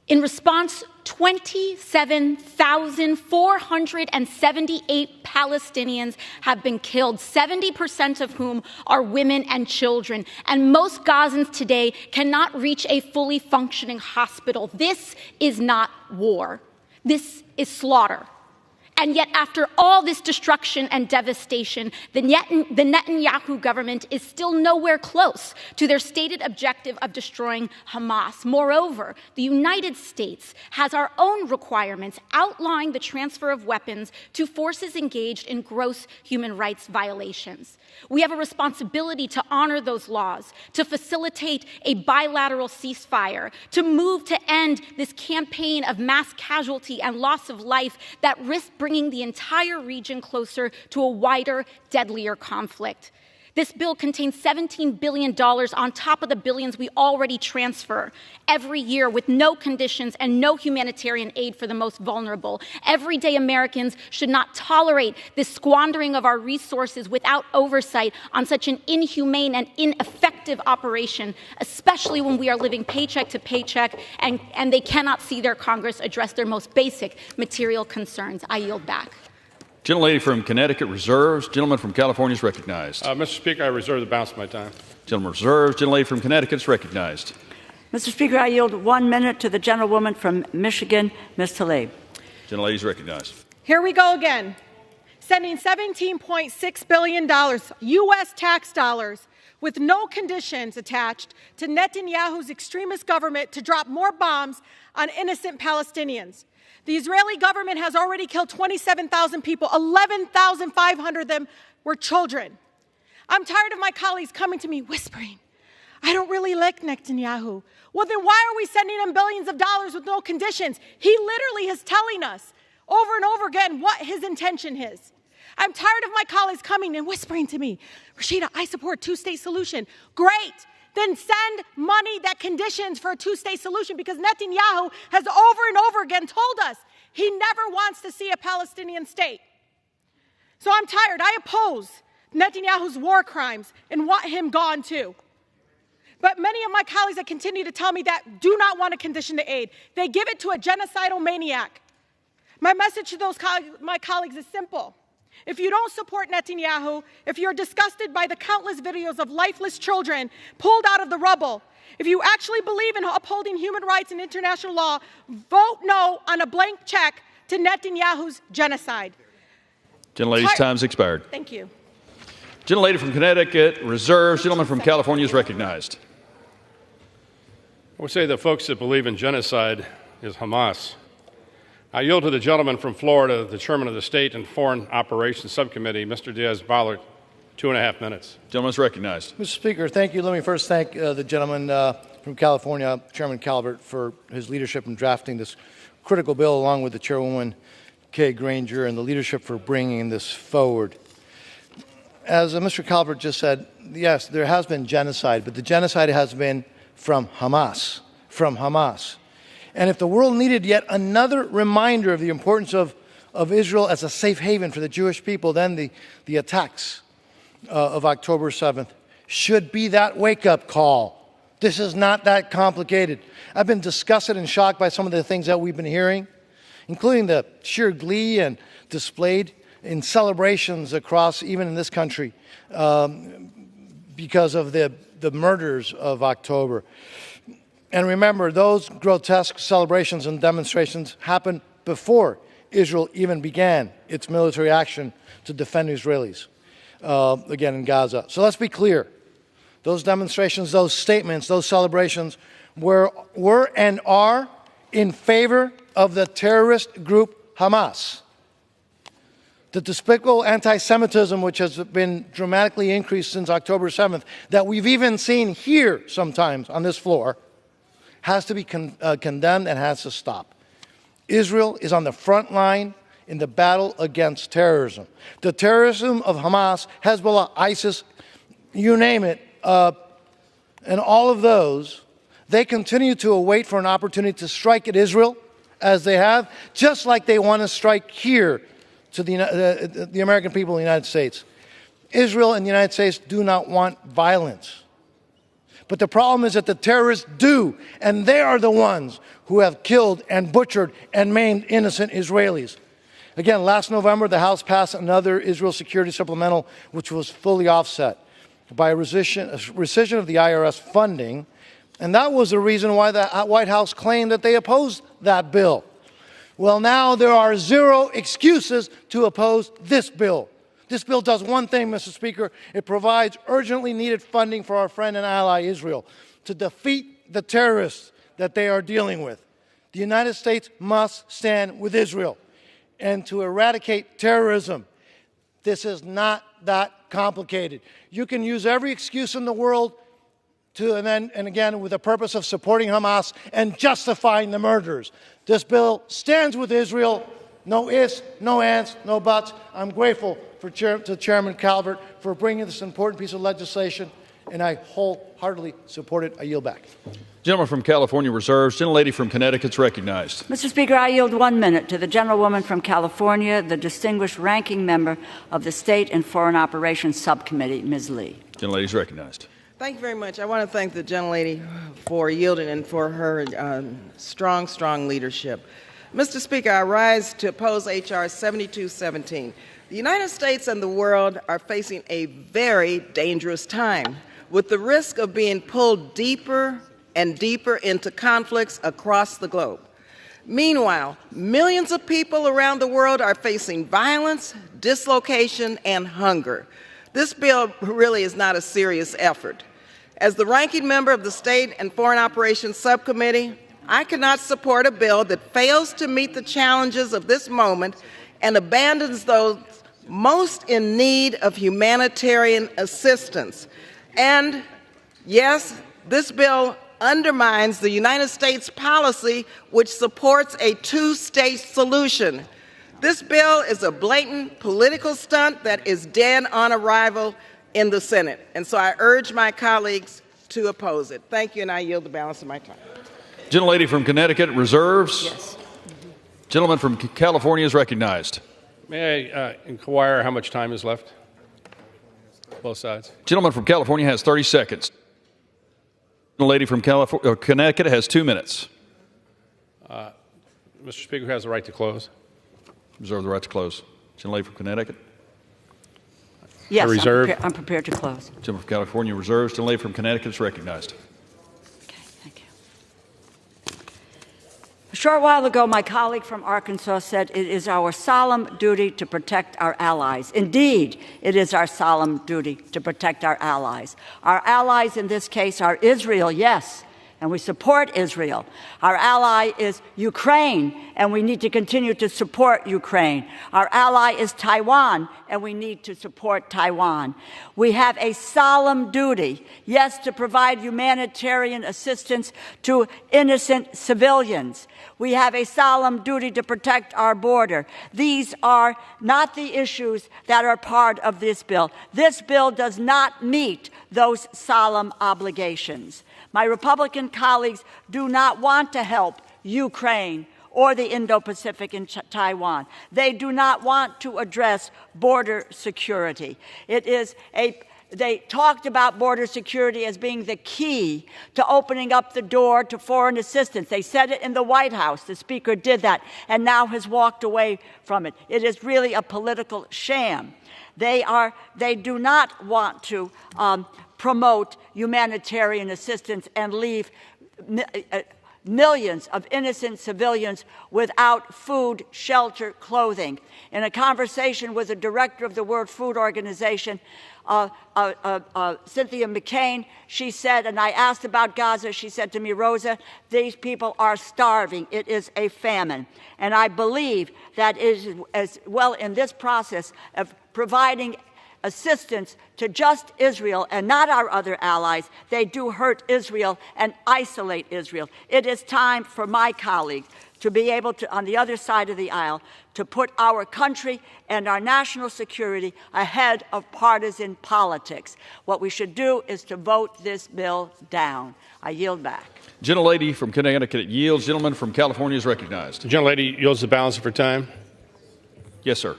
In response, 27,478 Palestinians have been killed, 70% of whom are women and children. And most Gazans today cannot reach a fully functioning hospital. This is not war. This is slaughter. And yet, after all this destruction and devastation, the Netanyahu government is still nowhere close to their stated objective of destroying Hamas. Moreover, the United States has our own requirements outlining the transfer of weapons to forces engaged in gross human rights violations. We have a responsibility to honor those laws, to facilitate a bilateral ceasefire, to move to end this campaign of mass casualty and loss of life that risks bringing the entire region closer to a wider, deadlier conflict. This bill contains $17 billion on top of the billions we already transfer every year with no conditions and no humanitarian aid for the most vulnerable. Everyday Americans should not tolerate this squandering of our resources without oversight on such an inhumane and ineffective operation, especially when we are living paycheck to paycheck and they cannot see their Congress address their most basic material concerns. I yield back. Gentlelady from Connecticut reserves. Gentleman from California is recognized. Mr. Speaker, I reserve the balance of my time. Gentleman reserves. Gentlelady from Connecticut is recognized. Mr. Speaker, I yield 1 minute to the gentlewoman from Michigan, Ms. Tlaib. Gentlelady is recognized. Here we go again. Sending $17.6 billion U.S. tax dollars with no conditions attached to Netanyahu's extremist government to drop more bombs on innocent Palestinians. The Israeli government has already killed 27,000 people. 11,500 of them were children. I'm tired of my colleagues coming to me whispering, I don't really like Netanyahu. Well, then why are we sending him billions of dollars with no conditions? He literally is telling us over and over again what his intention is. I'm tired of my colleagues coming and whispering to me, Rashida, I support two-state solution. Great. Then send money that conditions for a two-state solution, because Netanyahu has over and over again told us he never wants to see a Palestinian state. So I'm tired. I oppose Netanyahu's war crimes and want him gone too. But many of my colleagues that continue to tell me that do not want to condition the aid. They give it to a genocidal maniac. My message to my colleagues is simple. If you don't support Netanyahu, if you're disgusted by the countless videos of lifeless children pulled out of the rubble, if you actually believe in upholding human rights and international law, vote no on a blank check to Netanyahu's genocide. Gentlelady's time's expired. Thank you. Gentlelady from Connecticut reserves. Gentleman from California is recognized. I would say the folks that believe in genocide is Hamas. I yield to the gentleman from Florida, the chairman of the State and Foreign Operations Subcommittee, Mr. Diaz-Balart, 2.5 minutes. Gentleman's recognized. Mr. Speaker, thank you. Let me first thank the gentleman from California, Chairman Calvert, for his leadership in drafting this critical bill, along with the Chairwoman Kay Granger, and the leadership for bringing this forward. As Mr. Calvert just said, yes, there has been genocide, but the genocide has been from Hamas. And if the world needed yet another reminder of the importance of Israel as a safe haven for the Jewish people, then the attacks of October 7th should be that wake-up call. This is not that complicated. I've been disgusted and shocked by some of the things that we've been hearing, including the sheer glee and displayed in celebrations across, even in this country, because of the murders of October. And remember, those grotesque celebrations and demonstrations happened before Israel even began its military action to defend Israelis, again in Gaza. So let's be clear. Those demonstrations, those statements, those celebrations were and are in favor of the terrorist group Hamas. The despicable anti-Semitism, which has been dramatically increased since October 7th, that we've even seen here sometimes on this floor, has to be condemned and has to stop. Israel is on the front line in the battle against terrorism. The terrorism of Hamas, Hezbollah, ISIS, you name it, and all of those, they continue to await for an opportunity to strike at Israel, as they have, just like they want to strike here to the American people of the United States. Israel and the United States do not want violence. But the problem is that the terrorists do, and they are the ones who have killed and butchered and maimed innocent Israelis. Again, last November, the House passed another Israel security supplemental, which was fully offset by a rescission of the IRS funding, and that was the reason why the White House claimed that they opposed that bill. Well, now there are zero excuses to oppose this bill. This bill does one thing, Mr. Speaker. It provides urgently needed funding for our friend and ally Israel to defeat the terrorists that they are dealing with. The United States must stand with Israel and to eradicate terrorism. This is not that complicated. You can use every excuse in the world and again with the purpose of supporting Hamas and justifying the murders. This bill stands with Israel. No ifs, no ands, no buts. I'm grateful to Chairman Calvert for bringing this important piece of legislation, and I wholeheartedly support it. I yield back. Gentleman from California reserves. Gentlelady from Connecticut is recognized. Mr. Speaker, I yield 1 minute to the gentlewoman from California, the distinguished ranking member of the State and Foreign Operations Subcommittee, Ms. Lee. Gentlelady is recognized. Thank you very much. I want to thank the gentlelady for yielding and for her strong leadership. Mr. Speaker, I rise to oppose H.R. 7217. The United States and the world are facing a very dangerous time, with the risk of being pulled deeper and deeper into conflicts across the globe. Meanwhile, millions of people around the world are facing violence, dislocation, and hunger. This bill really is not a serious effort. As the ranking member of the State and Foreign Operations Subcommittee, I cannot support a bill that fails to meet the challenges of this moment and abandons those most in need of humanitarian assistance. And Yes, this bill undermines the United States policy which supports a two-state solution. This bill is a blatant political stunt that is dead on arrival in the Senate. And so I urge my colleagues to oppose it. Thank you, and I yield the balance of my time. Gentlelady from Connecticut reserves. Yes. Gentleman from California is recognized. May I inquire how much time is left? Both sides. Gentleman from California has 30 seconds. Gentlelady from Connecticut has 2 minutes. Mr. Speaker has the right to close. Reserve the right to close. Gentlelady from Connecticut. Yes, reserve. I'm prepared to close. Gentleman from California reserves. Gentlelady from Connecticut is recognized. A short while ago, my colleague from Arkansas said it is our solemn duty to protect our allies. Indeed, it is our solemn duty to protect our allies. Our allies in this case are Israel, yes, and we support Israel. Our ally is Ukraine, and we need to continue to support Ukraine. Our ally is Taiwan, and we need to support Taiwan. We have a solemn duty, yes, to provide humanitarian assistance to innocent civilians. We have a solemn duty to protect our border. These are not the issues that are part of this bill. This bill does not meet those solemn obligations. My Republican colleagues do not want to help Ukraine or the Indo-Pacific and Taiwan. They do not want to address border security. They talked about border security as being the key to opening up the door to foreign assistance. They said it in the White House. The Speaker did that and now has walked away from it. It is really a political sham. They do not want to promote humanitarian assistance and leave millions of innocent civilians without food, shelter, clothing. In a conversation with the director of the World Food Organization, Cynthia McCain, she said, and I asked about Gaza, she said to me, Rosa, these people are starving. It is a famine. And I believe that it is as well in this process of providing assistance to just Israel and not our other allies. They do hurt Israel and isolate Israel. It is time for my colleagues to be able to, on the other side of the aisle, to put our country and our national security ahead of partisan politics. What we should do is to vote this bill down. I yield back. Gentlelady from Connecticut yields. Gentleman from California is recognized. The gentlelady yields the balance of her time. Yes, sir.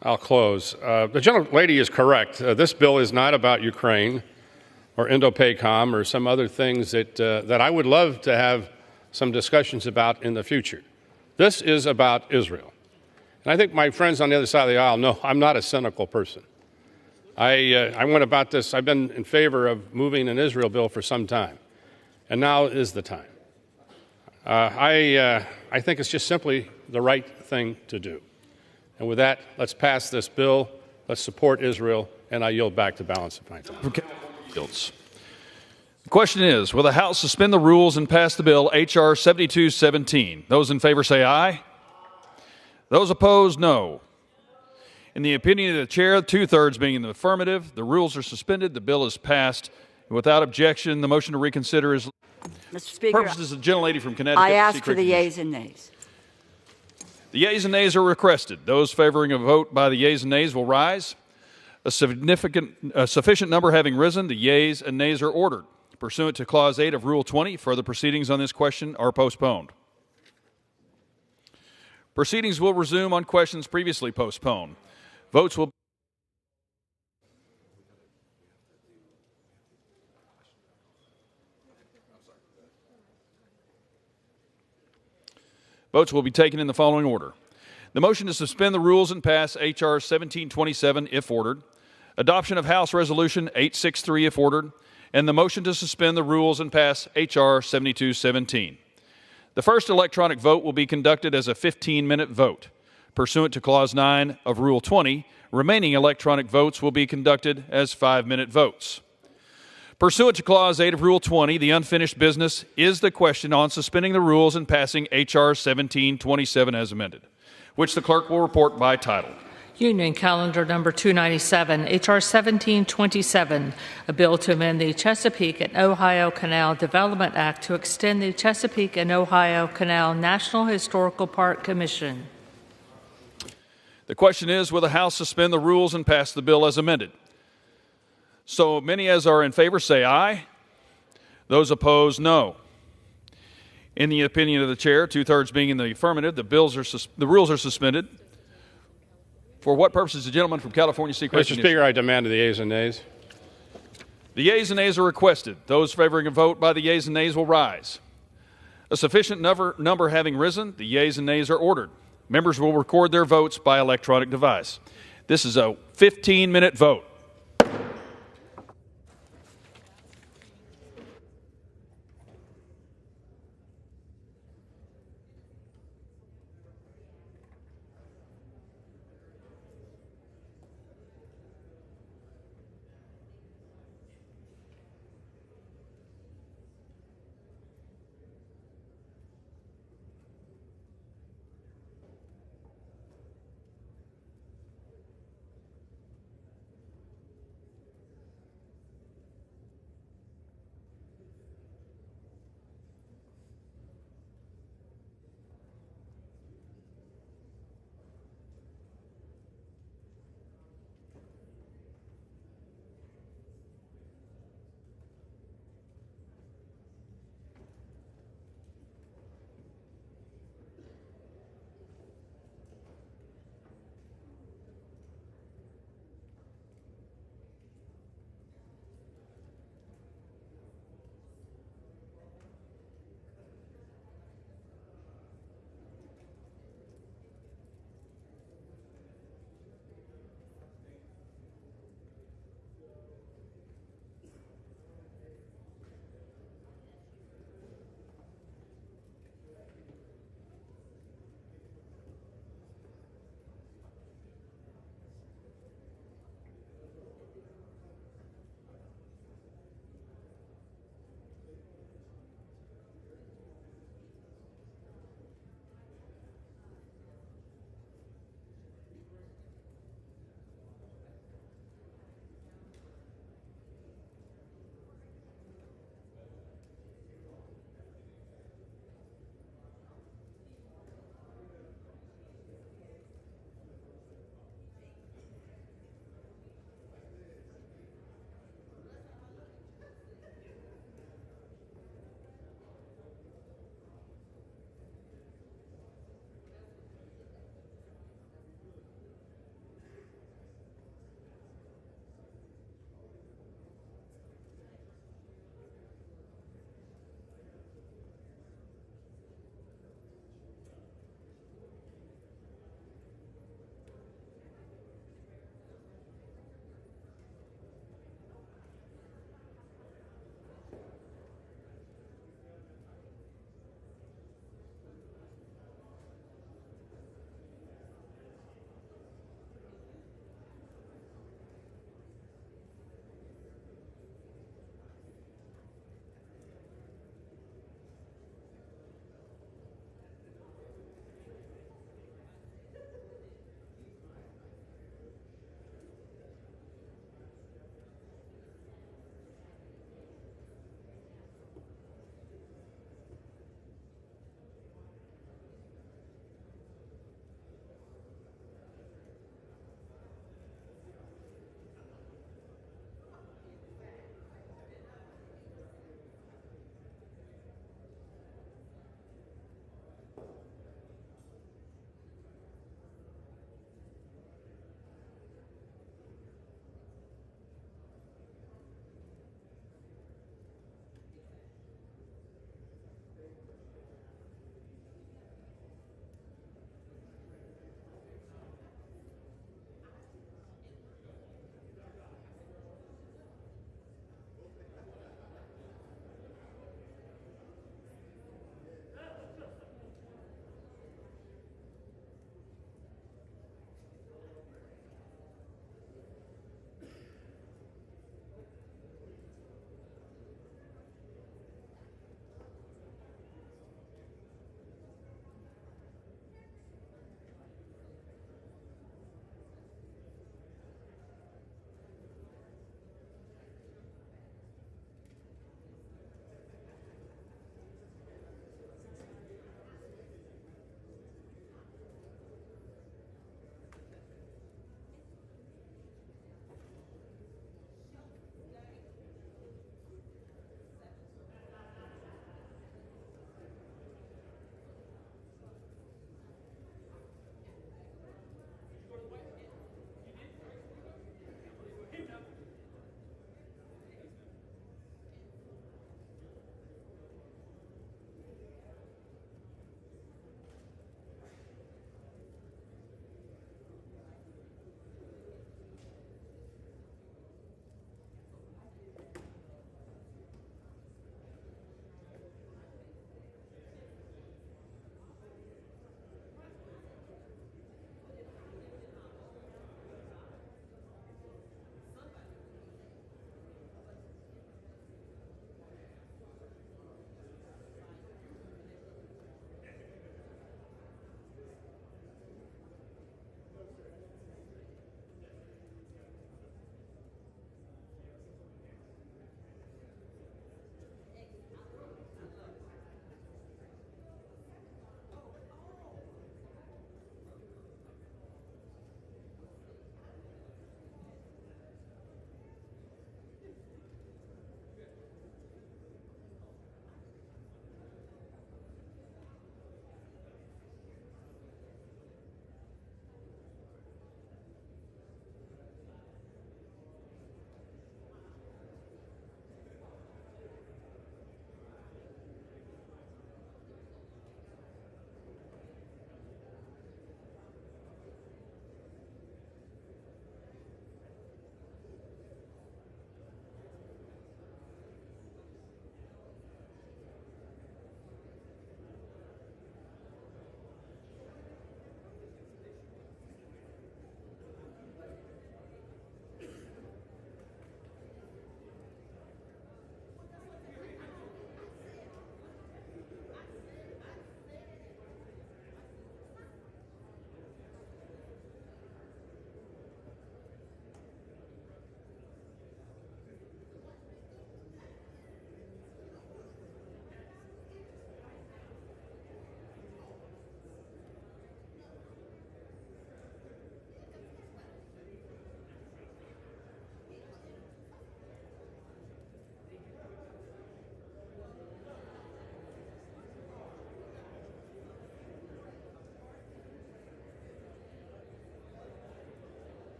I'll close. The gentlelady is correct. This bill is not about Ukraine or Indo-PACOM or some other things that I would love to have some discussions about in the future. This is about Israel. And I think my friends on the other side of the aisle know I'm not a cynical person. I went about this. I've been in favor of moving an Israel bill for some time, and now is the time. I think it's just simply the right thing to do. And with that, let's pass this bill. Let's support Israel, and I yield back the balance of my time. Yields. The question is, will the House suspend the rules and pass the bill H.R. 7217? Those in favor say aye. Those opposed, no. In the opinion of the chair, 2/3 being in the affirmative, the rules are suspended, the bill is passed. Without objection, the motion to reconsider is... Mr. Speaker, purposes of the gentlelady from Connecticut. I ask for the yeas and nays. The yeas and nays are requested. Those favoring a vote by the yeas and nays will rise. A sufficient number having risen, the yeas and nays are ordered. Pursuant to Clause 8 of Rule 20, further proceedings on this question are postponed. Proceedings will resume on questions previously postponed. Votes will be taken in the following order. The motion to suspend the rules and pass H.R. 1727 if ordered. Adoption of House Resolution 863 if ordered. And the motion to suspend the rules and pass H.R. 7217. The first electronic vote will be conducted as a 15-minute vote. Pursuant to Clause 9 of Rule 20, remaining electronic votes will be conducted as 5-minute votes. Pursuant to Clause 8 of Rule 20, the unfinished business is the question on suspending the rules and passing H.R. 1727 as amended, which the clerk will report by title. Union Calendar Number 297, H.R. 1727, a bill to amend the Chesapeake and Ohio Canal Development Act to extend the Chesapeake and Ohio Canal National Historical Park Commission. The question is, will the House suspend the rules and pass the bill as amended? So many as are in favor say aye. Those opposed, no. In the opinion of the chair, two-thirds being in the affirmative, the rules are suspended. For what purposes the gentleman from California seek recognition? Mr. Speaker, I demand the yeas and nays. The yeas and nays are requested. Those favoring a vote by the yeas and nays will rise. A sufficient number having risen, the yeas and nays are ordered. Members will record their votes by electronic device. This is a 15-minute vote.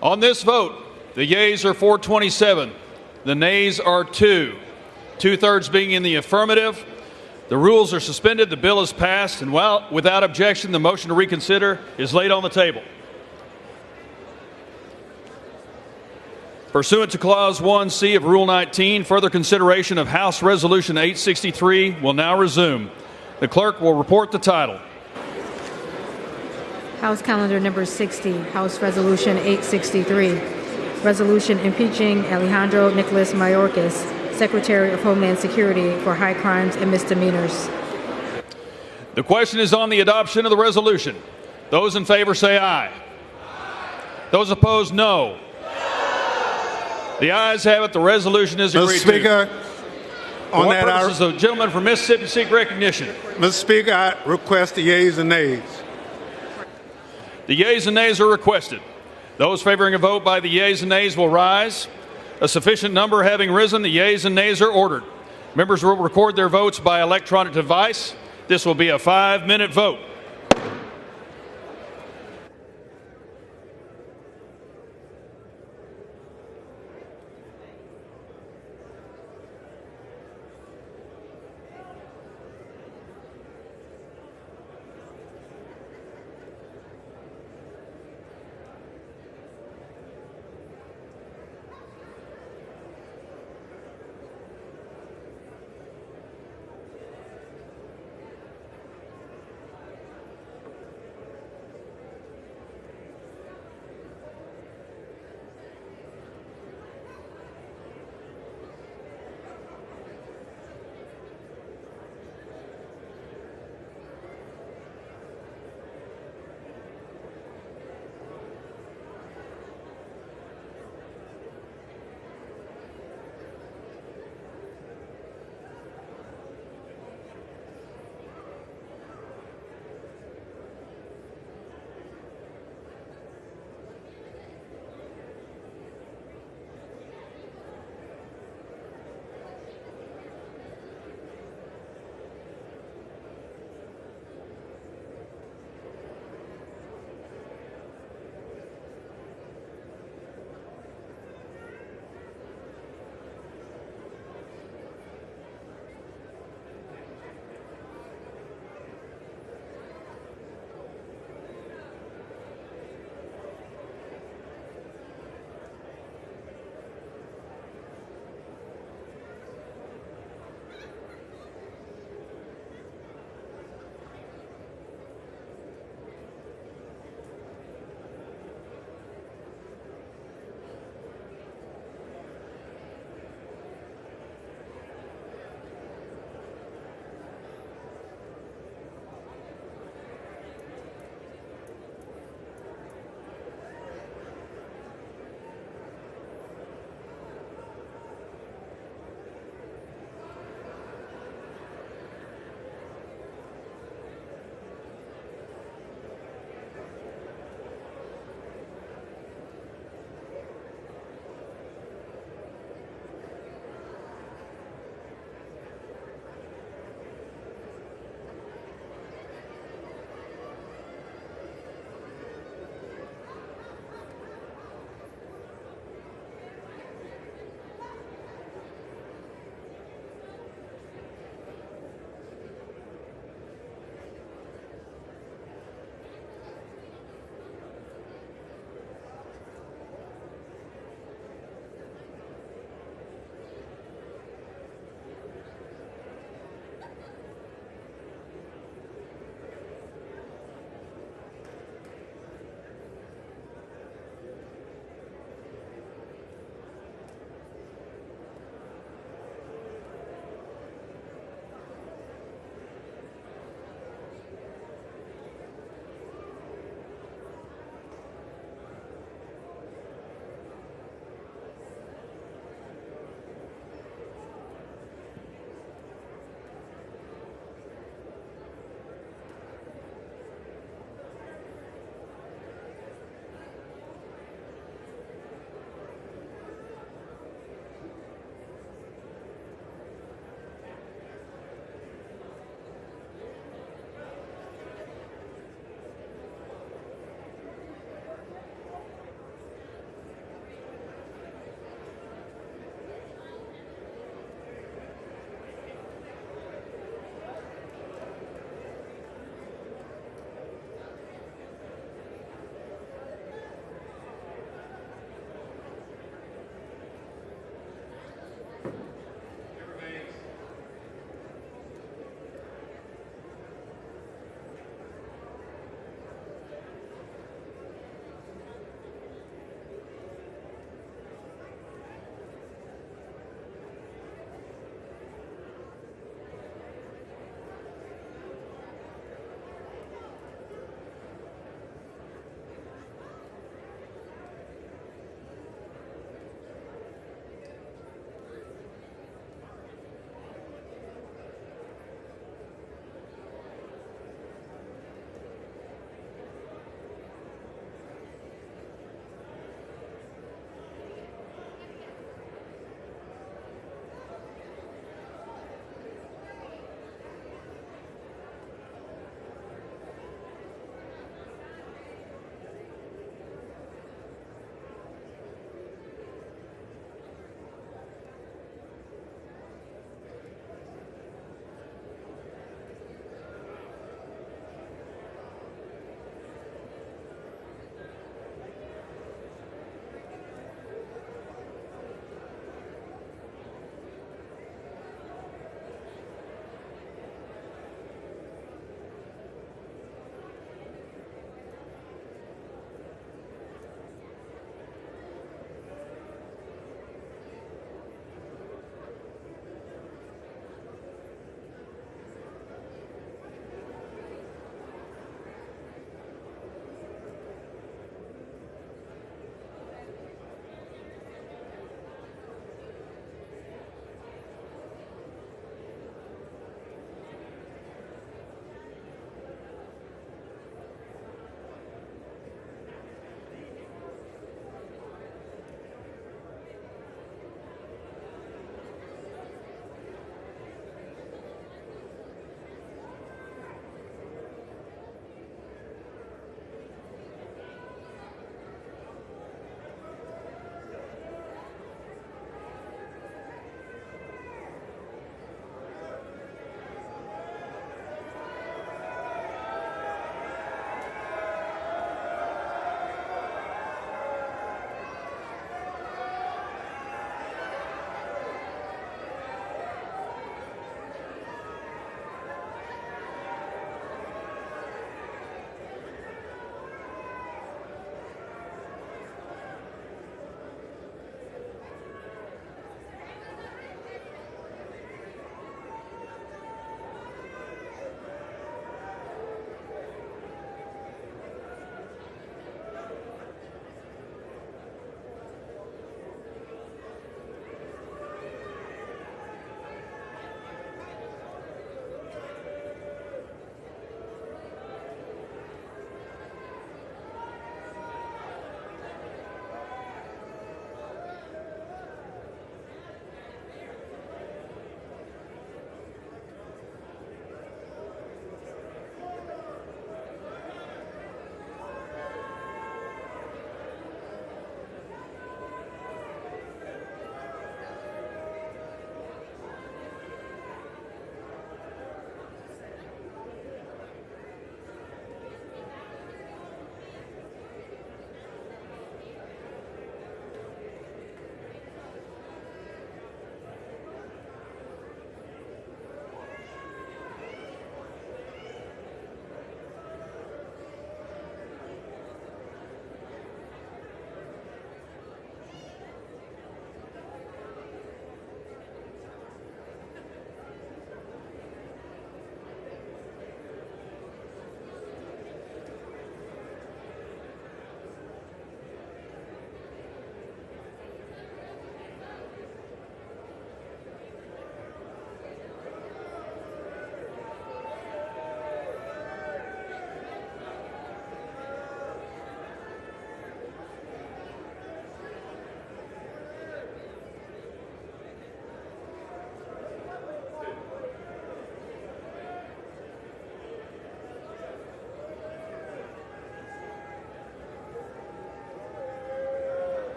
On this vote, the yeas are 427, the nays are 2, 2/3 being in the affirmative. The rules are suspended, the bill is passed, and without objection, the motion to reconsider is laid on the table. Pursuant to Clause 1C of Rule 19, further consideration of House Resolution 863 will now resume. The clerk will report the title. House Calendar Number 60, House Resolution 863, Resolution impeaching Alejandro Nicholas Mayorkas, Secretary of Homeland Security, for high crimes and misdemeanors. The question is on the adoption of the resolution. Those in favor say aye. Those opposed, no. The ayes have it. The resolution is agreed to. Mr. Speaker, for what purposes the gentleman from Mississippi seek recognition? Mr. Speaker, I request the yeas and nays. The yeas and nays are requested. Those favoring a vote by the yeas and nays will rise. A sufficient number having risen, the yeas and nays are ordered. Members will record their votes by electronic device. This will be a 5-minute vote.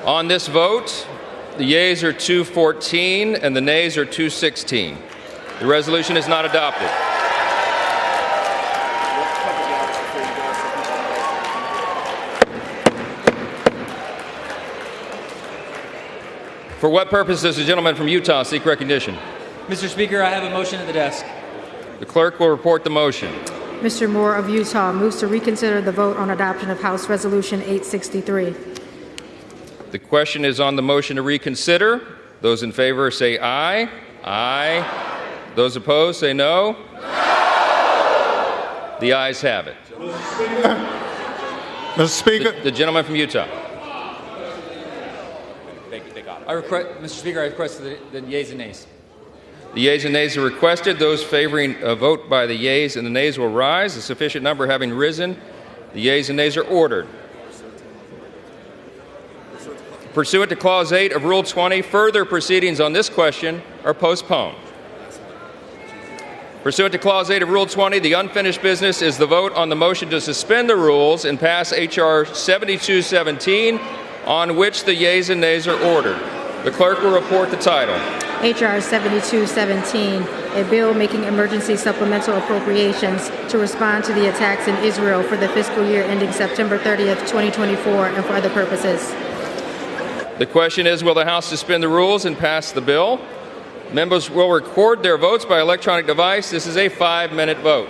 On this vote, the yeas are 214 and the nays are 216. The resolution is not adopted. For what purpose does the gentleman from Utah seek recognition? Mr. Speaker, I have a motion at the desk. The clerk will report the motion. Mr. Moore of Utah moves to reconsider the vote on adoption of House Resolution 863. The question is on the motion to reconsider. Those in favor say aye. Aye. Those opposed say no. No. The ayes have it. Mr. Speaker. The gentleman from Utah. Mr. Speaker, I request the yeas and nays. The yeas and nays are requested. Those favoring a vote by the yeas and the nays will rise. A sufficient number having risen, the yeas and nays are ordered. Pursuant to Clause 8 of Rule 20, further proceedings on this question are postponed. Pursuant to Clause 8 of Rule 20, the unfinished business is the vote on the motion to suspend the rules and pass H.R. 7217, on which the yeas and nays are ordered. The clerk will report the title. H.R. 7217, a bill making emergency supplemental appropriations to respond to the attacks in Israel for the fiscal year ending September 30th, 2024, and for other purposes. The question is, will the House suspend the rules and pass the bill? Members will record their votes by electronic device. This is a 5-minute vote.